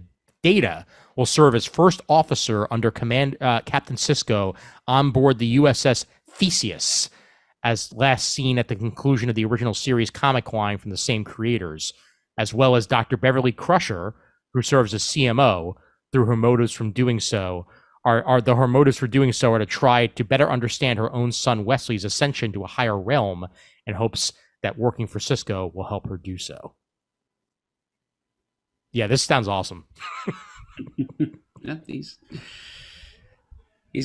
Data will serve as first officer under Captain Sisko on board the USS Theseus, as last seen at the conclusion of the original series comic line from the same creators, as well as Dr. Beverly Crusher, who serves as CMO, through her motives from doing so. Her motives for doing so are to try to better understand her own son Wesley's ascension to a higher realm, and hopes that working for Sisko will help her do so. Yeah, this sounds awesome. Yeah, these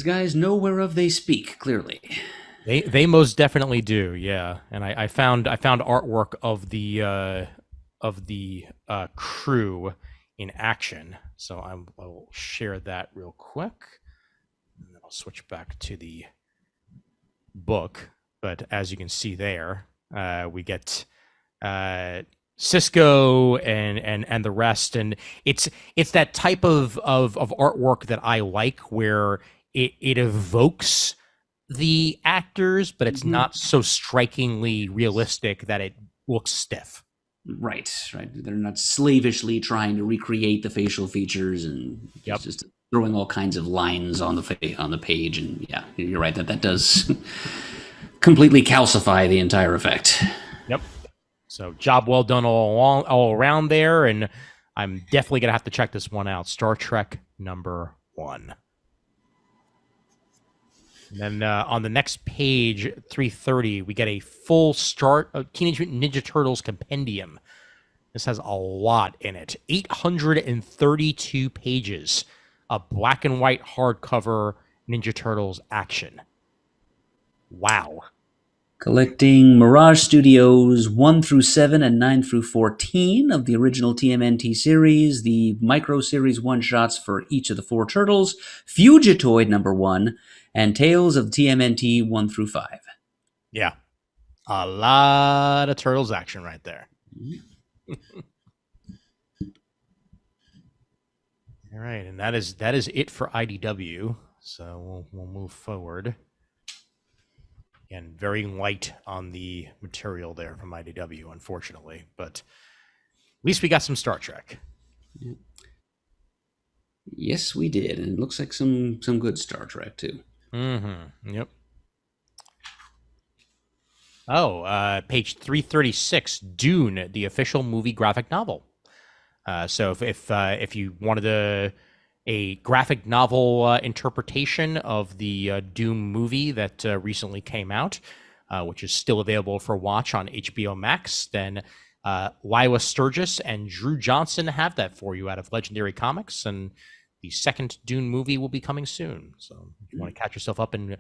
guys know whereof they speak, clearly. They most definitely do, yeah. And I found artwork of the crew in action, so I will share that real quick, and then I'll switch back to the book. But as you can see there, we get Sisko and the rest, and it's that type of artwork that I like, where it evokes the actors, but it's not so strikingly realistic that it looks stiff. Right. They're not slavishly trying to recreate the facial features and just throwing all kinds of lines on the page. And yeah, you're right that does completely calcify the entire effect. Yep. So job well done all around there, and I'm definitely gonna have to check this one out. Star Trek #1. And then on the next page, 330, we get a full start of Teenage Mutant Ninja Turtles compendium. This has a lot in it. 832 pages of black and white hardcover Ninja Turtles action. Wow. Collecting Mirage Studios 1 through 7 and 9 through 14 of the original TMNT series, the micro series one-shots for each of the 4 turtles, Fugitoid #1, and Tales of TMNT 1 through 5. Yeah. A lot of Turtles action right there. All right, and that is it for IDW. So we'll move forward. Again, very light on the material there from IDW, unfortunately, but at least we got some Star Trek. Yeah. Yes, we did, and it looks like some good Star Trek too. Yep. Oh, page 336, Dune, the official movie graphic novel. So if you wanted a graphic novel interpretation of the Dune movie that recently came out, which is still available for watch on HBO Max, then Lila Sturgis and Drew Johnson have that for you out of Legendary Comics, and the second Dune movie will be coming soon. So if you want to catch yourself up in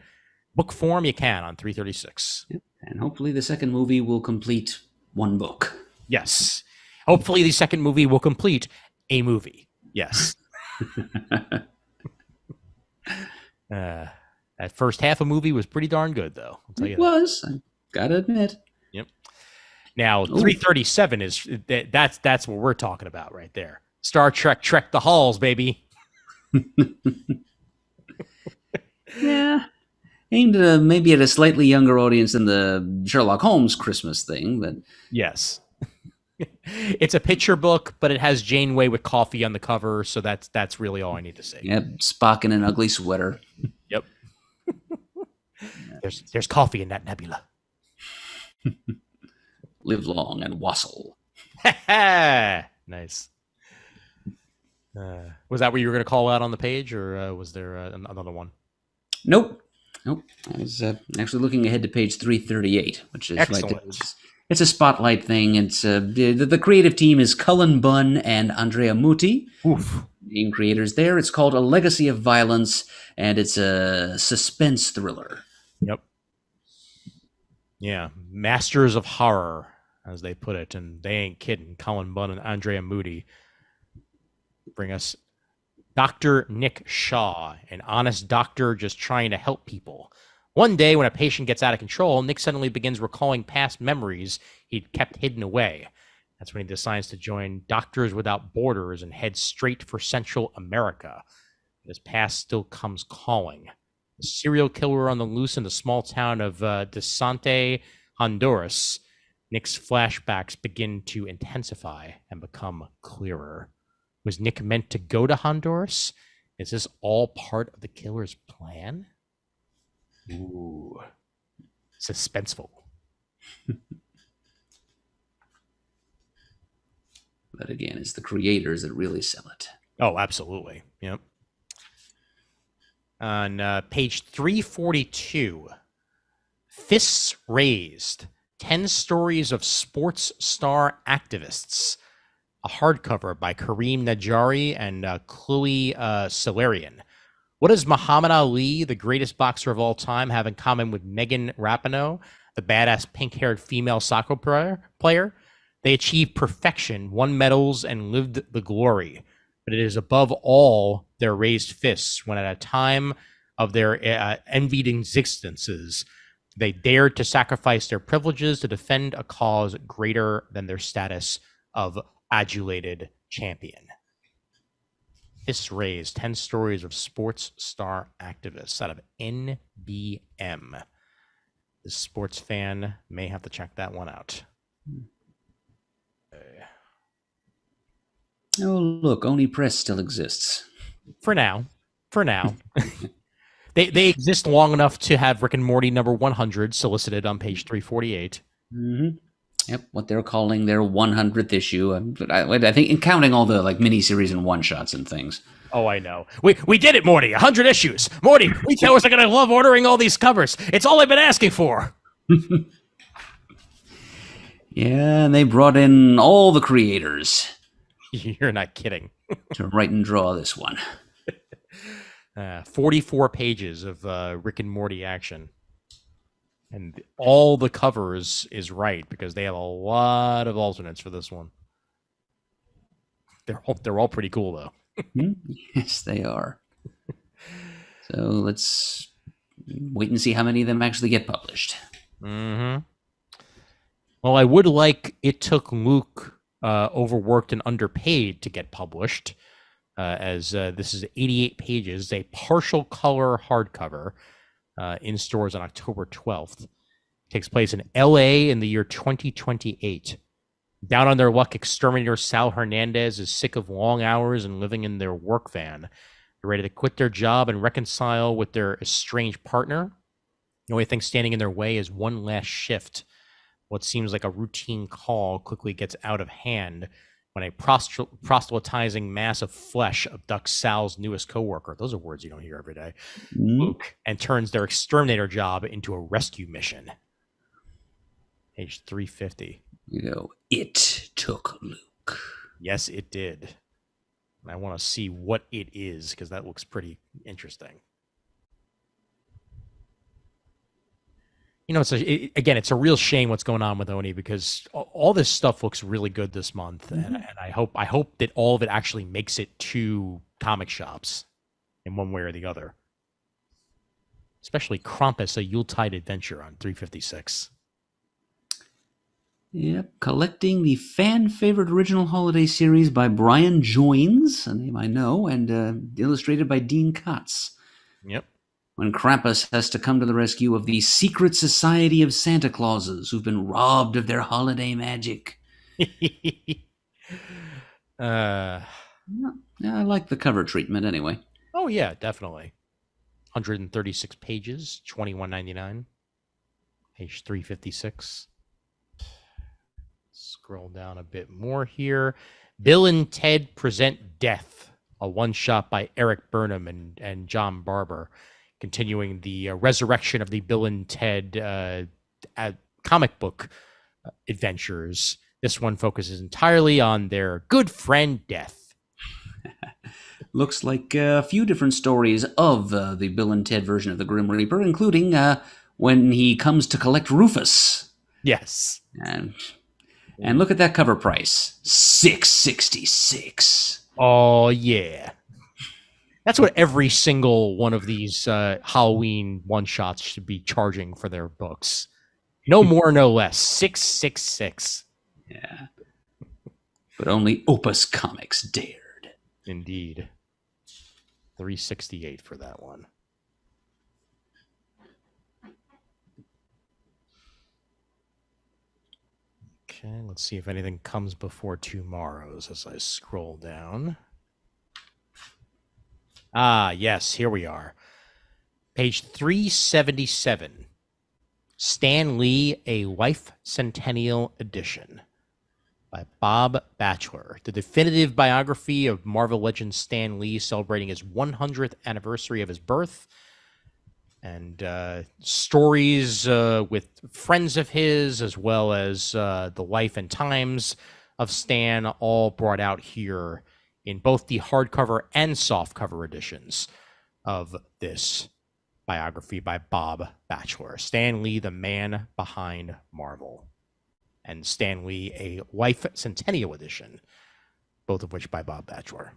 book form, you can on 336. And hopefully the second movie will complete one book. Yes. Hopefully the second movie will complete a movie. Yes. That first half of movie was pretty darn good, though. I'll tell you it was. I gotta admit. Yep. Now, 337 is that's what we're talking about right there. Star Trek, Trek the Halls, baby. Yeah. Aimed maybe at a slightly younger audience than the Sherlock Holmes Christmas thing, but yes. It's a picture book, but it has Janeway with coffee on the cover, so that's really all I need to say. Yep, Spock in an ugly sweater. Yep. There's coffee in that nebula. Live long and wassail. Nice. Was that what you were going to call out on the page, or was there another one? Nope. I was actually looking ahead to page 338, which is excellent. Right there. It's a spotlight thing. It's the creative team is Cullen Bunn and Andrea Muti. Oof. Name creators there. It's called A Legacy of Violence, and it's a suspense thriller. Yep. Yeah, masters of horror, as they put it, and they ain't kidding. Colin Bunn and Andrea Moody bring us Dr. Nick Shaw, an honest doctor just trying to help people. One day, when a patient gets out of control, Nick suddenly begins recalling past memories he'd kept hidden away. That's when he decides to join Doctors Without Borders and head straight for Central America. His past still comes calling. The serial killer on the loose in the small town of Desante, Honduras. Nick's flashbacks begin to intensify and become clearer. Was Nick meant to go to Honduras? Is this all part of the killer's plan? Ooh. Suspenseful. But again, it's the creators that really sell it. Oh, absolutely. Yep. On page 342, Fists Raised, 10 Stories of Sports Star Activists, a hardcover by Kareem Najari and Chloe Solarian. What does Muhammad Ali, the greatest boxer of all time, have in common with Megan Rapinoe, the badass pink-haired female soccer player? They achieved perfection, won medals, and lived the glory. But it is above all their raised fists when at a time of their envied existences, they dared to sacrifice their privileges to defend a cause greater than their status of adulated champion. Fists Raised, 10 Stories of Sports Star Activists out of NBM. The sports fan may have to check that one out. Oh, look, Oni Press still exists. For now. They exist long enough to have Rick and Morty number 100 solicited on page 348. Mm-hmm. Yep, what they're calling their 100th issue. I think, in counting all the miniseries and one-shots and things. Oh, I know. We did it, Morty. 100 issues. Morty, retailers are going to love ordering all these covers. It's all I've been asking for. Yeah, and they brought in all the creators. You're not kidding. To write and draw this one. 44 pages of Rick and Morty action. And all the covers is right because they have a lot of alternates for this one. They're all pretty cool, though. Yes, they are. So let's wait and see how many of them actually get published. Mm-hmm. Well, I would like It Took Luke overworked and underpaid to get published, as this is 88 pages, a partial color hardcover in stores on October 12th. Takes place in LA in the year 2028. Down on their luck, exterminator Sal Hernandez is sick of long hours and living in their work van. They're ready to quit their job and reconcile with their estranged partner. The only thing standing in their way is one last shift. What seems like a routine call quickly gets out of hand when a proselytizing mass of flesh abducts Sal's newest coworker. Those are words you don't hear every day. Luke, and turns their exterminator job into a rescue mission. Page 350. It Took Luke. Yes, it did. And I want to see what it is because that looks pretty interesting. You know, it's a real shame what's going on with Oni because all this stuff looks really good this month, and I hope that all of it actually makes it to comic shops in one way or the other. Especially Krampus, a Yuletide Adventure on 356. Yep, collecting the fan-favorite original holiday series by Brian Joines, a name I know, and illustrated by Dean Kotz. Yep. When Krampus has to come to the rescue of the secret society of Santa Clauses who've been robbed of their holiday magic. Yeah, I like the cover treatment anyway. Oh, yeah, definitely. 136 pages, $21.99. Page 356. Scroll down a bit more here. Bill and Ted Present Death, a one-shot by Eric Burnham and John Barber, continuing the resurrection of the Bill and Ted comic book adventures. This one focuses entirely on their good friend Death. looks like a few different stories of the Bill and Ted version of the Grim Reaper, including when he comes to collect Rufus. Yes. And look at that cover price, $6.66. Oh yeah. That's what every single one of these Halloween one-shots should be charging for their books. No more, no less. $6.66. Yeah. But only Opus Comics dared. Indeed. $3.68 for that one. Okay, let's see if anything comes before tomorrow's as I scroll down. Ah, yes, here we are. Page 377. Stan Lee, A Life Centennial Edition by Bob Batchelor. The definitive biography of Marvel legend Stan Lee, celebrating his 100th anniversary of his birth. And stories with friends of his, as well as the life and times of Stan, all brought out here in both the hardcover and softcover editions of this biography by Bob Batchelor. Stan Lee, the man behind Marvel, and Stan Lee, A Life Centennial Edition, both of which by Bob Batchelor.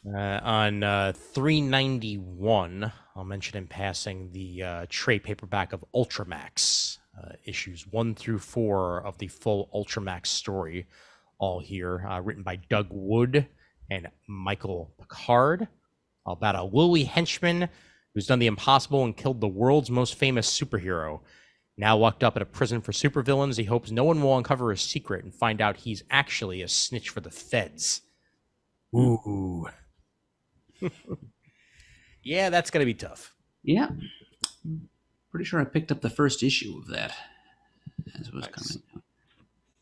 On 391, I'll mention in passing the trade paperback of Ultramax, issues 1 through 4 of the full Ultramax story, all here, written by Doug Wood and Michael Picard, about a lowly henchman who's done the impossible and killed the world's most famous superhero. Now locked up at a prison for supervillains, he hopes no one will uncover his secret and find out he's actually a snitch for the feds. Ooh. Yeah, that's going to be tough. Yeah. Pretty sure I picked up the first issue of that as it was coming out.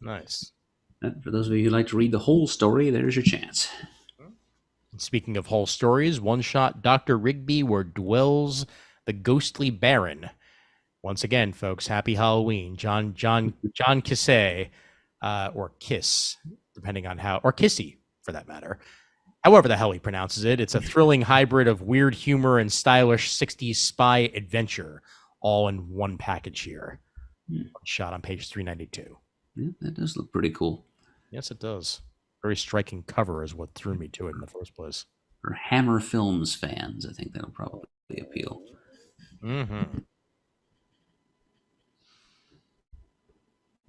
Nice. For those of you who like to read the whole story, there's your chance. Speaking of whole stories, one-shot Dr. Rigby, Where Dwells the Ghostly Baron. Once again, folks, happy Halloween. John Kissay, or Kiss, depending on how, or Kissy, for that matter. However the hell he pronounces it, it's a thrilling hybrid of weird humor and stylish 60s spy adventure, all in one package here. Shot on page 392. Yeah, that does look pretty cool. Yes, it does. Very striking cover is what threw me to it in the first place. For Hammer Films fans, I think that'll probably appeal. Mm-hmm.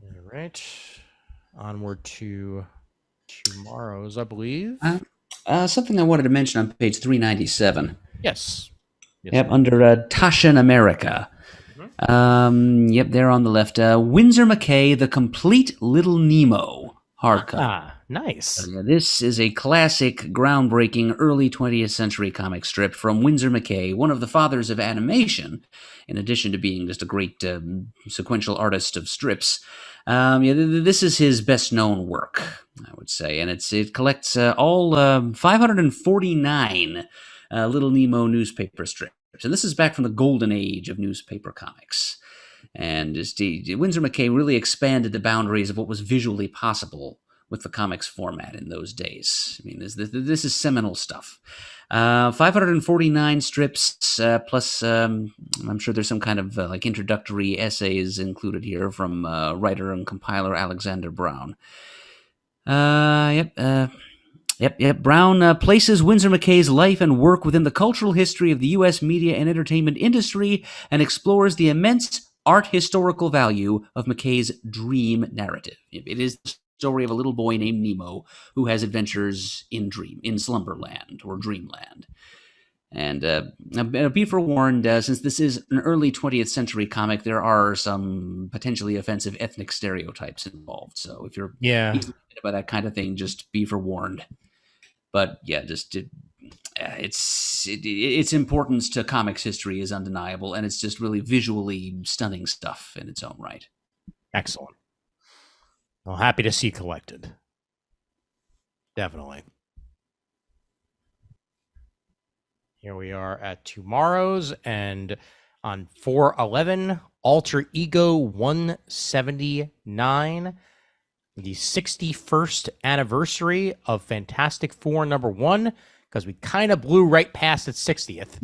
All right. Onward to tomorrow's, I believe. Something I wanted to mention on page 397. Yes. Yep, under Tashin America. Yep, there on the left. Winsor McCay, The Complete Little Nemo hardcover. Ah, nice. This is a classic, groundbreaking, early 20th century comic strip from Winsor McCay, one of the fathers of animation, in addition to being just a great sequential artist of strips. This is his best-known work, I would say, and it collects all 549 Little Nemo newspaper strips. And this is back from the golden age of newspaper comics. And Winsor McCay really expanded the boundaries of what was visually possible with the comics format in those days. I mean, this is seminal stuff. 549 strips, plus I'm sure there's some kind of like introductory essays included here from writer and compiler Alexander Brown. Yep. Brown places Winsor McCay's life and work within the cultural history of the U.S. media and entertainment industry and explores the immense art historical value of McCay's dream narrative. It is the story of a little boy named Nemo who has adventures in Slumberland or Dreamland. And be forewarned, since this is an early 20th century comic, there are some potentially offensive ethnic stereotypes involved. So if you're easily by that kind of thing, just be forewarned. But yeah, its importance to comics history is undeniable, and it's just really visually stunning stuff in its own right. Excellent. Well, happy to see collected. Definitely. Here we are at tomorrow's, and on 4/11, Alter Ego 179. the 61st anniversary of Fantastic Four #1, because we kind of blew right past its 60th,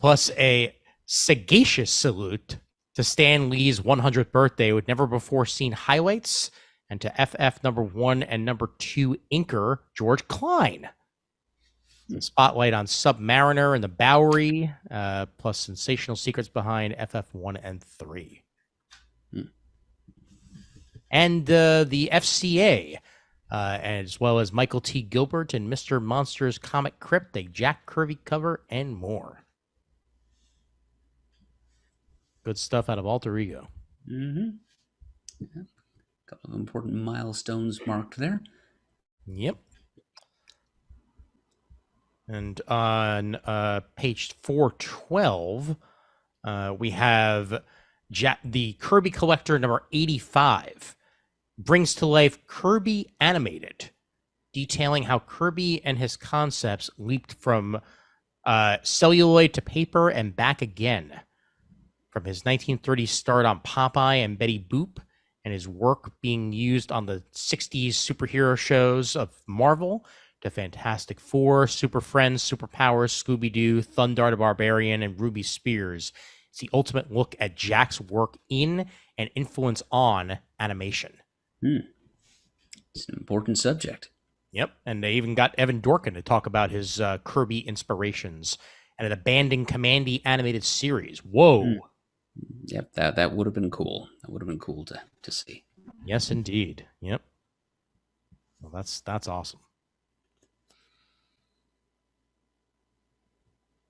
plus a sagacious salute to Stan Lee's 100th birthday with never-before-seen highlights, and to FF #1 and #2 inker George Klein. The spotlight on Submariner and the Bowery, plus sensational secrets behind FF 1 and 3. And the FCA, as well as Michael T. Gilbert and Mr. Monster's Comic Crypt, a Jack Kirby cover, and more. Good stuff out of Alter Ego. Yeah. A couple of important milestones marked there. Yep. And on page 412, we have the Kirby Collector #85 brings to life Kirby Animated, detailing how Kirby and his concepts leaped from celluloid to paper and back again. From his 1930s start on Popeye and Betty Boop, and his work being used on the 60s superhero shows of Marvel, to Fantastic Four, Super Friends, Superpowers, Scooby-Doo, Thundar the Barbarian, and Ruby Spears. It's the ultimate look at Jack's work in and influence on animation. It's an important subject. Yep, and they even got Evan Dorkin to talk about his Kirby inspirations and an abandoned Commandy animated series. Whoa. Yep, that would have been cool. That would have been cool to see. Yes, indeed. Yep. Well, that's awesome.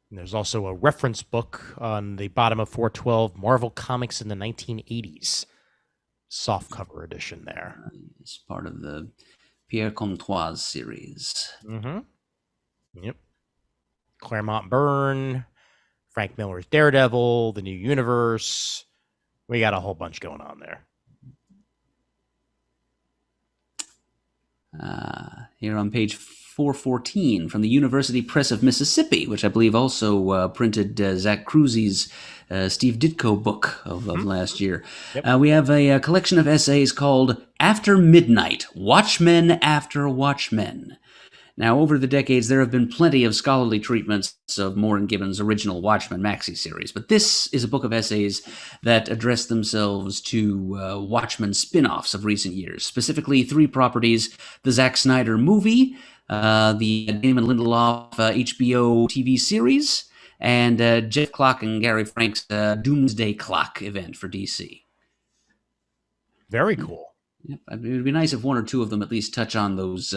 And there's also a reference book on the bottom of 412, Marvel Comics in the 1980s. Softcover edition there. It's part of the Pierre Comtois series. Yep. Claremont Byrne, Frank Miller's Daredevil, The New Universe. We got a whole bunch going on there. Here on page 414 from the University Press of Mississippi, which I believe also printed Zach Cruzy's Steve Ditko book of last year. Yep. We have a collection of essays called After Midnight, Watchmen After Watchmen. Now, over the decades, there have been plenty of scholarly treatments of Moore and Gibbons' original Watchmen maxi series, but this is a book of essays that address themselves to Watchmen spin-offs of recent years, specifically 3 properties: the Zack Snyder movie, the Damon Lindelof HBO TV series, and Jeff Clock and Gary Frank's Doomsday Clock event for DC. Very cool. Yep. It would be nice if 1 or 2 of them at least touch on those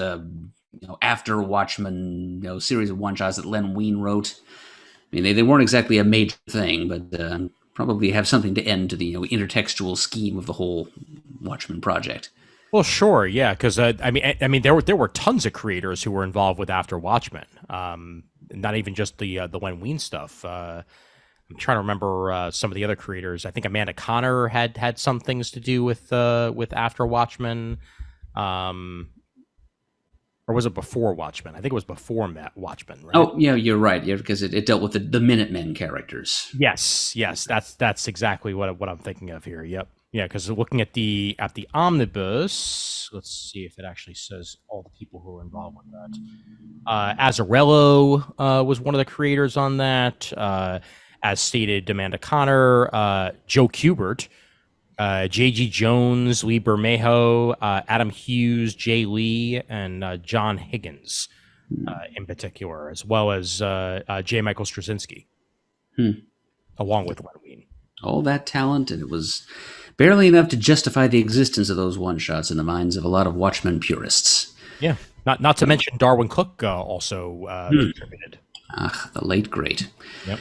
after Watchmen, series of one-shots that Len Wein wrote. I mean, they weren't exactly a major thing, but probably have something to end to the intertextual scheme of the whole Watchmen project. Well, sure, yeah, because I mean, there were tons of creators who were involved with After Watchmen. Not even just the Len Wein stuff. I'm trying to remember some of the other creators. I think Amanda Conner had some things to do with After Watchmen. Or was it before Watchmen? I think it was before Watchmen, right? Oh, yeah, you're right. Yeah, because it dealt with the Minutemen characters. Yes, that's exactly what I'm thinking of here. Yep, yeah, because looking at the omnibus, let's see if it actually says all the people who were involved with that. Azzarello was one of the creators on that. As stated, Amanda Conner, Joe Kubert, J.G. Jones, Lee Bermejo, Adam Hughes, Jay Lee, and John Higgins in particular, as well as J. Michael Straczynski, along with Len Wein. All that talent, and it was barely enough to justify the existence of those one-shots in the minds of a lot of Watchmen purists. Yeah, not to mention Darwin Cook also contributed. The late great. Yep.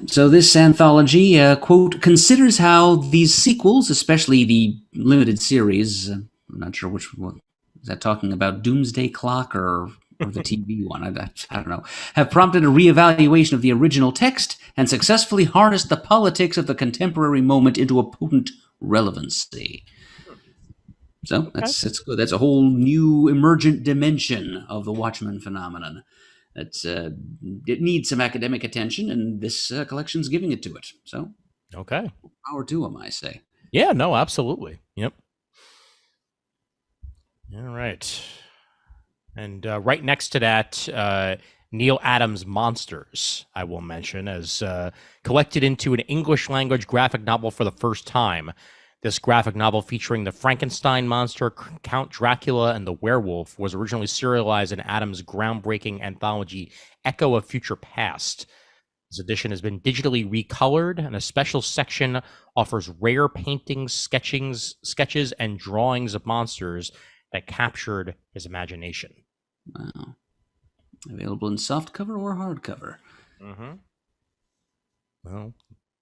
So this anthology, quote, considers how these sequels, especially the limited series, I'm not sure which one, is that talking about Doomsday Clock or the TV one? I don't know. Have prompted a reevaluation of the original text and successfully harnessed the politics of the contemporary moment into a potent relevancy. So that's good. That's a whole new emergent dimension of the Watchmen phenomenon. It needs some academic attention, and this collection's giving it to it. So, okay, power to them, I say. Yeah, no, absolutely. Yep. All right. And right next to that, Neil Adams' Monsters, I will mention, as collected into an English-language graphic novel for the first time. This graphic novel featuring the Frankenstein monster, Count Dracula, and the werewolf was originally serialized in Adams' groundbreaking anthology, Echo of Future Past. This edition has been digitally recolored, and a special section offers rare paintings, sketches, and drawings of monsters that captured his imagination. Wow. Available in softcover or hardcover. Mm-hmm. Well,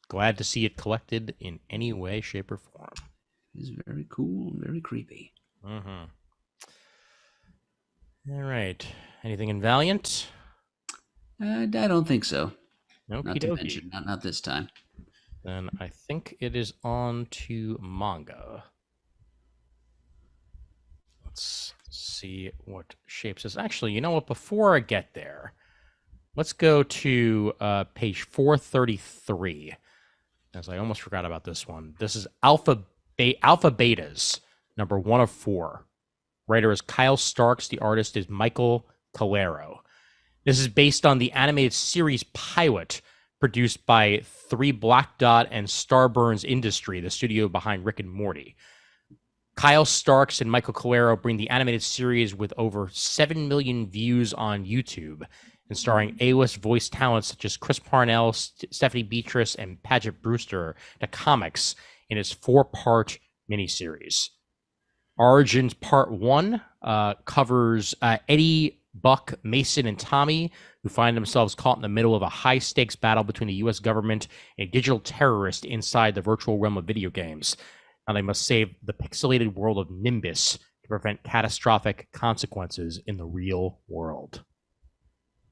glad to see it collected in any way, shape, or form. It is very cool and very creepy. Mm-hmm. All right. Anything in Valiant? I don't think so. Okey Not to dokey. mention, not this time. Then I think it is on to Manga. Let's see what shapes this. Actually, you know what? Before I get there, let's go to page 433. As I almost forgot about this one. This is Alpha Betas, number 1 of 4. Writer is Kyle Starks. The artist is Michael Calero. This is based on the animated series pilot produced by 3 Black Dot and Starburns Industry, the studio behind Rick and Morty. Kyle Starks and Michael Calero bring the animated series with over 7 million views on YouTube and starring A-list voice talents such as Chris Parnell, Stephanie Beatrice, and Paget Brewster to comics in its 4-part miniseries. Origins Part 1 covers Eddie, Buck, Mason, and Tommy, who find themselves caught in the middle of a high-stakes battle between the U.S. government and a digital terrorist inside the virtual realm of video games. Now they must save the pixelated world of Nimbus to prevent catastrophic consequences in the real world.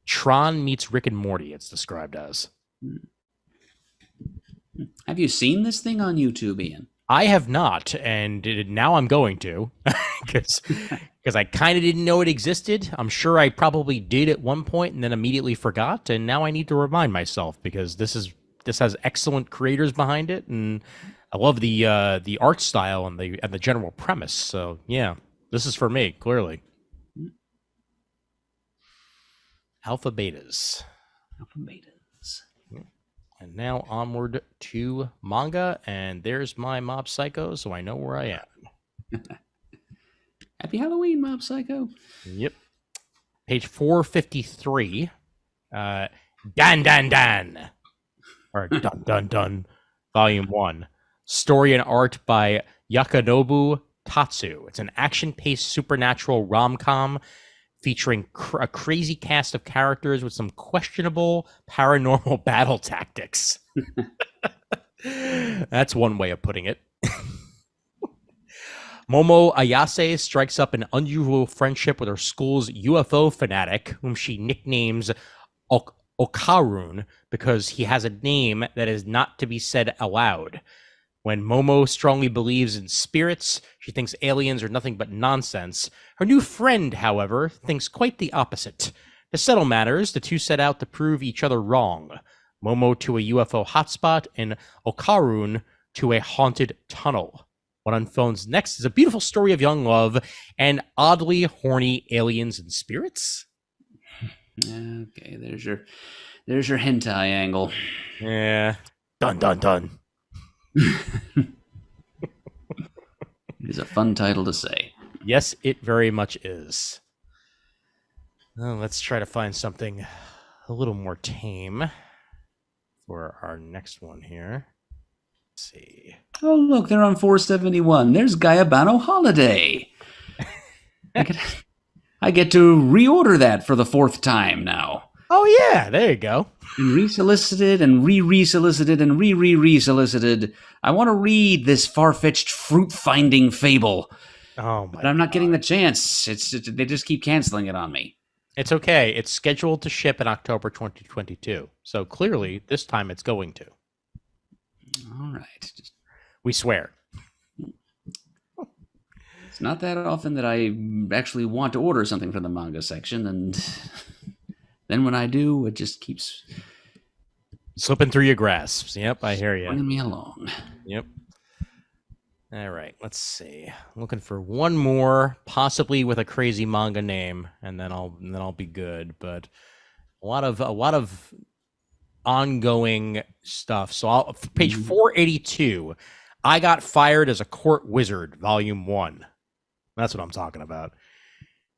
Tron meets Rick and Morty, it's described as. Have you seen this thing on YouTube, Ian? I have not, and now I'm going to, because I kind of didn't know it existed. I'm sure I probably did at one point and then immediately forgot, and now I need to remind myself because this has excellent creators behind it, and I love the art style and the general premise. So yeah, this is for me clearly. Alpha Betas. And now onward to Manga, and there's my Mob Psycho, so I know where I am. Happy Halloween, Mob Psycho. Yep. Page 453. Dan Dan Dan. Or Dun Dun Dun. Volume 1. Story and art by Yakanobu Tatsu. It's an action-paced supernatural rom-com featuring a crazy cast of characters with some questionable paranormal battle tactics. That's one way of putting it. Momo Ayase strikes up an unusual friendship with her school's UFO fanatic, whom she nicknames Okarun because he has a name that is not to be said aloud. When Momo strongly believes in spirits, she thinks aliens are nothing but nonsense. Her new friend, however, thinks quite the opposite. To settle matters, the two set out to prove each other wrong. Momo to a UFO hotspot and Okarun to a haunted tunnel. What unfolds next is a beautiful story of young love and oddly horny aliens and spirits. Okay, there's your hentai angle. Yeah. Dun dun dun. It is a fun title to say. Yes, it very much is. Well, let's try to find something a little more tame for our next one here. Let's see. Oh, look, they're on 471. There's Gaiabano Holiday. I get to reorder that for the 4th time now. Oh, yeah, there you go. And resolicited and re-resolicited and re-re-resolicited. I want to read this far-fetched fruit-finding fable. Oh, but I'm not getting the chance. They just keep canceling it on me. It's okay. It's scheduled to ship in October 2022. So clearly, this time it's going to. All right. We swear. It's not that often that I actually want to order something from the manga section, and then when I do, it just keeps slipping through your grasps. Yep, I hear you. Bringing me along. Yep. All right, let's see. I'm looking for one more, possibly with a crazy manga name, and then I'll be good. But a lot of ongoing stuff. So page 482, I Got Fired as a Court Wizard, Volume 1. That's what I'm talking about.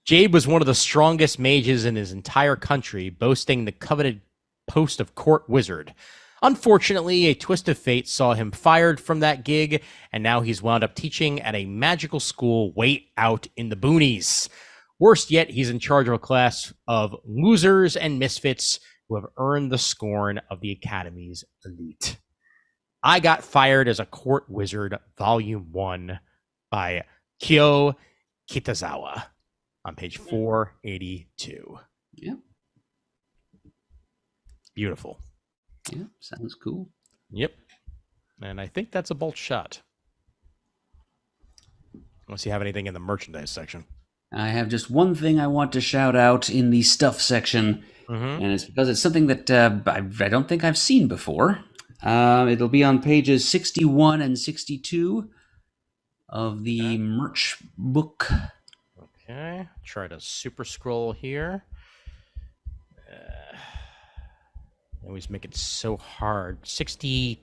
Jade was one of the strongest mages in his entire country, boasting the coveted post of Court Wizard. Unfortunately, a twist of fate saw him fired from that gig, and now he's wound up teaching at a magical school way out in the boonies. Worst yet, he's in charge of a class of losers and misfits who have earned the scorn of the Academy's elite. I Got Fired as a Court Wizard, Volume 1 by Kyo Kitazawa on page 482. Yeah. Beautiful. Yeah, sounds cool. Yep. And I think that's a bolt shot. Unless you have anything in the merchandise section. I have just one thing I want to shout out in the stuff section, and it's because it's something that I don't think I've seen before. It'll be on pages 61 and 62 of the merch book. Okay. Try to super scroll here. Always make it so hard. 62,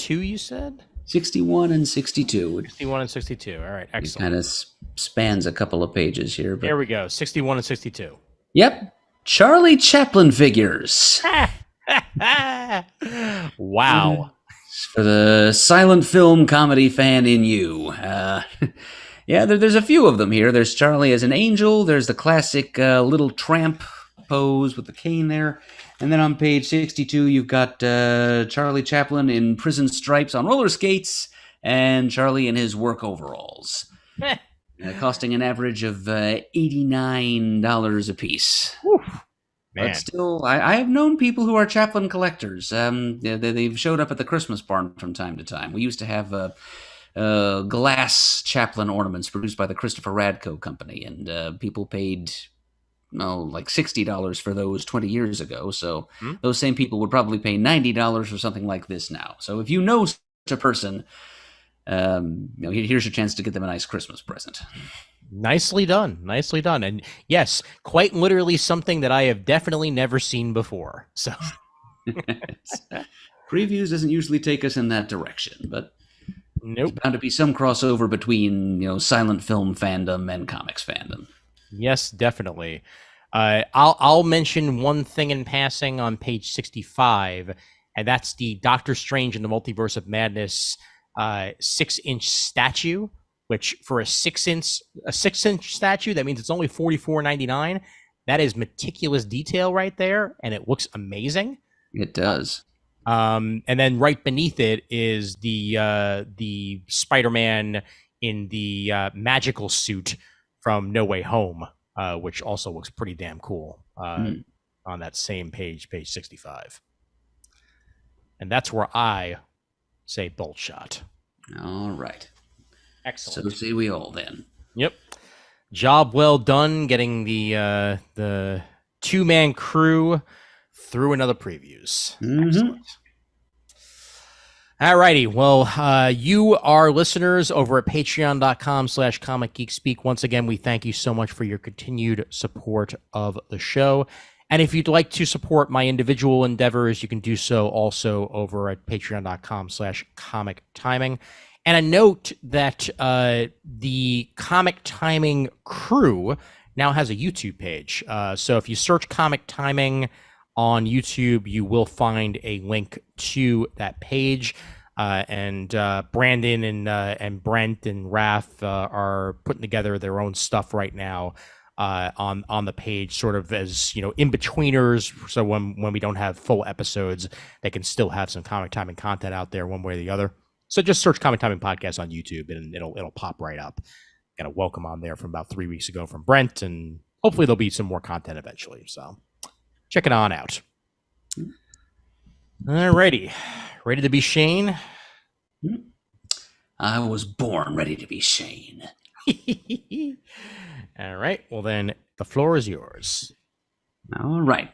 you said? 61 and 62. 61 and 62. All right, excellent. It kind of spans a couple of pages here. But... There we go. 61 and 62. Yep. Charlie Chaplin figures. Wow. For the silent film comedy fan in you. Yeah, there's a few of them here. There's Charlie as an angel. There's the classic little tramp pose with the cane there. And then on page 62, you've got Charlie Chaplin in prison stripes on roller skates and Charlie in his work overalls, costing an average of $89 a piece. Man. But still, I have known people who are Chaplin collectors. They've showed up at the Christmas barn from time to time. We used to have glass Chaplin ornaments produced by the Christopher Radko Company, and people paid... like $60 for those 20 years ago. So those same people would probably pay $90 for something like this now. So if you know such a person, here's your chance to get them a nice Christmas present. Nicely done. Nicely done. And yes, quite literally something that I have definitely never seen before. So Previews doesn't usually take us in that direction, but nope. There's bound to be some crossover between, silent film fandom and comics fandom. Yes, definitely. I'll mention one thing in passing on page 65, and that's the Doctor Strange in the Multiverse of Madness 6-inch statue. Which for a 6-inch statue, that means it's only $44.99. That is meticulous detail right there, and it looks amazing. It does. And then right beneath it is the Spider-Man in the magical suit from No Way Home, which also looks pretty damn cool on that same page 65. And that's where I say bolt shot. All right. Excellent. So say we all then. Yep. Job well done getting the two-man crew through another previews. Excellent. All righty. Well, you are listeners over at patreon.com/comicgeekspeak. Once again, we thank you so much for your continued support of the show. And if you'd like to support my individual endeavors, you can do so also over at patreon.com/comictiming. And a note that the Comic Timing crew now has a YouTube page. So if you search Comic Timing on YouTube, you will find a link to that page. And Brandon and Brent and Raph are putting together their own stuff right now on the page, sort of as in-betweeners. So when we don't have full episodes, they can still have some Comic Timing content out there one way or the other. So just search Comic Timing Podcast on YouTube and it'll pop right up. Got a welcome on there from about 3 weeks ago from Brent, and hopefully there'll be some more content eventually. So check it on out. Alrighty. Ready to be Shane? I was born ready to be Shane. All right. Well, then the floor is yours. All right.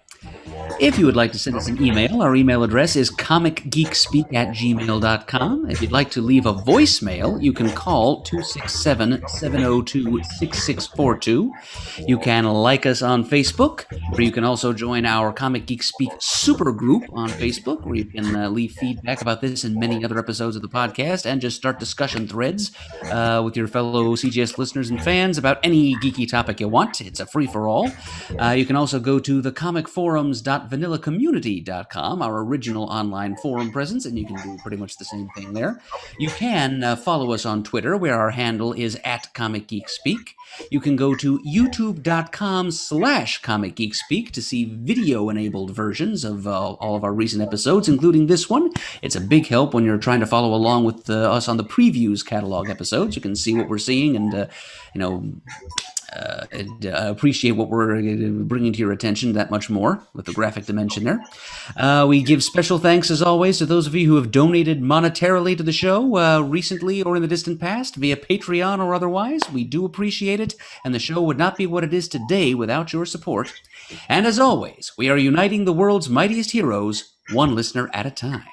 If you would like to send us an email, our email address is comicgeekspeak@gmail.com. If you'd like to leave a voicemail, you can call 267-702-6642. You can like us on Facebook, or you can also join our Comic Geek Speak super group on Facebook, where you can leave feedback about this and many other episodes of the podcast, and just start discussion threads with your fellow CGS listeners and fans about any geeky topic you want. It's a free-for-all. You can also go to the comicforums.vanillacommunity.com, our original online forum presence, and you can do pretty much the same thing there. You can follow us on Twitter, where our handle is @ComicGeekSpeak. You can go to youtube.com/ComicGeekSpeak to see video-enabled versions of all of our recent episodes, including this one. It's a big help when you're trying to follow along with us on the previews catalog episodes. You can see what we're seeing and, appreciate what we're bringing to your attention that much more with the graphic dimension there. We give special thanks, as always, to those of you who have donated monetarily to the show recently or in the distant past via Patreon or otherwise. We do appreciate it, and the show would not be what it is today without your support. And as always, we are uniting the world's mightiest heroes, one listener at a time.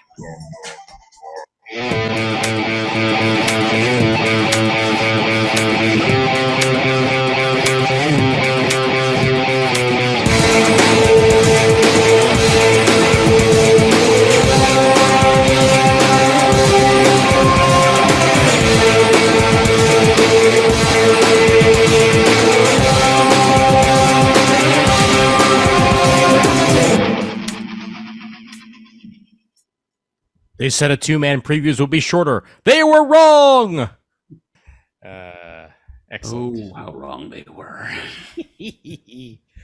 They said a two-man previews will be shorter. They were wrong! Excellent. Oh, how wrong they were.